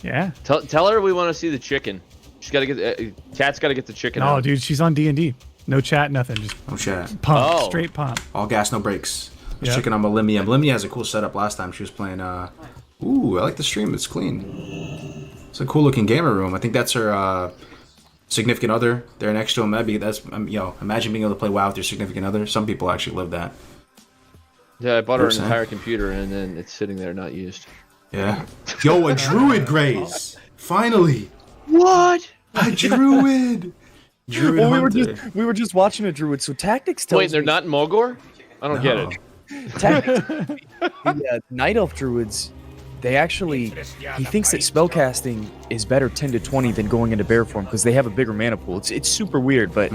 Yeah. Tell her we want to see the chicken. She's got to get Cat's got to get the chicken. No, out. dude, she's on D&D. No chat, nothing. Just No chat. pump, straight pump. All gas, no brakes. Let's Yep. check in on Malimnia. Malimnia has a cool setup. Last time she was playing. Ooh, I like the stream. It's clean. It's a cool looking gamer room. I think that's her significant other. They're next to him. That'd be imagine being able to play WoW with your significant other. Some people actually live that. Yeah, I bought her an 100%. entire computer and then it's sitting there not used. Yeah. Yo, a druid, Grace. Finally. What? A druid. Druid Well, hunter. we were just watching a druid. So tactics tells Wait, they're me- not in Mulgore? I don't get it. the night elf druids, they actually, he thinks that spellcasting is better 10 to 20 than going into bear form because they have a bigger mana pool. It's super weird, but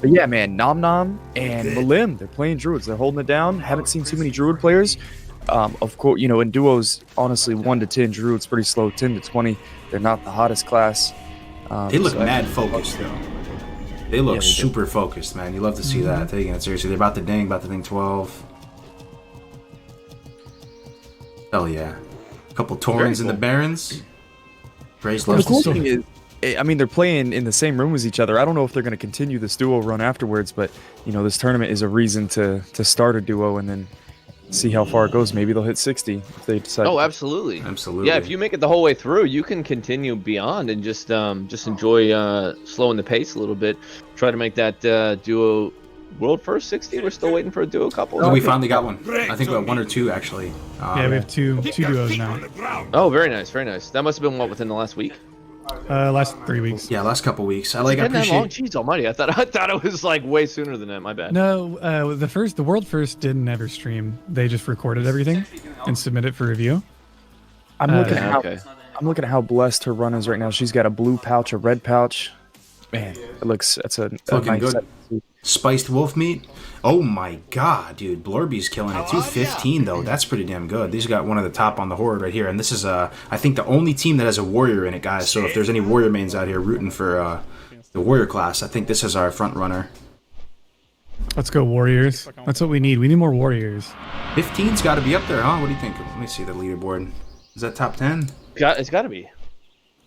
yeah, man, Nom Nom and Malim, they're playing druids. They're holding it down. Haven't seen too many druid players. Of course, in duos, honestly, 1 to 10 druids pretty slow. 10 to 20, they're not the hottest class. They look so I mad think- focused though. They look Yeah, they do. super focused, man. You love to see that. Taking it seriously. They're about to ding 12. Hell yeah. A couple Taurens in the Barons. Grace Well, the loves cool to see thing is, I mean, they're playing in the same room as each other. I don't know if they're going to continue this duo run afterwards, but this tournament is a reason to start a duo and then see how far it goes. Maybe they'll hit 60 if they decide. Oh, absolutely. Absolutely. Yeah, if you make it the whole way through, you can continue beyond and just enjoy slowing the pace a little bit. Try to make that duo world first 60. We're still waiting for a duo couple. Oh, we finally got one. I think we got 1 or 2 actually. Yeah, we have two duos now. Oh, very nice, very nice. That must have been within the last week. Last 3 weeks. Yeah, last couple weeks. I Been that long? appreciate. Jeez Almighty! I thought it was like way sooner than that. My bad. No, the world first didn't ever stream. They just recorded everything and submitted it for review. I'm looking at okay. I'm looking at how blessed her run is right now. She's got a blue pouch, a red pouch. Man, it looks that's a Looking nice good. set. Spiced wolf meat. Oh my god, dude. Blorby's killing it. 215 though. That's pretty damn good. These got one of the top on the horde right here. And this is I think the only team that has a warrior in it, guys. So if there's any warrior mains out here rooting for the warrior class, I think this is our front runner. Let's go Warriors. That's what we need. We need more Warriors. 15's got to be up there, huh? What do you think? Let me see the leaderboard. Is that top 10? It's got to be.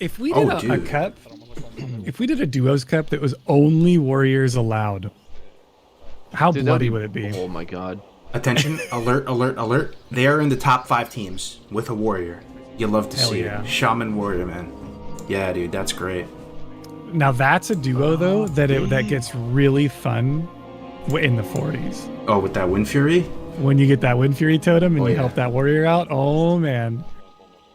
If we did a cup, if we did a duos cup that was only Warriors allowed, how bloody would it be? Oh my god. Attention, alert, alert, alert. They are in the top 5 teams with a warrior. You love to see it. Shaman warrior, man. Yeah, dude, that's great. Now that's a duo though that gets really fun in the 40s. Oh, with that Wind Fury? When you get that Wind Fury totem and you help that warrior out, oh man.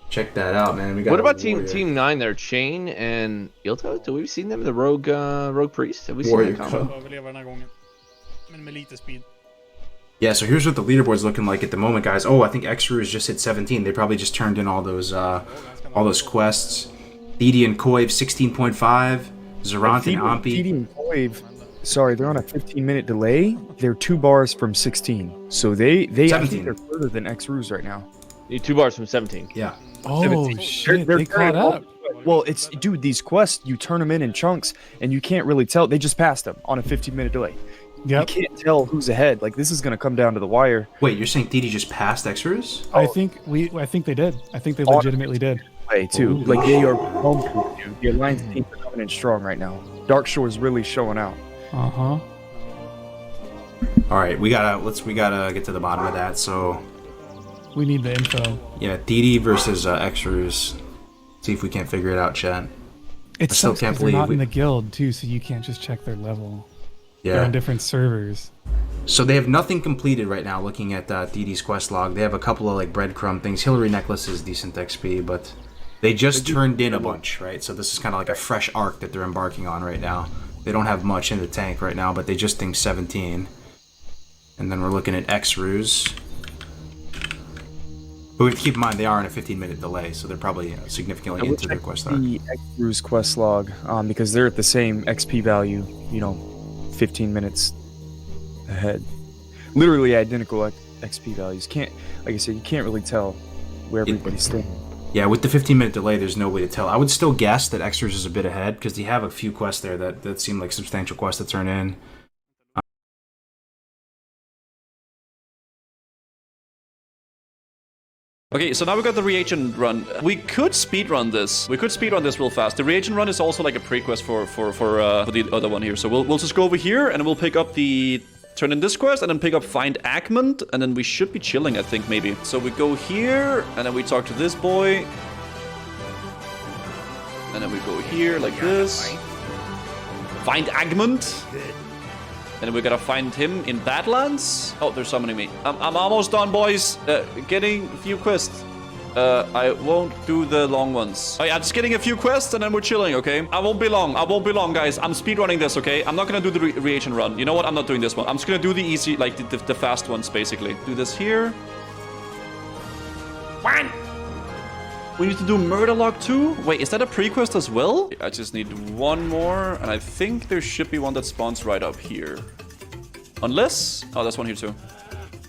Check that out, man. We got what about team 9 there? Chain and Ilto? Do we seen them in the rogue priest? Have we seen that combo? Yeah, so here's what the leaderboard's looking like at the moment, guys. Oh, I think Xru's just hit 17. They probably just turned in all those quests. Didi and Koiv 16.5. Zerant and Ampi. Didi and Koiv, sorry, they're on a 15-minute delay. They're 2 bars from 16. So they I think they're further than Xru's right now. Need 2 bars from 17. Yeah. Oh 17. shit, they're they caught up. Well, it's dude, these quests you turn them in chunks, and you can't really tell. They just passed them on a 15-minute delay. Yep. You can't tell who's ahead. Like this is gonna come down to the wire. Wait, you're saying Didi just passed Xru's? I think they did. I think they legitimately did. Play too. Like they are home for you. The Alliance team are coming in strong right now. Dark Shore is really showing out. Uh-huh. All right, we gotta get to the bottom of that. So we need the info. Yeah, Didi versus Xru's. See if we can't figure it out, chat. It still can't believe they're not in the guild too, so you can't just check their level. Yeah. They're on different servers. So they have nothing completed right now. Looking at Didi's quest log, they have a couple of like breadcrumb things. Hillary necklace is decent XP, but they just turned in a bunch, right? So this is kind of like a fresh arc that they're embarking on right now. They don't have much in the tank right now, but they just think 17. And then we're looking at Xru's. But we have to keep in mind they are in a 15-minute delay, so they're probably significantly into their quest log. The Xru's quest log, because they're at the same XP value, 15 minutes ahead. Literally identical XP values. Like I said, you can't really tell where everybody's standing. Yeah, with the 15-minute delay, there's no way to tell. I would still guess that Xru's is a bit ahead because they have a few quests there that seem like substantial quests to turn in. Okay, so now we got the reagent run. We could speedrun this. We could speedrun this real fast. The reagent run is also like a pre-quest for the other one here. So we'll just go over here and we'll pick up the turn in this quest and then pick up find Agment and then we should be chilling, I think, maybe. So we go here and then we talk to this boy. And then we go here like this. Find Agment. And we gotta find him in Badlands. Oh, they're summoning me. I'm almost done, boys. Getting a few quests. I won't do the long ones. Oh yeah, just getting a few quests and then we're chilling, okay? I won't be long. I won't be long, guys. I'm speedrunning this, okay? I'm not gonna do the reagent run. You know what? I'm not doing this one. I'm just gonna do the easy, like the fast ones, basically. Do this here. One. We need to do Murder Lock too? Wait, is that a pre-quest as well? I just need one more, and I think there should be one that spawns right up here. Unless... Oh, there's one here too.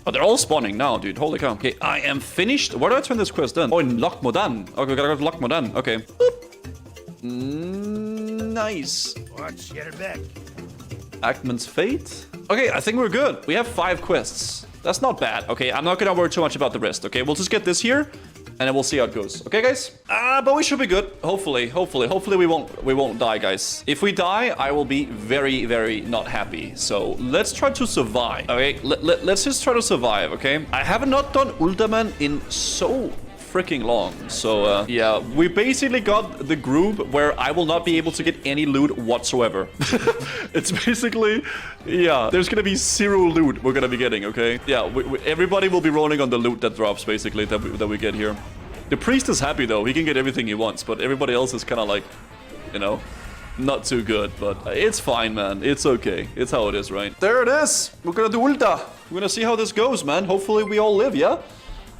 Oh, they're all spawning now, dude. Holy cow. Okay, I am finished. Where do I turn this quest in? Oh, in Lock Modan. Okay, we gotta go to Lock Modan. Okay. Nice. Watch, get her back. Agment's Fate. Okay, I think we're good. We have 5 quests. That's not bad. Okay, I'm not gonna worry too much about the rest. Okay, we'll just get this here. And then we'll see how it goes. Okay, guys? But we should be good. Hopefully we won't die, guys. If we die, I will be very, very not happy. So let's try to survive. Okay, let's just try to survive, okay? I have not done Uldaman in so freaking long. So, yeah, we basically got the group where I will not be able to get any loot whatsoever. It's basically, yeah, there's gonna be 0 loot we're gonna be getting, okay? Yeah, everybody will be rolling on the loot that drops, basically, that we get here. The priest is happy, though. He can get everything he wants, but everybody else is kind of like, not too good. But it's fine, man. It's okay. It's how it is, right? There it is. We're gonna do Ulta. We're gonna see how this goes, man. Hopefully we all live, yeah?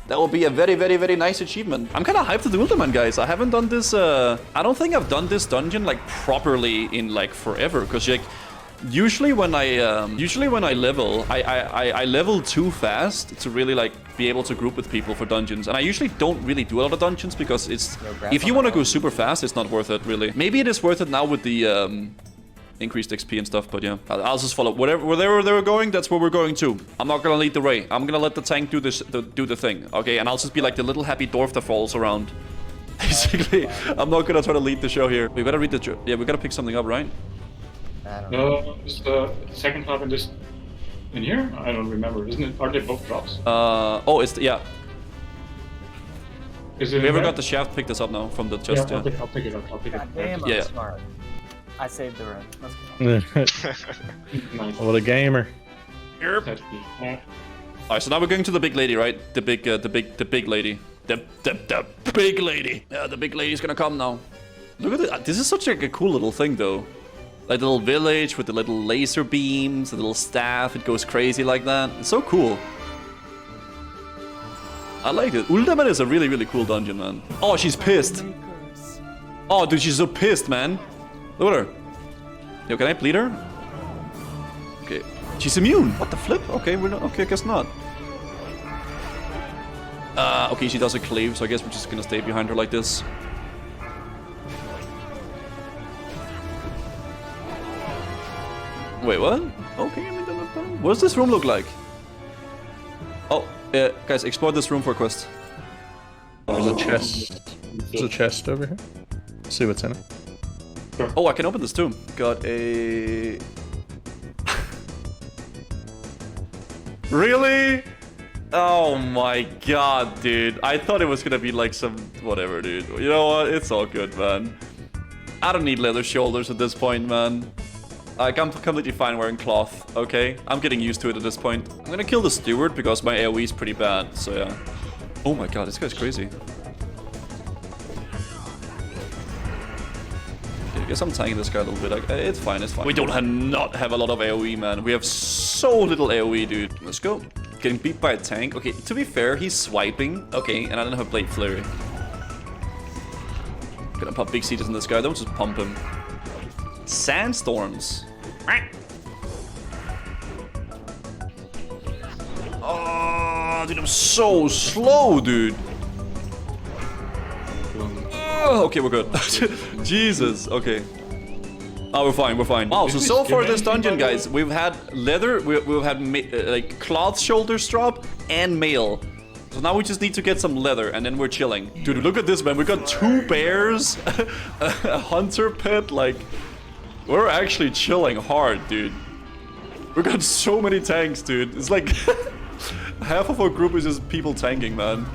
That will be a very, very, very nice achievement. I'm kind of hyped to do Ultraman, guys. I haven't done this, I don't think I've done this dungeon, like, properly in, like, forever. Because, like, usually when I level, I level too fast to really, like, be able to group with people for dungeons. And I usually don't really do a lot of dungeons because it's... If you want to go super fast, it's not worth it, really. Maybe it is worth it now with the, increased XP and stuff, but yeah. I'll just follow. Wherever they were going, that's where we're going to. I'm not gonna lead the way. I'm gonna let the tank do the thing, okay? And I'll just be like the little happy dwarf that falls around. Basically, I'm not gonna try to lead the show here. We gotta read the... Yeah, we gotta pick something up, right? No, is the second hub in this... in here? I don't remember. Isn't it? Are they both drops? Oh, it's... Yeah. Is it we ever got the shaft picked this up now from the chest? Yeah, I'll pick it up. I'll pick it up. Damn, Yeah. I'm smart. I saved the room. Let's go. Nice. What a gamer. Alright, so now we're going to the big lady, right? The big lady. The big lady. Yeah, the big lady's gonna come now. Look at this. This is such like a cool little thing, though. Like the little village with the little laser beams, the little staff. It goes crazy like that. It's so cool. I like it. Ultraman is a really, really cool dungeon, man. Oh, she's pissed. Oh, dude, she's so pissed, man. Look at her. Yo, can I bleed her? Okay. She's immune. What the flip? Okay, we're not. Okay, I guess not. Okay, she does a cleave, so I guess we're just gonna stay behind her like this. Wait, what? Okay, I mean, what does this room look like? Oh, guys, explore this room for a quest. There's a chest. There's a chest over here. Let's see what's in it. Oh, I can open this too. Got a... Really? Oh my god, dude. I thought it was gonna be like some... Whatever, dude. You know what? It's all good, man. I don't need leather shoulders at this point, man. Like, I'm completely fine wearing cloth, okay? I'm getting used to it at this point. I'm gonna kill the steward because my AoE is pretty bad, so yeah. Oh my god, this guy's crazy. I guess I'm tanking this guy a little bit. It's fine, it's fine. We don't not have a lot of AoE, man. We have so little AoE, dude. Let's go. Getting beat by a tank. Okay, to be fair, he's swiping. Okay, and I don't have Blade Flurry. Gonna pop big seeds in this guy. Don't just pump him. Sandstorms. Oh, dude, I'm so slow, dude. Oh, okay, we're good. Jesus, okay. Oh, we're fine, we're fine. Wow, so far this dungeon, guys, we've had leather, we've had like cloth shoulders drop and mail. So now we just need to get some leather and then we're chilling. Dude, look at this, man. We got 2 bears, a hunter pit, like, we're actually chilling hard, dude. We got so many tanks, dude. It's like half of our group is just people tanking, man.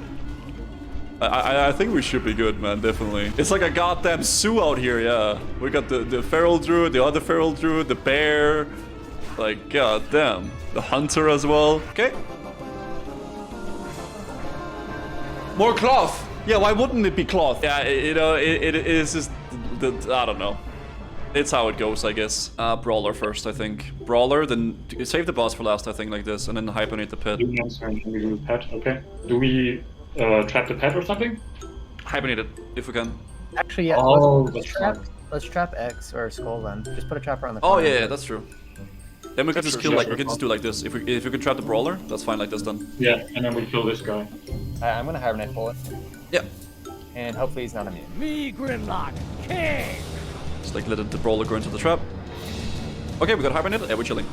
I think we should be good, man, definitely. It's like a goddamn zoo out here, yeah. We got the feral druid, the other feral druid, the bear. Like, goddamn. The hunter as well. Okay. More cloth. Yeah, why wouldn't it be cloth? Yeah, you know, it is just... I don't know. It's how it goes, I guess. Brawler first, I think. Brawler, then save the boss for last, I think, like this. And then hibernate the pit. Pet, okay. Do we... trap the pet or something? Hibernate it, if we can. Actually, yeah. Oh, let's trap X or Skull then. Just put a trapper on the Oh corner. yeah, that's true. Then we can just kill like we can just do like this. If we can trap the brawler, that's fine like this then. Yeah, and then we kill this guy. I'm gonna hibernate bullet. Yeah. And hopefully he's not immune. Me, Grimlock, king! Just like let the brawler go into the trap. Okay, we got hibernated. Yeah, we're chilling.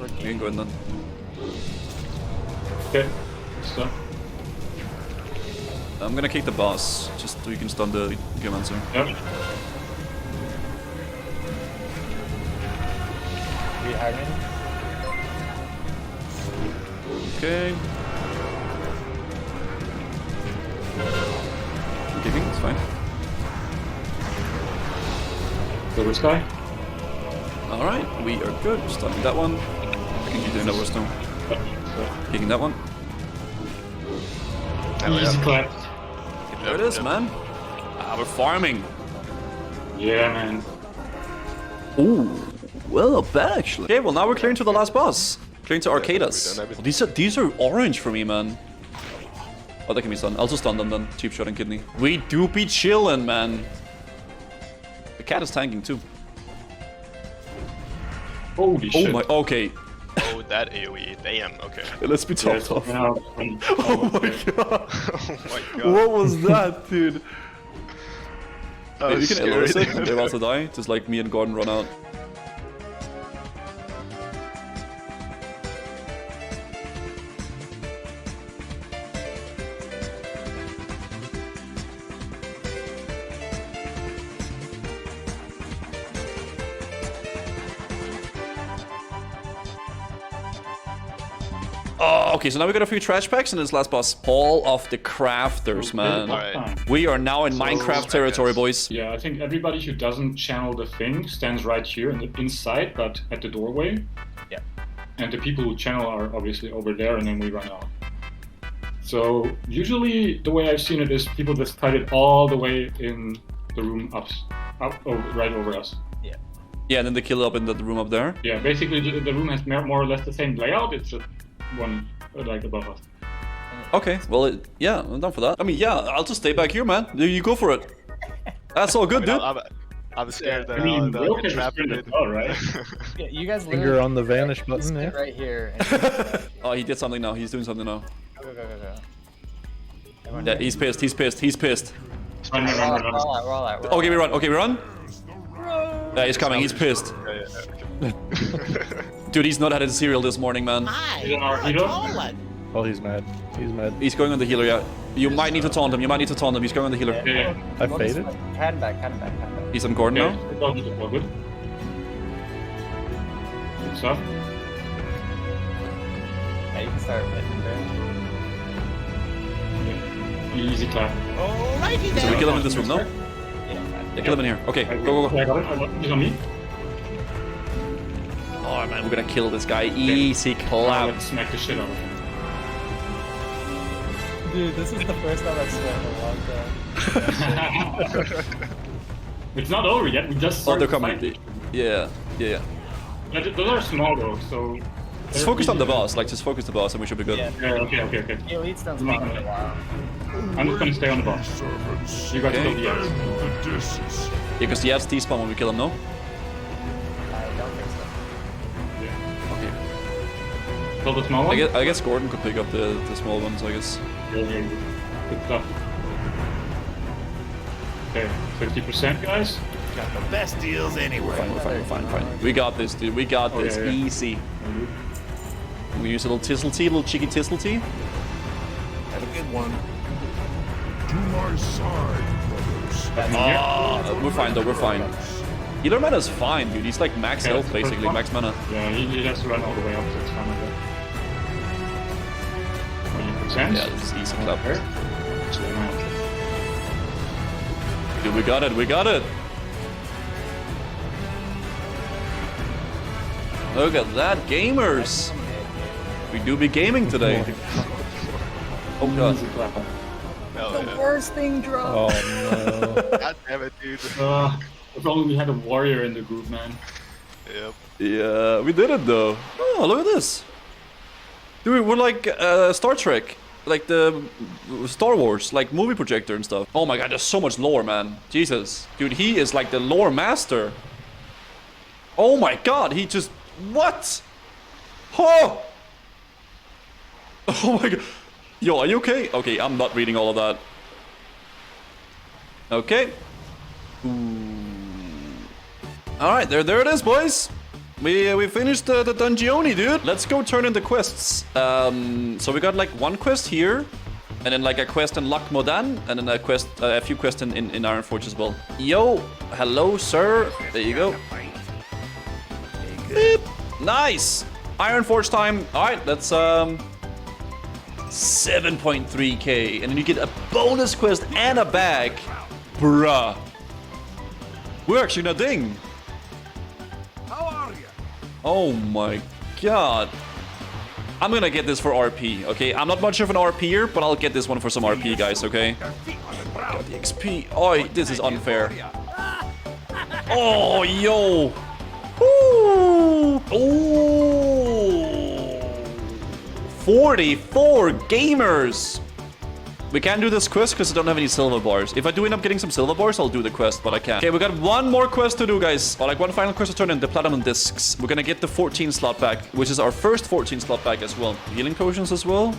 We can go in then. Okay. So. I'm gonna kick the boss, just so you can stun the Geomancer. Yep. We hibernated. Okay. I'm kicking, it's fine. Kill this guy. Alright, we are good. Stunning that one. I can keep doing that Rustone. Kicking that one. Easy clap. There it is, man. We're farming. Yeah, man. Ooh, well, not bad actually. Okay, well now we're clearing to the last boss. Clearing to Arcadas. Well, these are orange for me, man. Oh, that can be stunned. I'll just stun them then. Cheap shot and kidney. We do be chillin', man. The cat is tanking too. Holy shit. Oh my, okay. Oh, that AoE. Damn, okay. Let's be tough. Oh my god. Oh my god. What was that, dude? That Hey, was you can scary, Elos it. dude. They're about to die. Just like me and Gordon run out. Oh, okay, so now we got a few trash packs and this last boss. Hall of the Crafters, man. Alright. We are now in Minecraft territory, boys. Yeah, I think everybody who doesn't channel the thing stands right here in the inside, but at the doorway. Yeah. And the people who channel are obviously over there, and then we run out. So usually the way I've seen it is people just cut it all the way in the room up right over us. Yeah. Yeah, and then they kill up in the room up there. Yeah, basically the room has more or less the same layout. It's just one like above us. Okay, well, yeah, I'm down for that. I mean, yeah, I'll just stay back here, man. You go for it. That's all good, dude. I'm scared that I mean, I'll Will get can trapped sprint in as it. well, right? Yeah, you guys Finger literally on the vanish button sit there. right here. Oh, he did something now. He's doing something now. Go, go, go, go, go. Yeah, he's pissed. He's pissed. He's pissed. Run. Roll out. Okay, we run. Okay, we run. Yeah, he's coming. He's pissed. Dude, he's not had a cereal this morning, man. He's on our healer. Oh, he's mad. He's mad. He's going on the healer, yeah. You might need to taunt him. You might need to taunt him. He's going on the healer. Yeah. I faded. Hand back. He's on Gordon now. It's all good. Good stuff. Yeah, you can start hitting there. Easy clap. So we kill him in this room, no? Yeah, kill him in here. Okay, go. I got it. He's on me. Oh man, we're gonna kill this guy. Easy clap. Let's smack the shit out of him. Dude, this is the first time I've sweat in a long time. It's not over yet. We just Oh, started they're the coming. fight. Yeah. Those are small though, so. Just focus on the boss. Like, just focus the boss, and we should be good. Yeah. Okay. The elite's done spawn for a while. I'm just gonna stay on the boss. You guys kill the Eds. Yeah, because the Eds despawn when we kill him, no? I don't think so. Okay. Kill the small one. I guess Gordon could pick up the small ones, I guess. Yeah. Good stuff. Okay, 50%, guys. Got the best deals anywhere. We're fine. We got this, dude. We got this. Yeah. Easy. We use a little tisselty, a little cheeky tisselty. Have a good one. To my side, brothers. We're fine, though. We're fine. Healer mana's fine, dude. He's like max Okay, health, basically. Max mana. Yeah, he has to run all the way up, so it's fine like that. 20%. Yeah, this is easy clap. Okay. So, Dude, we got it. Look at that, gamers. We do be gaming today. Oh god. The worst thing dropped. Oh no. God damn it, dude. If only we had a warrior in the group, man. Yep. Yeah, we did it though. Oh, look at this. Dude, we're like Star Trek. Like the Star Wars, like movie projector and stuff. Oh my god, there's so much lore, man. Jesus. Dude, he is like the lore master. Oh my god, he just... What? Oh! Oh my god. Yo, are you okay? Okay, I'm not reading all of that. Okay. Alright, there it is, boys. We finished the dungeoni, dude. Let's go turn in the quests. So we got like one quest here, and then like a quest in Lac Modan, and then a few quests in Ironforge as well. Yo, hello, sir. There you go. Beep. Nice. Ironforge time. All right, that's 7.3k, and then you get a bonus quest and a bag. Bruh. We're actually not ding. Oh my god. I'm gonna get this for RP, okay? I'm not much of an RPer, but I'll get this one for some RP, guys, okay? Got the XP. Oh, this is unfair. Oh, yo. Ooh. Oh. 44 gamers. We can't do this quest because I don't have any silver bars. If I do end up getting some silver bars, I'll do the quest, but I can't. Okay, we got one more quest to do, guys. Or like one final quest to turn in, the platinum discs. We're gonna get the 14 slot back, which is our first 14 slot back as well. Healing potions as well.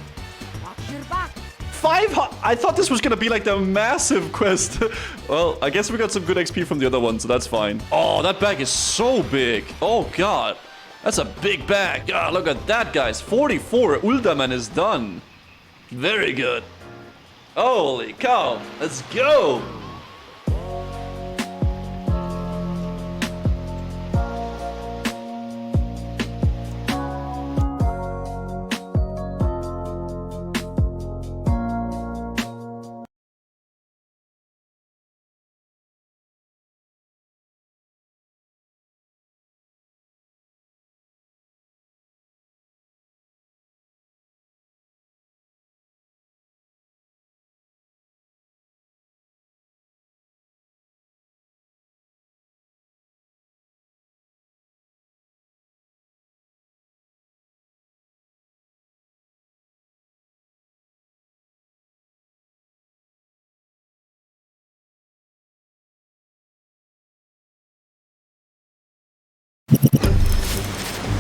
500. I thought this was gonna be like the massive quest. Well, I guess we got some good XP from the other one, so that's fine. Oh, that bag is so big. Oh god, that's a big bag. God, look at that, guys. 44. Uldaman is done. Very good. Holy cow. Let's go.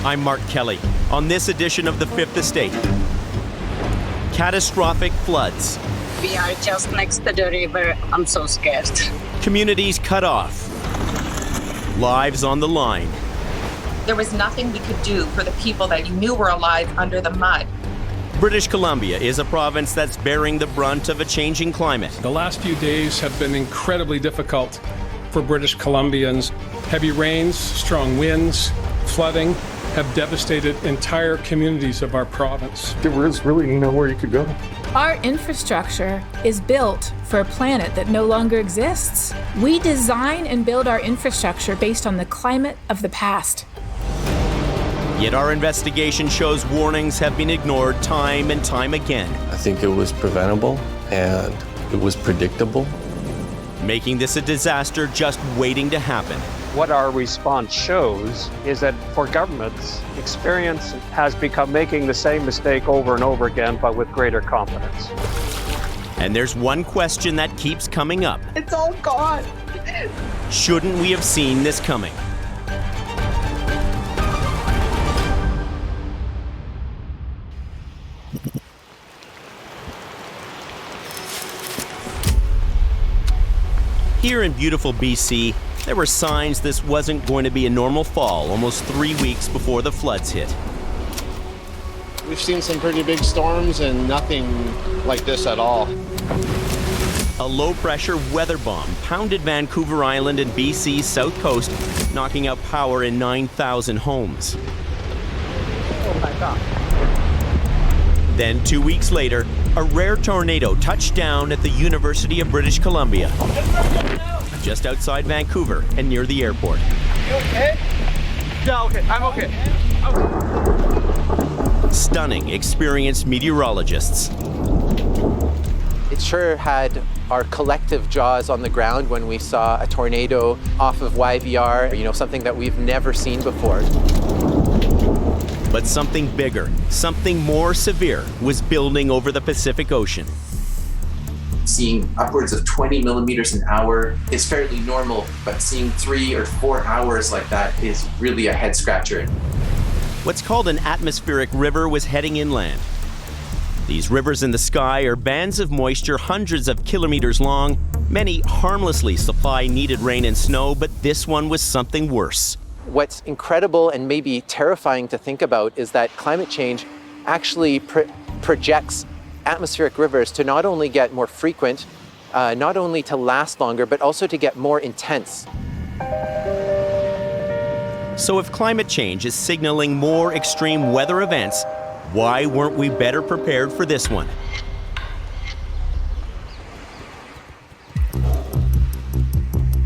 I'm Mark Kelly. On this edition of The Fifth Estate, catastrophic floods. We are just next to the river. I'm so scared. Communities cut off. Lives on the line. There was nothing we could do for the people that you knew were alive under the mud. British Columbia is a province that's bearing the brunt of a changing climate. The last few days have been incredibly difficult for British Columbians. Heavy rains, strong winds, flooding have devastated entire communities of our province. There was really nowhere you could go. Our infrastructure is built for a planet that no longer exists. We design and build our infrastructure based on the climate of the past. Yet our investigation shows warnings have been ignored time and time again. I think it was preventable and it was predictable. Making this a disaster just waiting to happen. What our response shows is that for governments, experience has become making the same mistake over and over again, but with greater confidence. And there's one question that keeps coming up. It's all gone. Shouldn't we have seen this coming? Here in beautiful BC, there were signs this wasn't going to be a normal fall almost 3 weeks before the floods hit. We've seen some pretty big storms and nothing like this at all. A low-pressure weather bomb pounded Vancouver Island and BC's south coast, knocking out power in 9,000 homes. Oh my God. Then 2 weeks later, a rare tornado touched down at the University of British Columbia, just outside Vancouver and near the airport. You okay? Yeah, okay. I'm okay. Stunning, experienced meteorologists. It sure had our collective jaws on the ground when we saw a tornado off of YVR, you know, something that we've never seen before. But something bigger, something more severe was building over the Pacific Ocean. Seeing upwards of 20 millimeters an hour is fairly normal, but seeing 3 or 4 hours like that is really a head scratcher. What's called an atmospheric river was heading inland. These rivers in the sky are bands of moisture hundreds of kilometers long. Many harmlessly supply needed rain and snow, but this one was something worse. What's incredible and maybe terrifying to think about is that climate change actually projects atmospheric rivers to not only get more frequent, not only to last longer, but also to get more intense. So if climate change is signaling more extreme weather events, why weren't we better prepared for this one?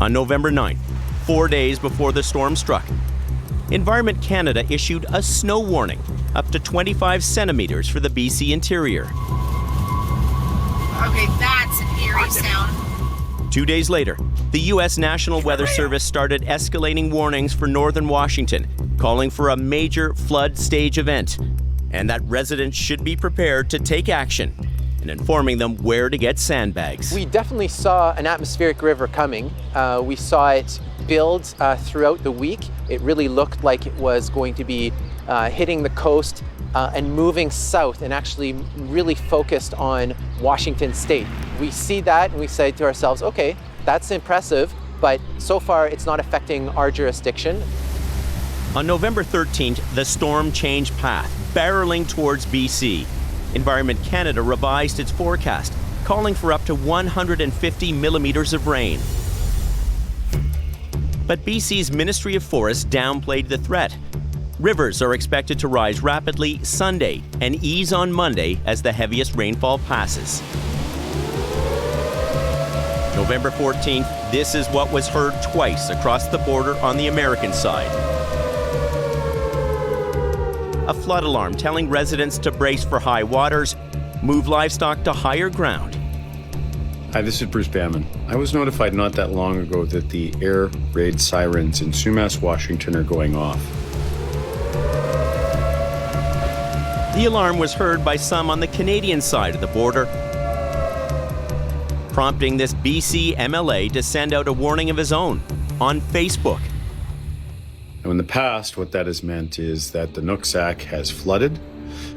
On November 9th, 4 days before the storm struck, Environment Canada issued a snow warning up to 25 centimeters for the BC interior. Okay, that's an eerie sound. 2 days later, the U.S. National Weather Service started escalating warnings for northern Washington, calling for a major flood stage event, and that residents should be prepared to take action. and informing them where to get sandbags. We definitely saw an atmospheric river coming. We saw it build throughout the week. It really looked like it was going to be hitting the coast and moving south and actually really focused on Washington State. We see that and we say to ourselves, okay, that's impressive, but so far it's not affecting our jurisdiction. On November 13th, the storm changed path, barreling towards BC. Environment Canada revised its forecast, calling for up to 150 millimeters of rain. But BC's Ministry of Forests downplayed the threat. Rivers are expected to rise rapidly Sunday and ease on Monday as the heaviest rainfall passes. November 14th, this is what was heard twice across the border on the American side. A flood alarm telling residents to brace for high waters, move livestock to higher ground. Hi, this is Bruce Bamman. I was notified not that long ago that the air raid sirens in Sumas, Washington are going off. The alarm was heard by some on the Canadian side of the border, prompting this BC MLA to send out a warning of his own on Facebook. Now, in the past, what that has meant is that the Nooksack has flooded,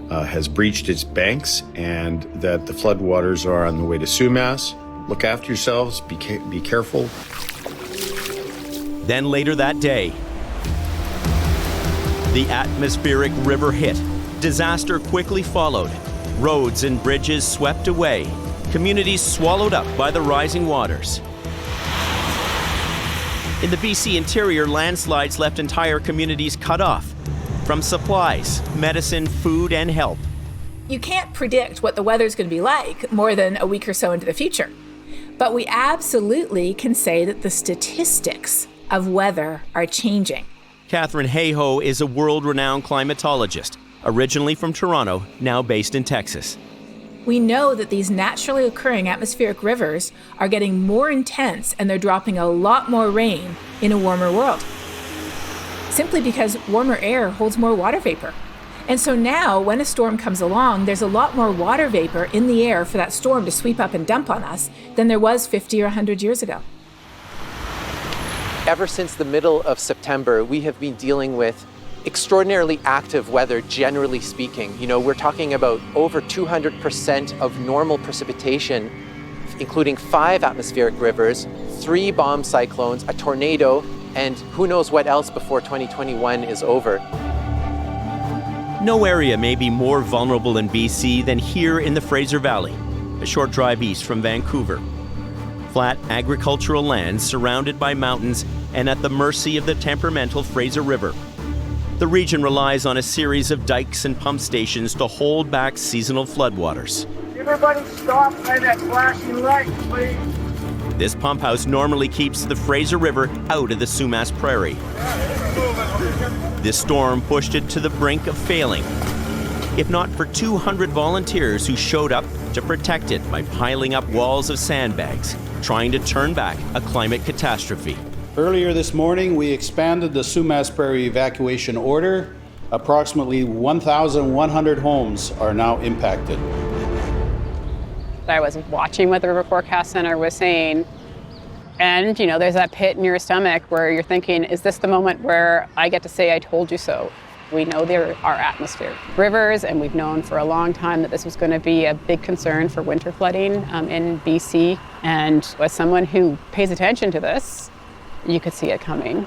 has breached its banks, and that the floodwaters are on the way to Sumas. Look after yourselves, be careful. Then later that day, the atmospheric river hit. Disaster quickly followed. Roads and bridges swept away. Communities swallowed up by the rising waters. In the BC interior, landslides left entire communities cut off from supplies, medicine, food, and help. You can't predict what the weather's going to be like more than a week or so into the future. But we absolutely can say that the statistics of weather are changing. Catherine Hayhoe is a world-renowned climatologist, originally from Toronto, now based in Texas. We know that these naturally occurring atmospheric rivers are getting more intense and they're dropping a lot more rain in a warmer world. Simply because warmer air holds more water vapor. And so now, when a storm comes along, there's a lot more water vapor in the air for that storm to sweep up and dump on us than there was 50 or 100 years ago. Ever since the middle of September, we have been dealing with extraordinarily active weather, generally speaking. You know, we're talking about over 200% of normal precipitation, including 5 atmospheric rivers, 3 bomb cyclones, a tornado, and who knows what else before 2021 is over. No area may be more vulnerable in BC than here in the Fraser Valley, a short drive east from Vancouver. Flat agricultural lands surrounded by mountains and at the mercy of the temperamental Fraser River. The region relies on a series of dikes and pump stations to hold back seasonal floodwaters. Everybody stop by that flashing light, please. This pump house normally keeps the Fraser River out of the Sumas Prairie. This storm pushed it to the brink of failing, if not for 200 volunteers who showed up to protect it by piling up walls of sandbags, trying to turn back a climate catastrophe. Earlier this morning, we expanded the Sumas Prairie evacuation order. Approximately 1,100 homes are now impacted. I was watching what the River Forecast Center was saying, and you know, there's that pit in your stomach where you're thinking, is this the moment where I get to say I told you so? We know there are atmospheric rivers, and we've known for a long time that this was going to be a big concern for winter flooding in BC. And as someone who pays attention to this, you could see it coming.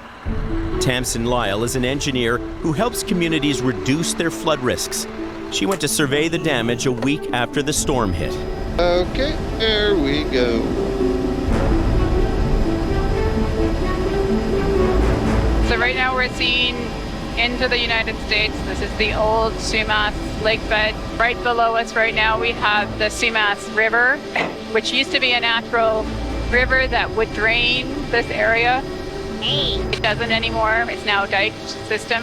Tamsin Lyle is an engineer who helps communities reduce their flood risks. She went to survey the damage a week after the storm hit. Okay, there we go. So right now we're seeing into the United States. This is the old Sumas lake bed. Right below us right now we have the Sumas River, which used to be a natural river that would drain this area. It doesn't anymore. It's now a diked system.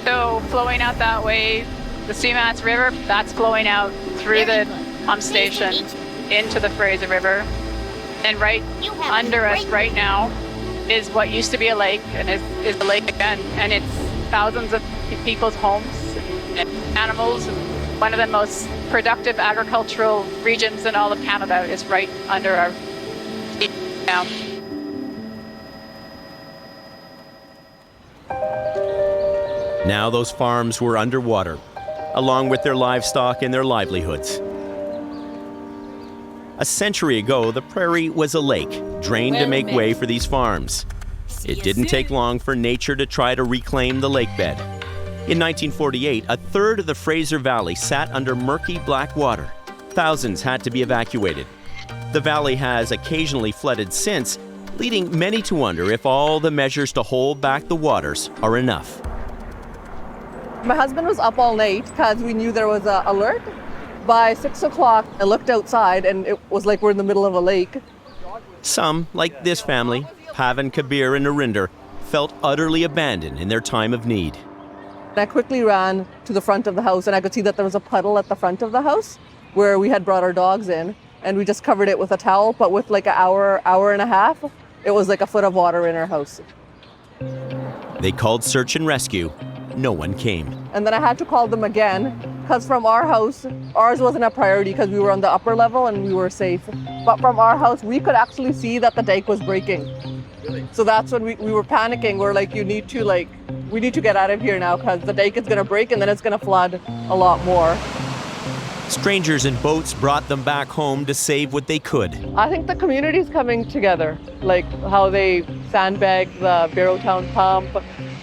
So flowing out that way, the Sumas River, that's flowing out through the pump station into the Fraser River. And right under us right now is what used to be a lake and is a lake again. And it's thousands of people's homes and animals and One of the most productive agricultural regions in all of Canada is right under our feet now. Now those farms were underwater, along with their livestock and their livelihoods. A century ago, the prairie was a lake, drained to make way for these farms. It didn't take long for nature to try to reclaim the lake bed. In 1948, a third of the Fraser Valley sat under murky black water. Thousands had to be evacuated. The valley has occasionally flooded since, leading many to wonder if all the measures to hold back the waters are enough. My husband was up all night because we knew there was an alert. By 6 o'clock, I looked outside and it was like we're in the middle of a lake. Some, like this family, Pavan, Kabir, and Narinder, felt utterly abandoned in their time of need. I quickly ran to the front of the house and I could see that there was a puddle at the front of the house where we had brought our dogs in, and we just covered it with a towel, but with like an hour and a half, it was like a foot of water in our house. They called search and rescue. No one came. And then I had to call them again because from our house, ours wasn't a priority because we were on the upper level and we were safe. But from our house, we could actually see that the dike was breaking. So that's when we were panicking. We're like, we need to get out of here now because the dike is going to break and then it's going to flood a lot more. Strangers in boats brought them back home to save what they could. I think the community's coming together, like how they sandbagged the Barrowtown pump,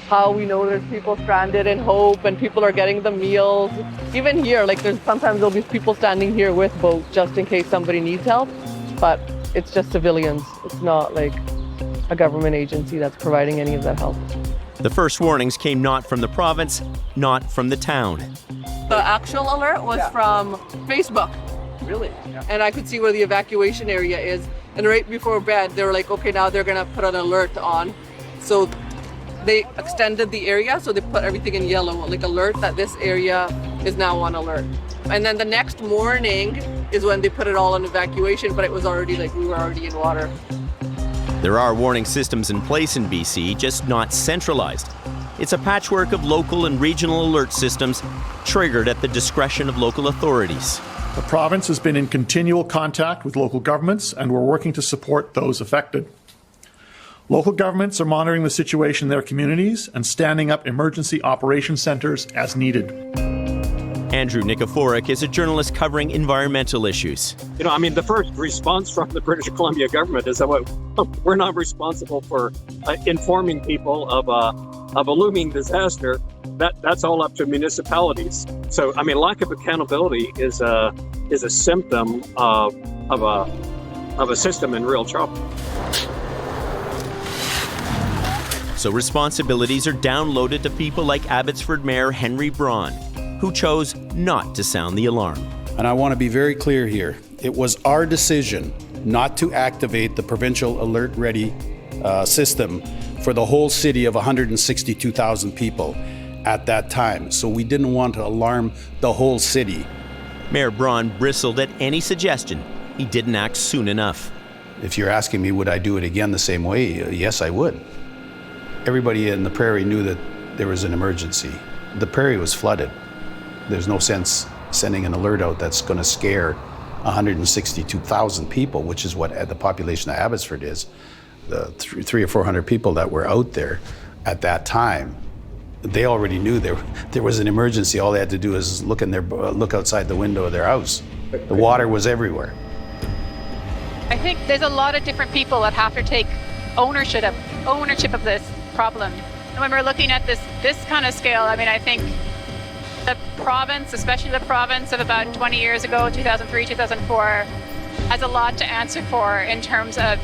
how we know there's people stranded in Hope and people are getting the meals. Even here, like sometimes there'll be people standing here with boats just in case somebody needs help, but it's just civilians. It's not like a government agency that's providing any of that help. The first warnings came not from the province, not from the town. The actual alert was from Facebook. Really? Yeah. And I could see where the evacuation area is. And right before bed, they were like, okay, now they're gonna put an alert on. So they extended the area, so they put everything in yellow, like alert that this area is now on alert. And then the next morning is when they put it all on evacuation, but it was already like we were already in water. There are warning systems in place in BC, just not centralized. It's a patchwork of local and regional alert systems triggered at the discretion of local authorities. The province has been in continual contact with local governments, and we're working to support those affected. Local governments are monitoring the situation in their communities and standing up emergency operation centers as needed. Andrew Nikiforuk is a journalist covering environmental issues. The first response from the British Columbia government is that we're not responsible for informing people of a looming disaster. That's all up to municipalities. So, lack of accountability is a symptom of a system in real trouble. So responsibilities are downloaded to people like Abbotsford Mayor Henry Braun, who chose not to sound the alarm. And I want to be very clear here. It was our decision not to activate the provincial alert ready system for the whole city of 162,000 people at that time. So we didn't want to alarm the whole city. Mayor Braun bristled at any suggestion he didn't act soon enough. If you're asking me, would I do it again the same way? Yes, I would. Everybody in the prairie knew that there was an emergency. The prairie was flooded. There's no sense sending an alert out that's going to scare 162,000 people, which is what the population of Abbotsford is. The 300 or 400 people that were out there at that time, they already knew there was an emergency. All they had to do is look outside the window of their house. The water was everywhere. I think there's a lot of different people that have to take ownership of this problem. And when we're looking at this kind of scale, I think the province, especially the province of about 20 years ago, 2003, 2004, has a lot to answer for in terms of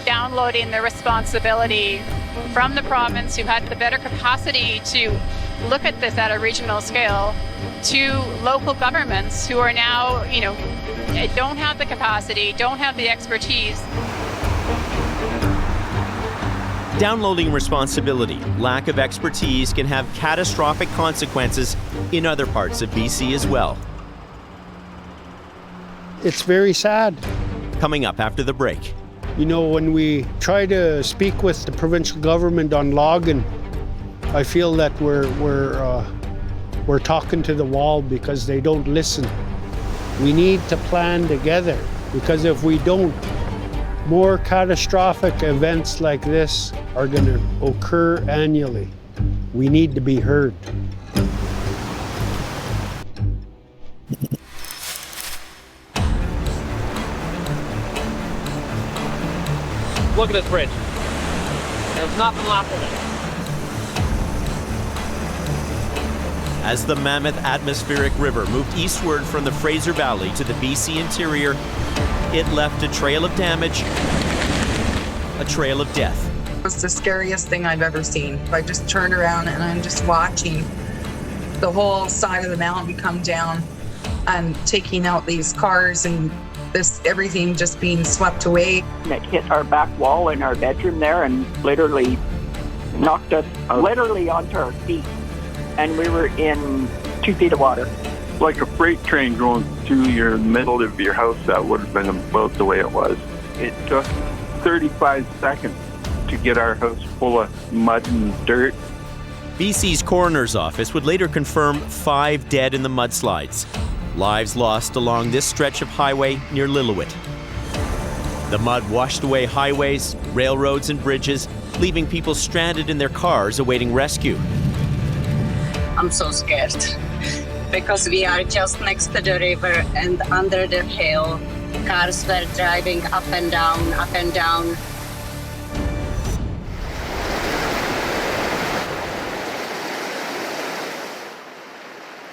downloading the responsibility from the province, who had the better capacity to look at this at a regional scale, to local governments who are now, don't have the capacity, don't have the expertise. Downloading responsibility, lack of expertise can have catastrophic consequences in other parts of BC as well. It's very sad. Coming up after the break. When we try to speak with the provincial government on logging, I feel that we're we're talking to the wall because they don't listen. We need to plan together, because if we don't, more catastrophic events like this are going to occur annually. We need to be heard. Look at this bridge. There's nothing left of it. As the Mammoth Atmospheric River moved eastward from the Fraser Valley to the BC interior, it left a trail of damage, a trail of death. It was the scariest thing I've ever seen. I just turned around and I'm just watching the whole side of the mountain come down and taking out these cars and everything just being swept away. It hit our back wall in our bedroom there and literally knocked us literally onto our feet. And we were in 2 feet of water. Like a freight train going through your middle of your house, that would have been about the way it was. It took 35 seconds to get our house full of mud and dirt. BC's coroner's office would later confirm 5 dead in the mudslides. Lives lost along this stretch of highway near Lillooet. The mud washed away highways, railroads, and bridges, leaving people stranded in their cars awaiting rescue. I'm so scared because we are just next to the river and under the hill. Cars were driving up and down, up and down.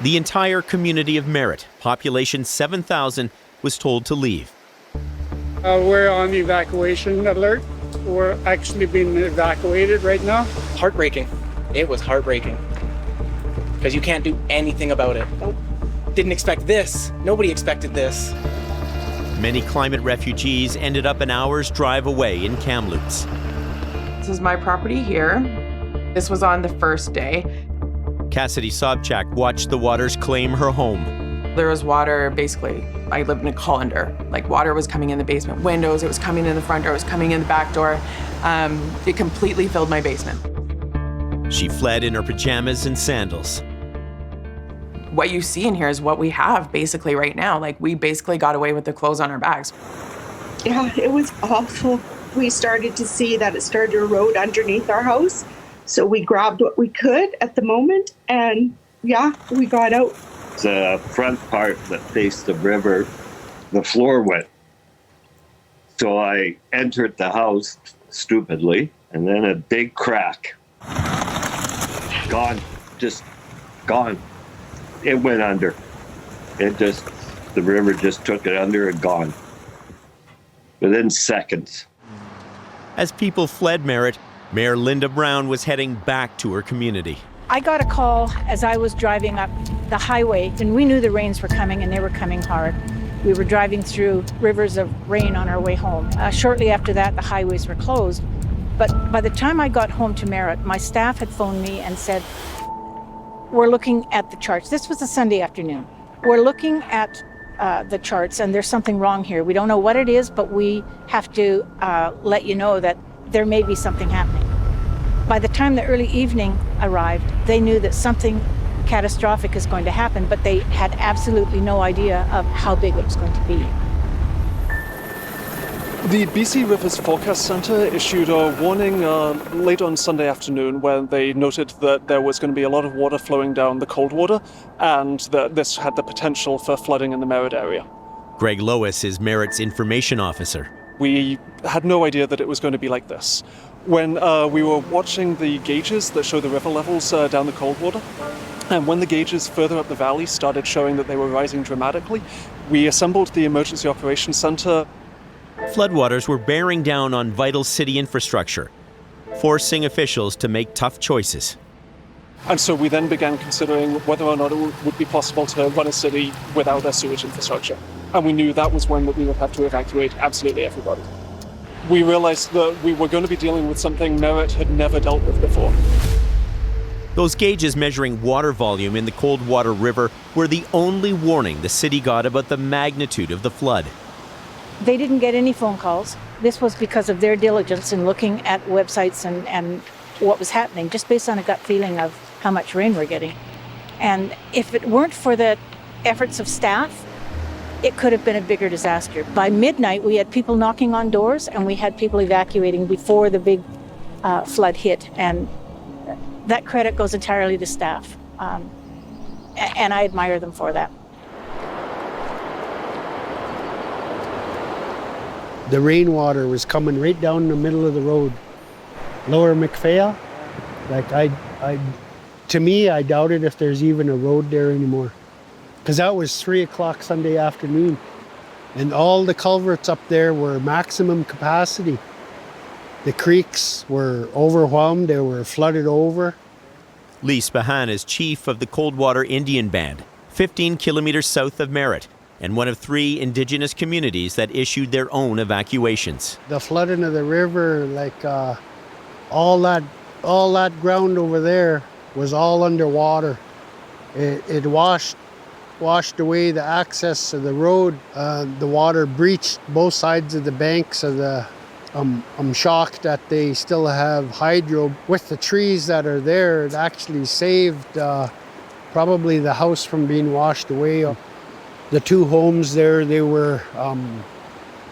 The entire community of Merritt, population 7,000, was told to leave. We're on evacuation alert. We're actually being evacuated right now. Heartbreaking. It was heartbreaking. Because you can't do anything about it. Didn't expect this. Nobody expected this. Many climate refugees ended up an hour's drive away in Kamloops. This is my property here. This was on the first day. Cassidy Sobchak watched the waters claim her home. There was water, basically. I lived in a colander. Like, water was coming in the basement windows, it was coming in the front door, it was coming in the back door. It completely filled my basement. She fled in her pajamas and sandals. What you see in here is what we have basically right now. Like, we basically got away with the clothes on our backs. Yeah, it was awful. We started to see that it started to erode underneath our house. So we grabbed what we could at the moment and yeah, we got out. The front part that faced the river, the floor went. So I entered the house stupidly and then a big crack. Gone, just gone. It went under. The river just took it under and gone. Within seconds. As people fled Merritt, Mayor Linda Brown was heading back to her community. I got a call as I was driving up the highway, and we knew the rains were coming, and they were coming hard. We were driving through rivers of rain on our way home. Shortly after that, the highways were closed. But by the time I got home to Merritt, my staff had phoned me and said, we're looking at the charts. This was a Sunday afternoon. We're looking at the charts, and there's something wrong here. We don't know what it is, but we have to let you know that there may be something happening. By the time the early evening arrived, they knew that something catastrophic is going to happen, but they had absolutely no idea of how big it was going to be. The BC Rivers Forecast Centre issued a warning late on Sunday afternoon when they noted that there was going to be a lot of water flowing down the Coldwater and that this had the potential for flooding in the Merritt area. Greg Lois is Merritt's information officer. We had no idea that it was going to be like this. When we were watching the gauges that show the river levels down the Coldwater, and when the gauges further up the valley started showing that they were rising dramatically, we assembled the Emergency Operations Centre. Floodwaters were bearing down on vital city infrastructure, forcing officials to make tough choices. And so we then began considering whether or not it would be possible to run a city without a sewage infrastructure. And we knew that was when we would have to evacuate absolutely everybody. We realized that we were going to be dealing with something Merritt had never dealt with before. Those gauges measuring water volume in the Coldwater River were the only warning the city got about the magnitude of the flood. They didn't get any phone calls. This was because of their diligence in looking at websites and what was happening, just based on a gut feeling of how much rain we're getting. And if it weren't for the efforts of staff, it could have been a bigger disaster. By midnight, we had people knocking on doors and we had people evacuating before the big flood hit. And that credit goes entirely to staff. And I admire them for that. The rainwater was coming right down the middle of the road. Lower McPhail, to me, I doubted if there's even a road there anymore. Because that was 3 o'clock Sunday afternoon. And all the culverts up there were maximum capacity. The creeks were overwhelmed, they were flooded over. Lee Spahan is chief of the Coldwater Indian Band, 15 kilometers south of Merritt, and one of 3 Indigenous communities that issued their own evacuations. The flooding of the river, all that ground over there was all underwater. It washed away the access to the road. The water breached both sides of the banks of the. I'm shocked that they still have hydro. With the trees that are there, it actually saved probably the house from being washed away. The 2 homes there, they were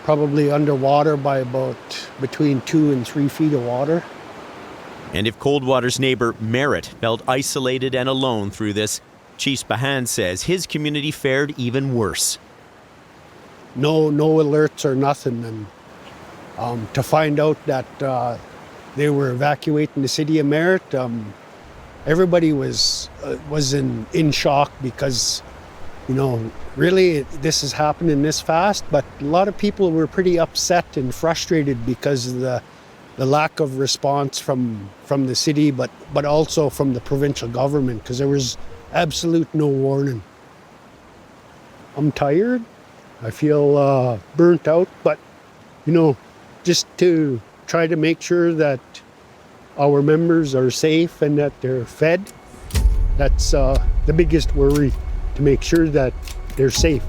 probably underwater by about between 2 and 3 feet of water. And if Coldwater's neighbor Merritt felt isolated and alone through this, Chief Spahan says his community fared even worse. No alerts or nothing. And to find out that they were evacuating the city of Merritt, everybody was in shock because, really this is happening this fast. But a lot of people were pretty upset and frustrated because of the lack of response from the city, but also from the provincial government, because there was absolute no warning. I'm tired. I feel burnt out, but just to try to make sure that our members are safe and that they're fed, that's the biggest worry, to make sure that they're safe.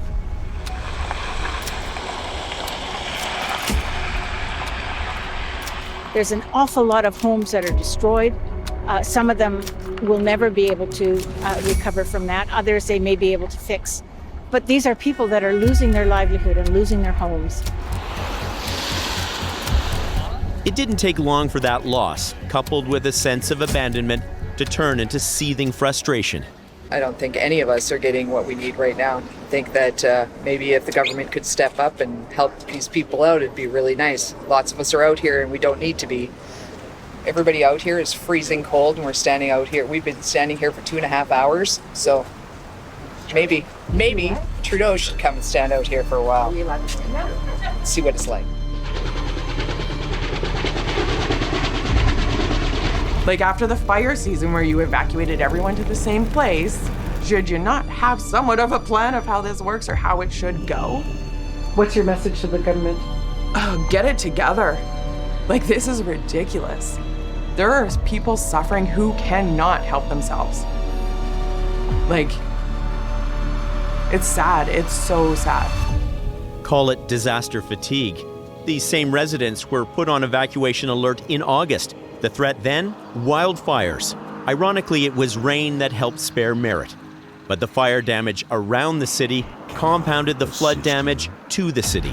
There's an awful lot of homes that are destroyed. Some of them will never be able to recover from that. Others they may be able to fix. But these are people that are losing their livelihood and losing their homes. It didn't take long for that loss, coupled with a sense of abandonment, to turn into seething frustration. I don't think any of us are getting what we need right now. I think that maybe if the government could step up and help these people out, it'd be really nice. Lots of us are out here and we don't need to be. Everybody out here is freezing cold and we're standing out here. We've been standing here for 2.5 hours. So maybe Trudeau should come and stand out here for a while. See what it's like. Like after the fire season where you evacuated everyone to the same place, should you not have somewhat of a plan of how this works or how it should go? What's your message to the government? Oh, get it together. Like, this is ridiculous. There are people suffering who cannot help themselves. Like, it's sad. It's so sad. Call it disaster fatigue. These same residents were put on evacuation alert in August. The threat then? Wildfires. Ironically, it was rain that helped spare Merritt. But the fire damage around the city compounded the flood damage to the city.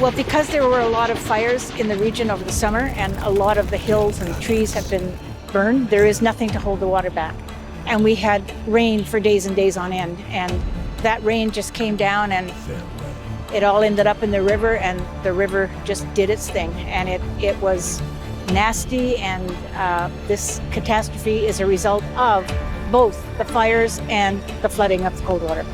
Well, because there were a lot of fires in the region over the summer and a lot of the hills and trees have been burned, there is nothing to hold the water back. And we had rain for days and days on end. And that rain just came down and it all ended up in the river, and the river just did its thing. And it was nasty, and this catastrophe is a result of both the fires and the flooding of the Coldwater.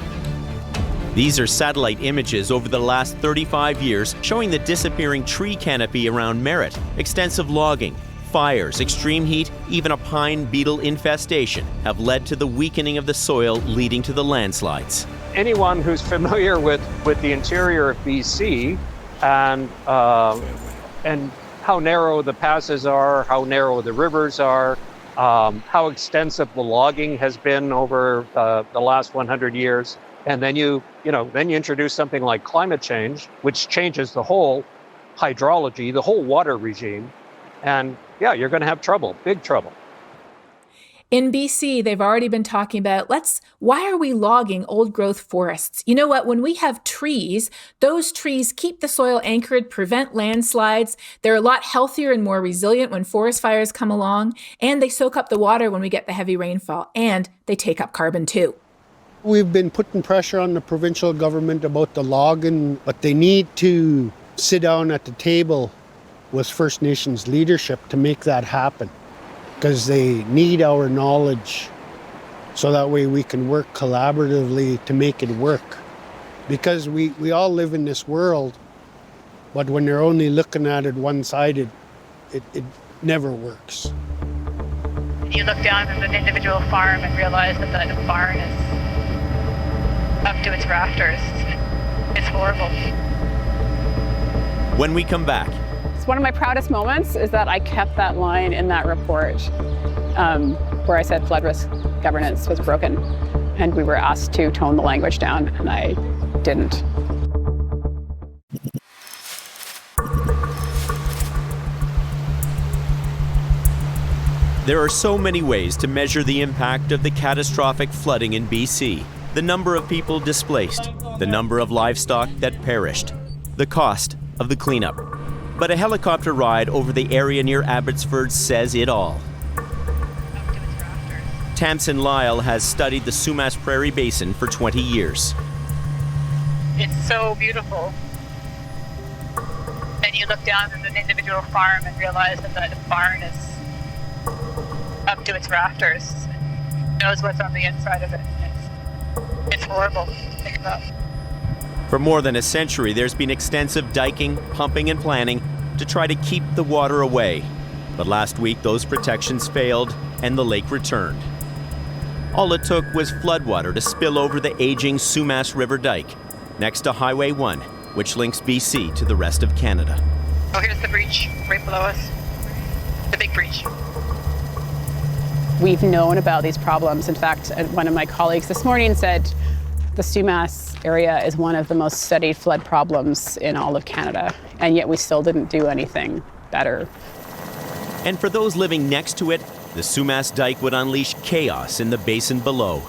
These are satellite images over the last 35 years showing the disappearing tree canopy around Merritt, extensive logging, fires, extreme heat, even a pine beetle infestation have led to the weakening of the soil leading to the landslides. Anyone who's familiar with the interior of BC and how narrow the passes are, how narrow the rivers are, how extensive the logging has been over the last 100 years. And then you introduce something like climate change, which changes the whole hydrology, the whole water regime. And yeah, you're going to have trouble, big trouble. In BC, they've already been talking about, why are we logging old growth forests? You know what? When we have trees, those trees keep the soil anchored, prevent landslides. They're a lot healthier and more resilient when forest fires come along, and they soak up the water when we get the heavy rainfall, and they take up carbon too. We've been putting pressure on the provincial government about the logging, but they need to sit down at the table with First Nations leadership to make that happen, because they need our knowledge so that way we can work collaboratively to make it work. Because we all live in this world, but when they're only looking at it one-sided, it never works. You look down at an individual farm and realize that the barn is up to its rafters. It's horrible. When we come back, one of my proudest moments is that I kept that line in that report where I said flood risk governance was broken, and we were asked to tone the language down, and I didn't. There are so many ways to measure the impact of the catastrophic flooding in BC. The number of people displaced, the number of livestock that perished, the cost of the cleanup. But a helicopter ride over the area near Abbotsford says it all. Tamsin Lyle has studied the Sumas Prairie Basin for 20 years. It's so beautiful. And you look down at an individual farm and realize that the barn is up to its rafters. It knows what's on the inside of it. It's horrible to think about. For more than a century, there's been extensive diking, pumping, and planning to try to keep the water away. But last week, those protections failed and the lake returned. All it took was floodwater to spill over the aging Sumas River dike next to Highway 1, which links BC to the rest of Canada. Oh, here's the breach right below us. The big breach. We've known about these problems. In fact, one of my colleagues this morning said the Sumas area is one of the most studied flood problems in all of Canada, and yet we still didn't do anything better. And for those living next to it, the Sumas dike would unleash chaos in the basin below.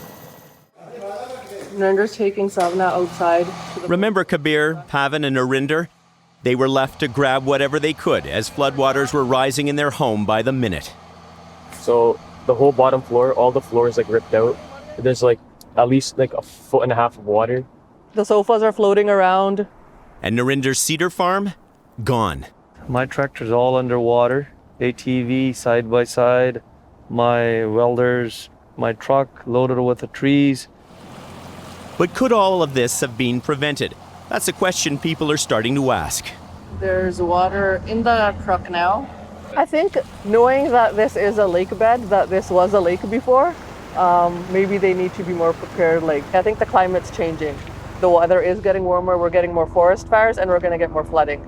Narinder's taking Savna outside. Remember Kabir, Pavan, and Narinder? They were left to grab whatever they could as floodwaters were rising in their home by the minute. So the whole bottom floor, all the floors ripped out. There's at least a 1.5 foot of water. The sofas are floating around. And Narinder's cedar farm, gone. My tractor's all underwater. ATV side by side. My welders, my truck loaded with the trees. But could all of this have been prevented? That's a question people are starting to ask. There's water in the truck now. I think knowing that this is a lake bed, that this was a lake before, maybe they need to be more prepared. I think the climate's changing. The weather is getting warmer, we're getting more forest fires, and we're going to get more flooding.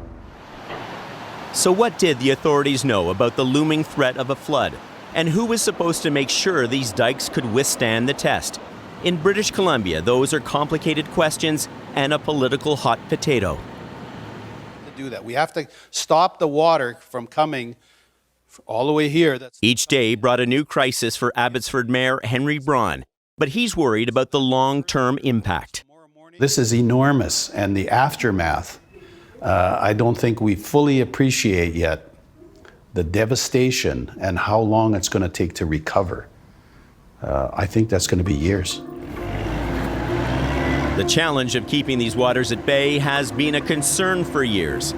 So what did the authorities know about the looming threat of a flood? And who was supposed to make sure these dikes could withstand the test? In British Columbia, those are complicated questions and a political hot potato. To do that, we have to stop the water from coming all the way here. Each day brought a new crisis for Abbotsford Mayor Henry Braun, but he's worried about the long-term impact. This is enormous, and the aftermath, I don't think we fully appreciate yet the devastation and how long it's going to take to recover. I think that's going to be years. The challenge of keeping these waters at bay has been a concern for years.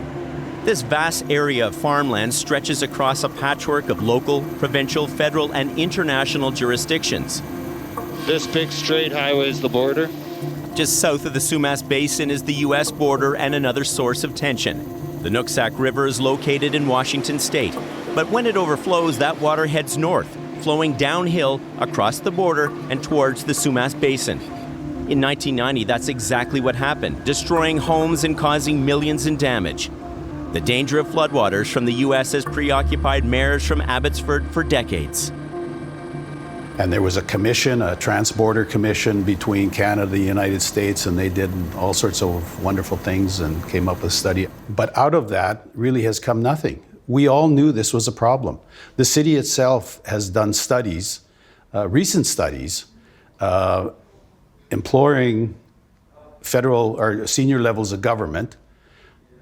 This vast area of farmland stretches across a patchwork of local, provincial, federal, and international jurisdictions. This big straight highway is the border? Just south of the Sumas Basin is the U.S. border and another source of tension. The Nooksack River is located in Washington state, but when it overflows, that water heads north, flowing downhill across the border and towards the Sumas Basin. In 1990, that's exactly what happened, destroying homes and causing millions in damage. The danger of floodwaters from the U.S. has preoccupied mayors from Abbotsford for decades. And there was a commission, a trans-border commission between Canada and the United States, and they did all sorts of wonderful things and came up with a study. But out of that really has come nothing. We all knew this was a problem. The city itself has done studies recent studies imploring federal or senior levels of government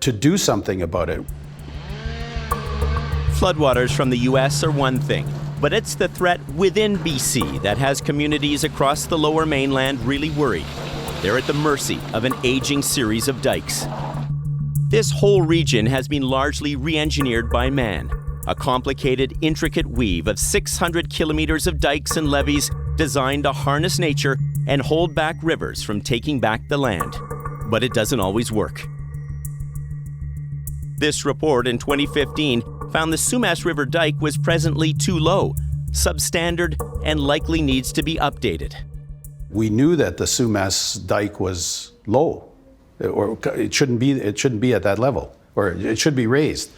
to do something about it. Floodwaters from the U.S. are one thing, but it's the threat within BC that has communities across the Lower Mainland really worried. They're at the mercy of an aging series of dikes. This whole region has been largely re-engineered by man, a complicated, intricate weave of 600 kilometers of dikes and levees designed to harness nature and hold back rivers from taking back the land. But it doesn't always work. This report in 2015 found the Sumas River dike was presently too low, substandard, and likely needs to be updated. We knew that the Sumas dike was low, or it shouldn't be at that level, or it should be raised.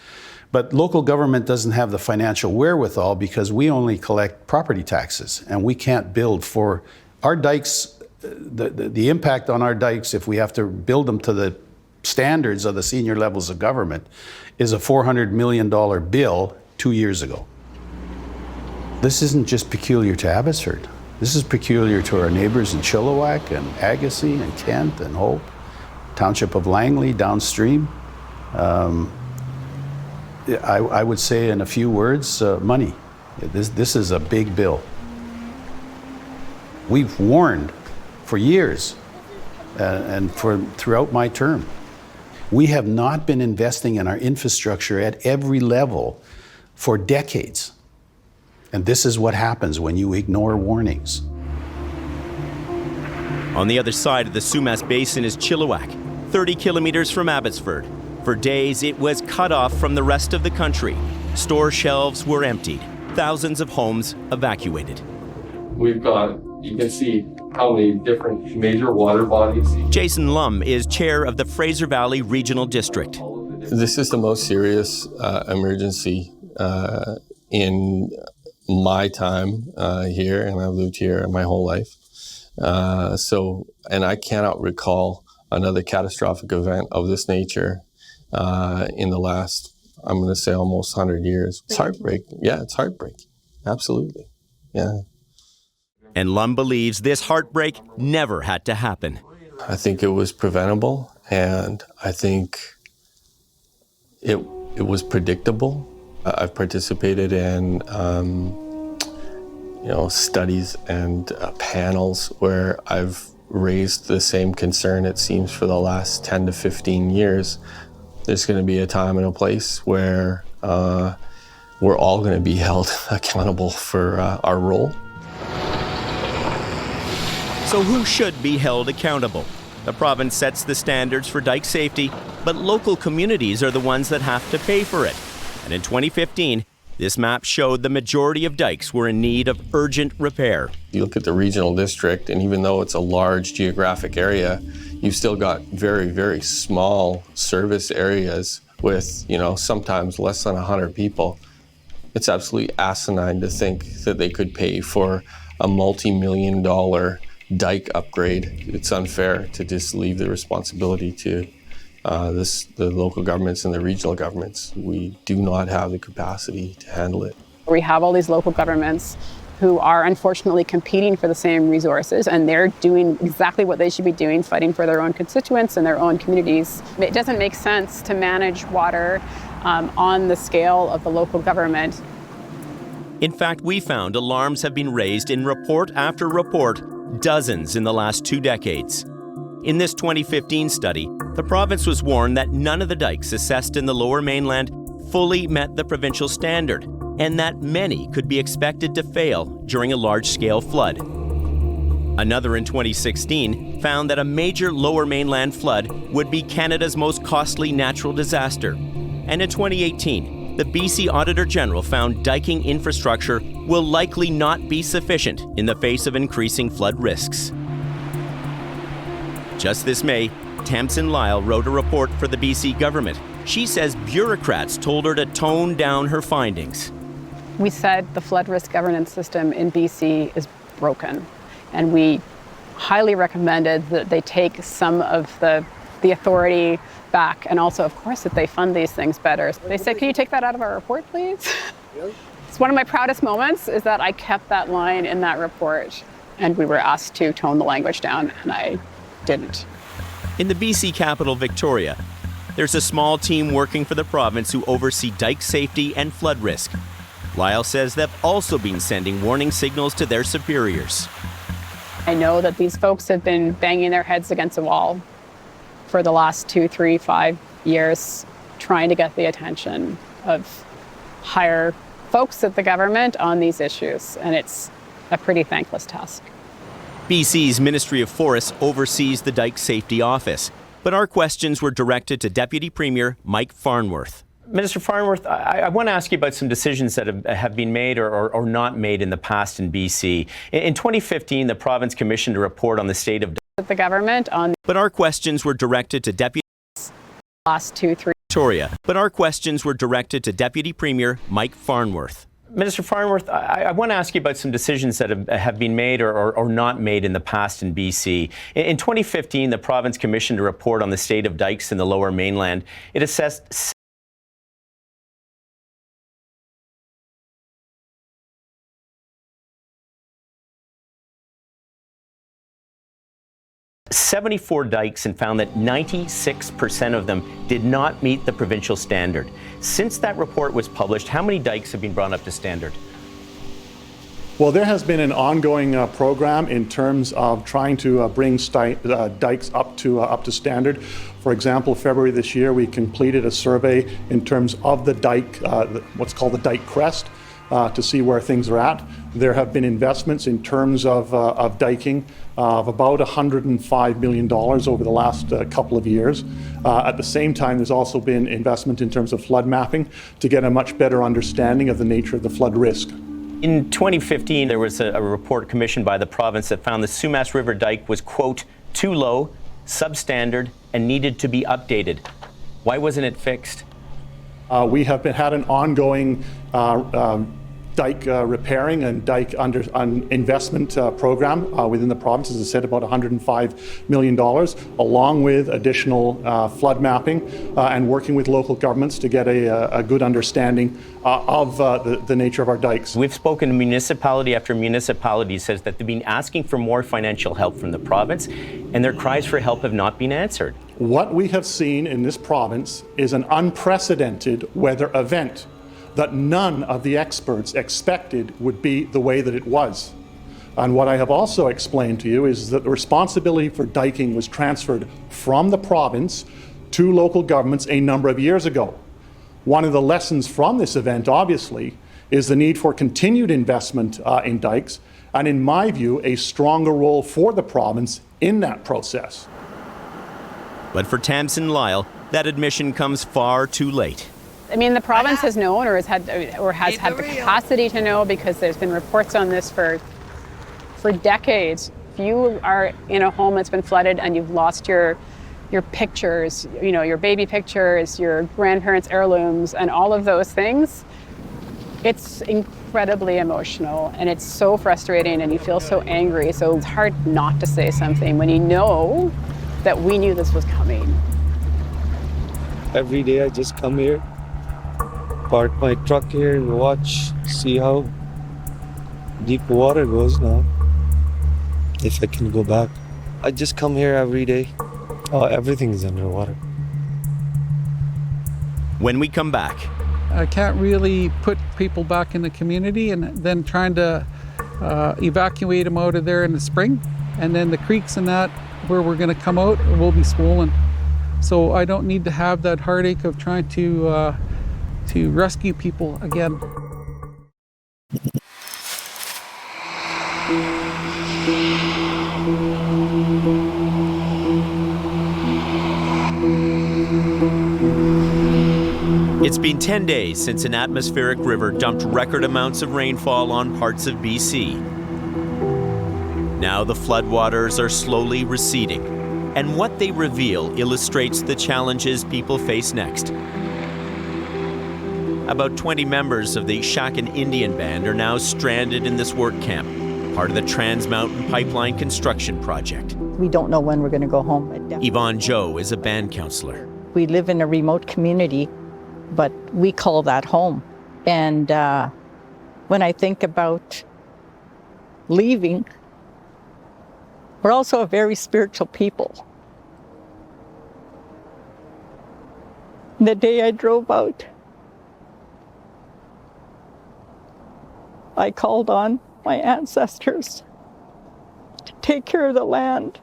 But local government doesn't have the financial wherewithal because we only collect property taxes, and we can't build for our dikes. The impact on our dikes, if we have to build them to the standards of the senior levels of government, is a $400 million bill 2 years ago. This isn't just peculiar to Abbotsford. This is peculiar to our neighbors in Chilliwack and Agassiz and Kent and Hope, Township of Langley downstream. I would say in a few words, money. This is a big bill. We've warned for years and throughout my term. We have not been investing in our infrastructure at every level for decades. And this is what happens when you ignore warnings. On the other side of the Sumas Basin is Chilliwack, 30 kilometers from Abbotsford. For days, it was cut off from the rest of the country. Store shelves were emptied. Thousands of homes evacuated. We've got, you can see how many different major water bodies. Jason Lum is chair of the Fraser Valley Regional District. This is the most serious emergency in my time here, and I've lived here my whole life. And I cannot recall another catastrophic event of this nature in the last, I'm going to say, almost 100 years. It's heartbreaking. Yeah, it's heartbreaking. Absolutely. Yeah. And Lum believes this heartbreak never had to happen. I think it was preventable, and I think it was predictable. I've participated in studies and panels where I've raised the same concern, it seems, for the last 10 to 15 years. There's going to be a time and a place where we're all going to be held accountable for our role. So who should be held accountable? The province sets the standards for dike safety, but local communities are the ones that have to pay for it. And in 2015, this map showed the majority of dikes were in need of urgent repair. You look at the regional district, and even though it's a large geographic area, you've still got very, very small service areas with, sometimes less than 100 people. It's absolutely asinine to think that they could pay for a multi-million-dollar dike upgrade. It's unfair to just leave the responsibility to the local governments and the regional governments. We do not have the capacity to handle it. We have all these local governments who are unfortunately competing for the same resources, and they're doing exactly what they should be doing, fighting for their own constituents and their own communities. It doesn't make sense to manage water on the scale of the local government. In fact, we found alarms have been raised in report after report, dozens in the last 2 decades. In this 2015 study, the province was warned that none of the dikes assessed in the Lower Mainland fully met the provincial standard, and that many could be expected to fail during a large-scale flood. Another in 2016 found that a major Lower Mainland flood would be Canada's most costly natural disaster. And in 2018, the BC Auditor General found diking infrastructure will likely not be sufficient in the face of increasing flood risks. Just this May, Tamsin Lyle wrote a report for the BC government. She says bureaucrats told her to tone down her findings. We said the flood risk governance system in BC is broken, and we highly recommended that they take some of the authority back, and also, of course, that they fund these things better. They said, can you take that out of our report, please? It's one of my proudest moments is that I kept that line in that report, and we were asked to tone the language down, and I didn't. In the BC capital, Victoria, there's a small team working for the province who oversee dike safety and flood risk. Lyle says they've also been sending warning signals to their superiors. I know that these folks have been banging their heads against a wall for the last 2, 3, 5 years, trying to get the attention of higher folks at the government on these issues, and it's a pretty thankless task. BC's Ministry of Forests oversees the Dike Safety Office, but our questions were directed to Deputy Premier Mike Farnworth. Minister Farnworth, I want to ask you about some decisions that have been made or not made in the past in BC. In 2015, the province commissioned a report on the state of the government on. But our questions were directed to Deputy last 2, 3. Victoria. But our questions were directed to Deputy Premier Mike Farnworth. Minister Farnworth, I want to ask you about some decisions that have been made or not made in the past in BC. In 2015, the province commissioned a report on the state of dikes in the Lower Mainland. It assessed 74 dikes and found that 96% of them did not meet the provincial standard. Since that report was published, how many dikes have been brought up to standard? Well, there has been an ongoing program in terms of trying to bring dikes up to standard. For example, February this year, we completed a survey in terms of the dike, what's called the dike crest, to see where things are at. There have been investments in terms of diking of about $105 million over the last couple of years. At the same time, there's also been investment in terms of flood mapping to get a much better understanding of the nature of the flood risk. In 2015, there was a report commissioned by the province that found the Sumas River dike was, quote, too low, substandard, and needed to be updated. Why wasn't it fixed? We have had an ongoing dike repairing and dike investment program within the province, as I said, about $105 million, along with additional flood mapping and working with local governments to get a good understanding of the nature of our dikes. We've spoken to municipality after municipality says that they've been asking for more financial help from the province, and their cries for help have not been answered. What we have seen in this province is an unprecedented weather event that none of the experts expected would be the way that it was. And what I have also explained to you is that the responsibility for diking was transferred from the province to local governments a number of years ago. One of the lessons from this event, obviously, is the need for continued investment in dikes, and in my view, a stronger role for the province in that process. But for Tamsin Lyle, that admission comes far too late. I mean, the province has known or has had the capacity to know, because there's been reports on this for decades. If you are in a home that's been flooded and you've lost your pictures, your baby pictures, your grandparents' heirlooms, and all of those things, it's incredibly emotional and it's so frustrating and you feel so angry. So it's hard not to say something when you know that we knew this was coming. Every day I just come here, park my truck here and watch, see how deep water goes now. If I can go back. I just come here every day. Oh, everything is underwater. When we come back. I can't really put people back in the community, and then trying to evacuate them out of there in the spring. And then the creeks and that, where we're gonna come out, will be swollen. So I don't need to have that heartache of trying to rescue people again. It's been 10 days since an atmospheric river dumped record amounts of rainfall on parts of BC. Now the floodwaters are slowly receding, and what they reveal illustrates the challenges people face next. About 20 members of the Shaken Indian Band are now stranded in this work camp, part of the Trans Mountain Pipeline construction project. We don't know when we're going to go home. Yvonne Joe is a band counselor. We live in a remote community, but we call that home. And when I think about leaving. We're also a very spiritual people. The day I drove out, I called on my ancestors to take care of the land.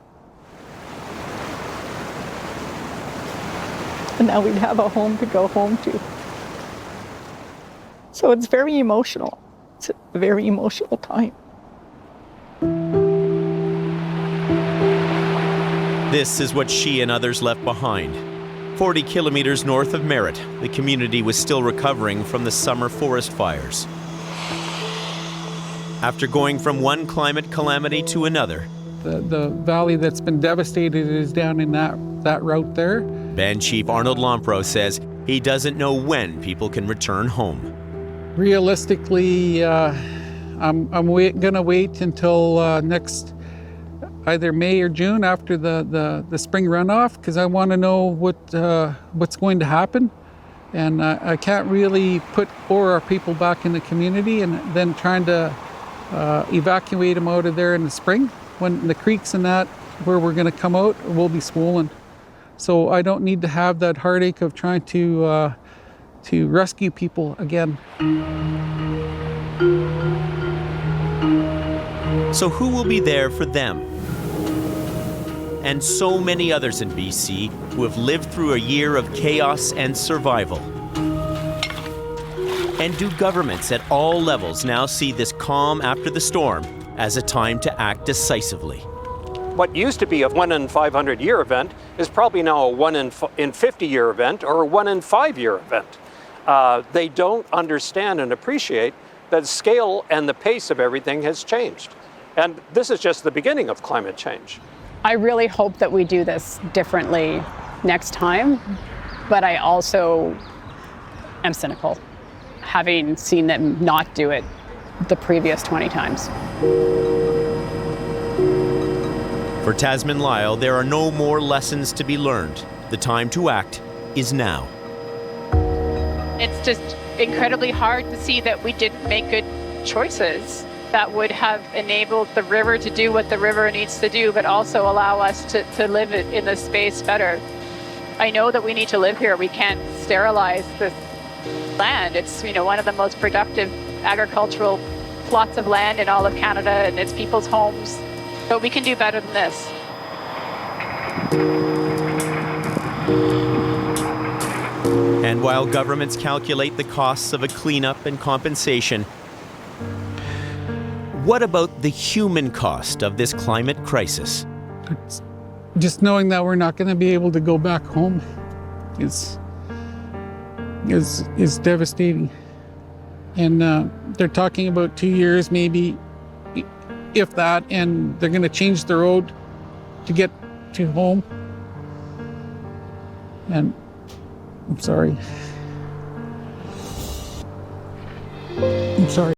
And now we'd have a home to go home to. So it's very emotional. It's a very emotional time. This is what she and others left behind. 40 kilometers north of Merritt, the community was still recovering from the summer forest fires. After going from one climate calamity to another, The valley that's been devastated is down in that route there. Band Chief Arnold Lompro says he doesn't know when people can return home. Realistically, I'm gonna wait until next either May or June after the spring runoff, because I want to know what's going to happen, and I can't really put our people back in the community and then trying to evacuate them out of there in the spring when the creeks and that where we're going to come out will be swollen. So I don't need to have that heartache of trying to rescue people again. So who will be there for them? And so many others in BC who have lived through a year of chaos and survival. And do governments at all levels now see this calm after the storm as a time to act decisively? What used to be a 1 in 500 year event is probably now a 1 in 50 year event or a 1 in 5 year event. They don't understand and appreciate that the scale and the pace of everything has changed. And this is just the beginning of climate change. I really hope that we do this differently next time, but I also am cynical, having seen them not do it the previous 20 times. For Tasman Lyle, there are no more lessons to be learned. The time to act is now. It's just incredibly hard to see that we didn't make good choices that would have enabled the river to do what the river needs to do, but also allow us to live it in the space better. I know that we need to live here. We can't sterilize this land. It's, one of the most productive agricultural plots of land in all of Canada, and it's people's homes. But we can do better than this. And while governments calculate the costs of a cleanup and compensation, what about the human cost of this climate crisis? Just knowing that we're not going to be able to go back home is devastating. And they're talking about 2 years, maybe, if that, and they're going to change the road to get to home. And I'm sorry. I'm sorry.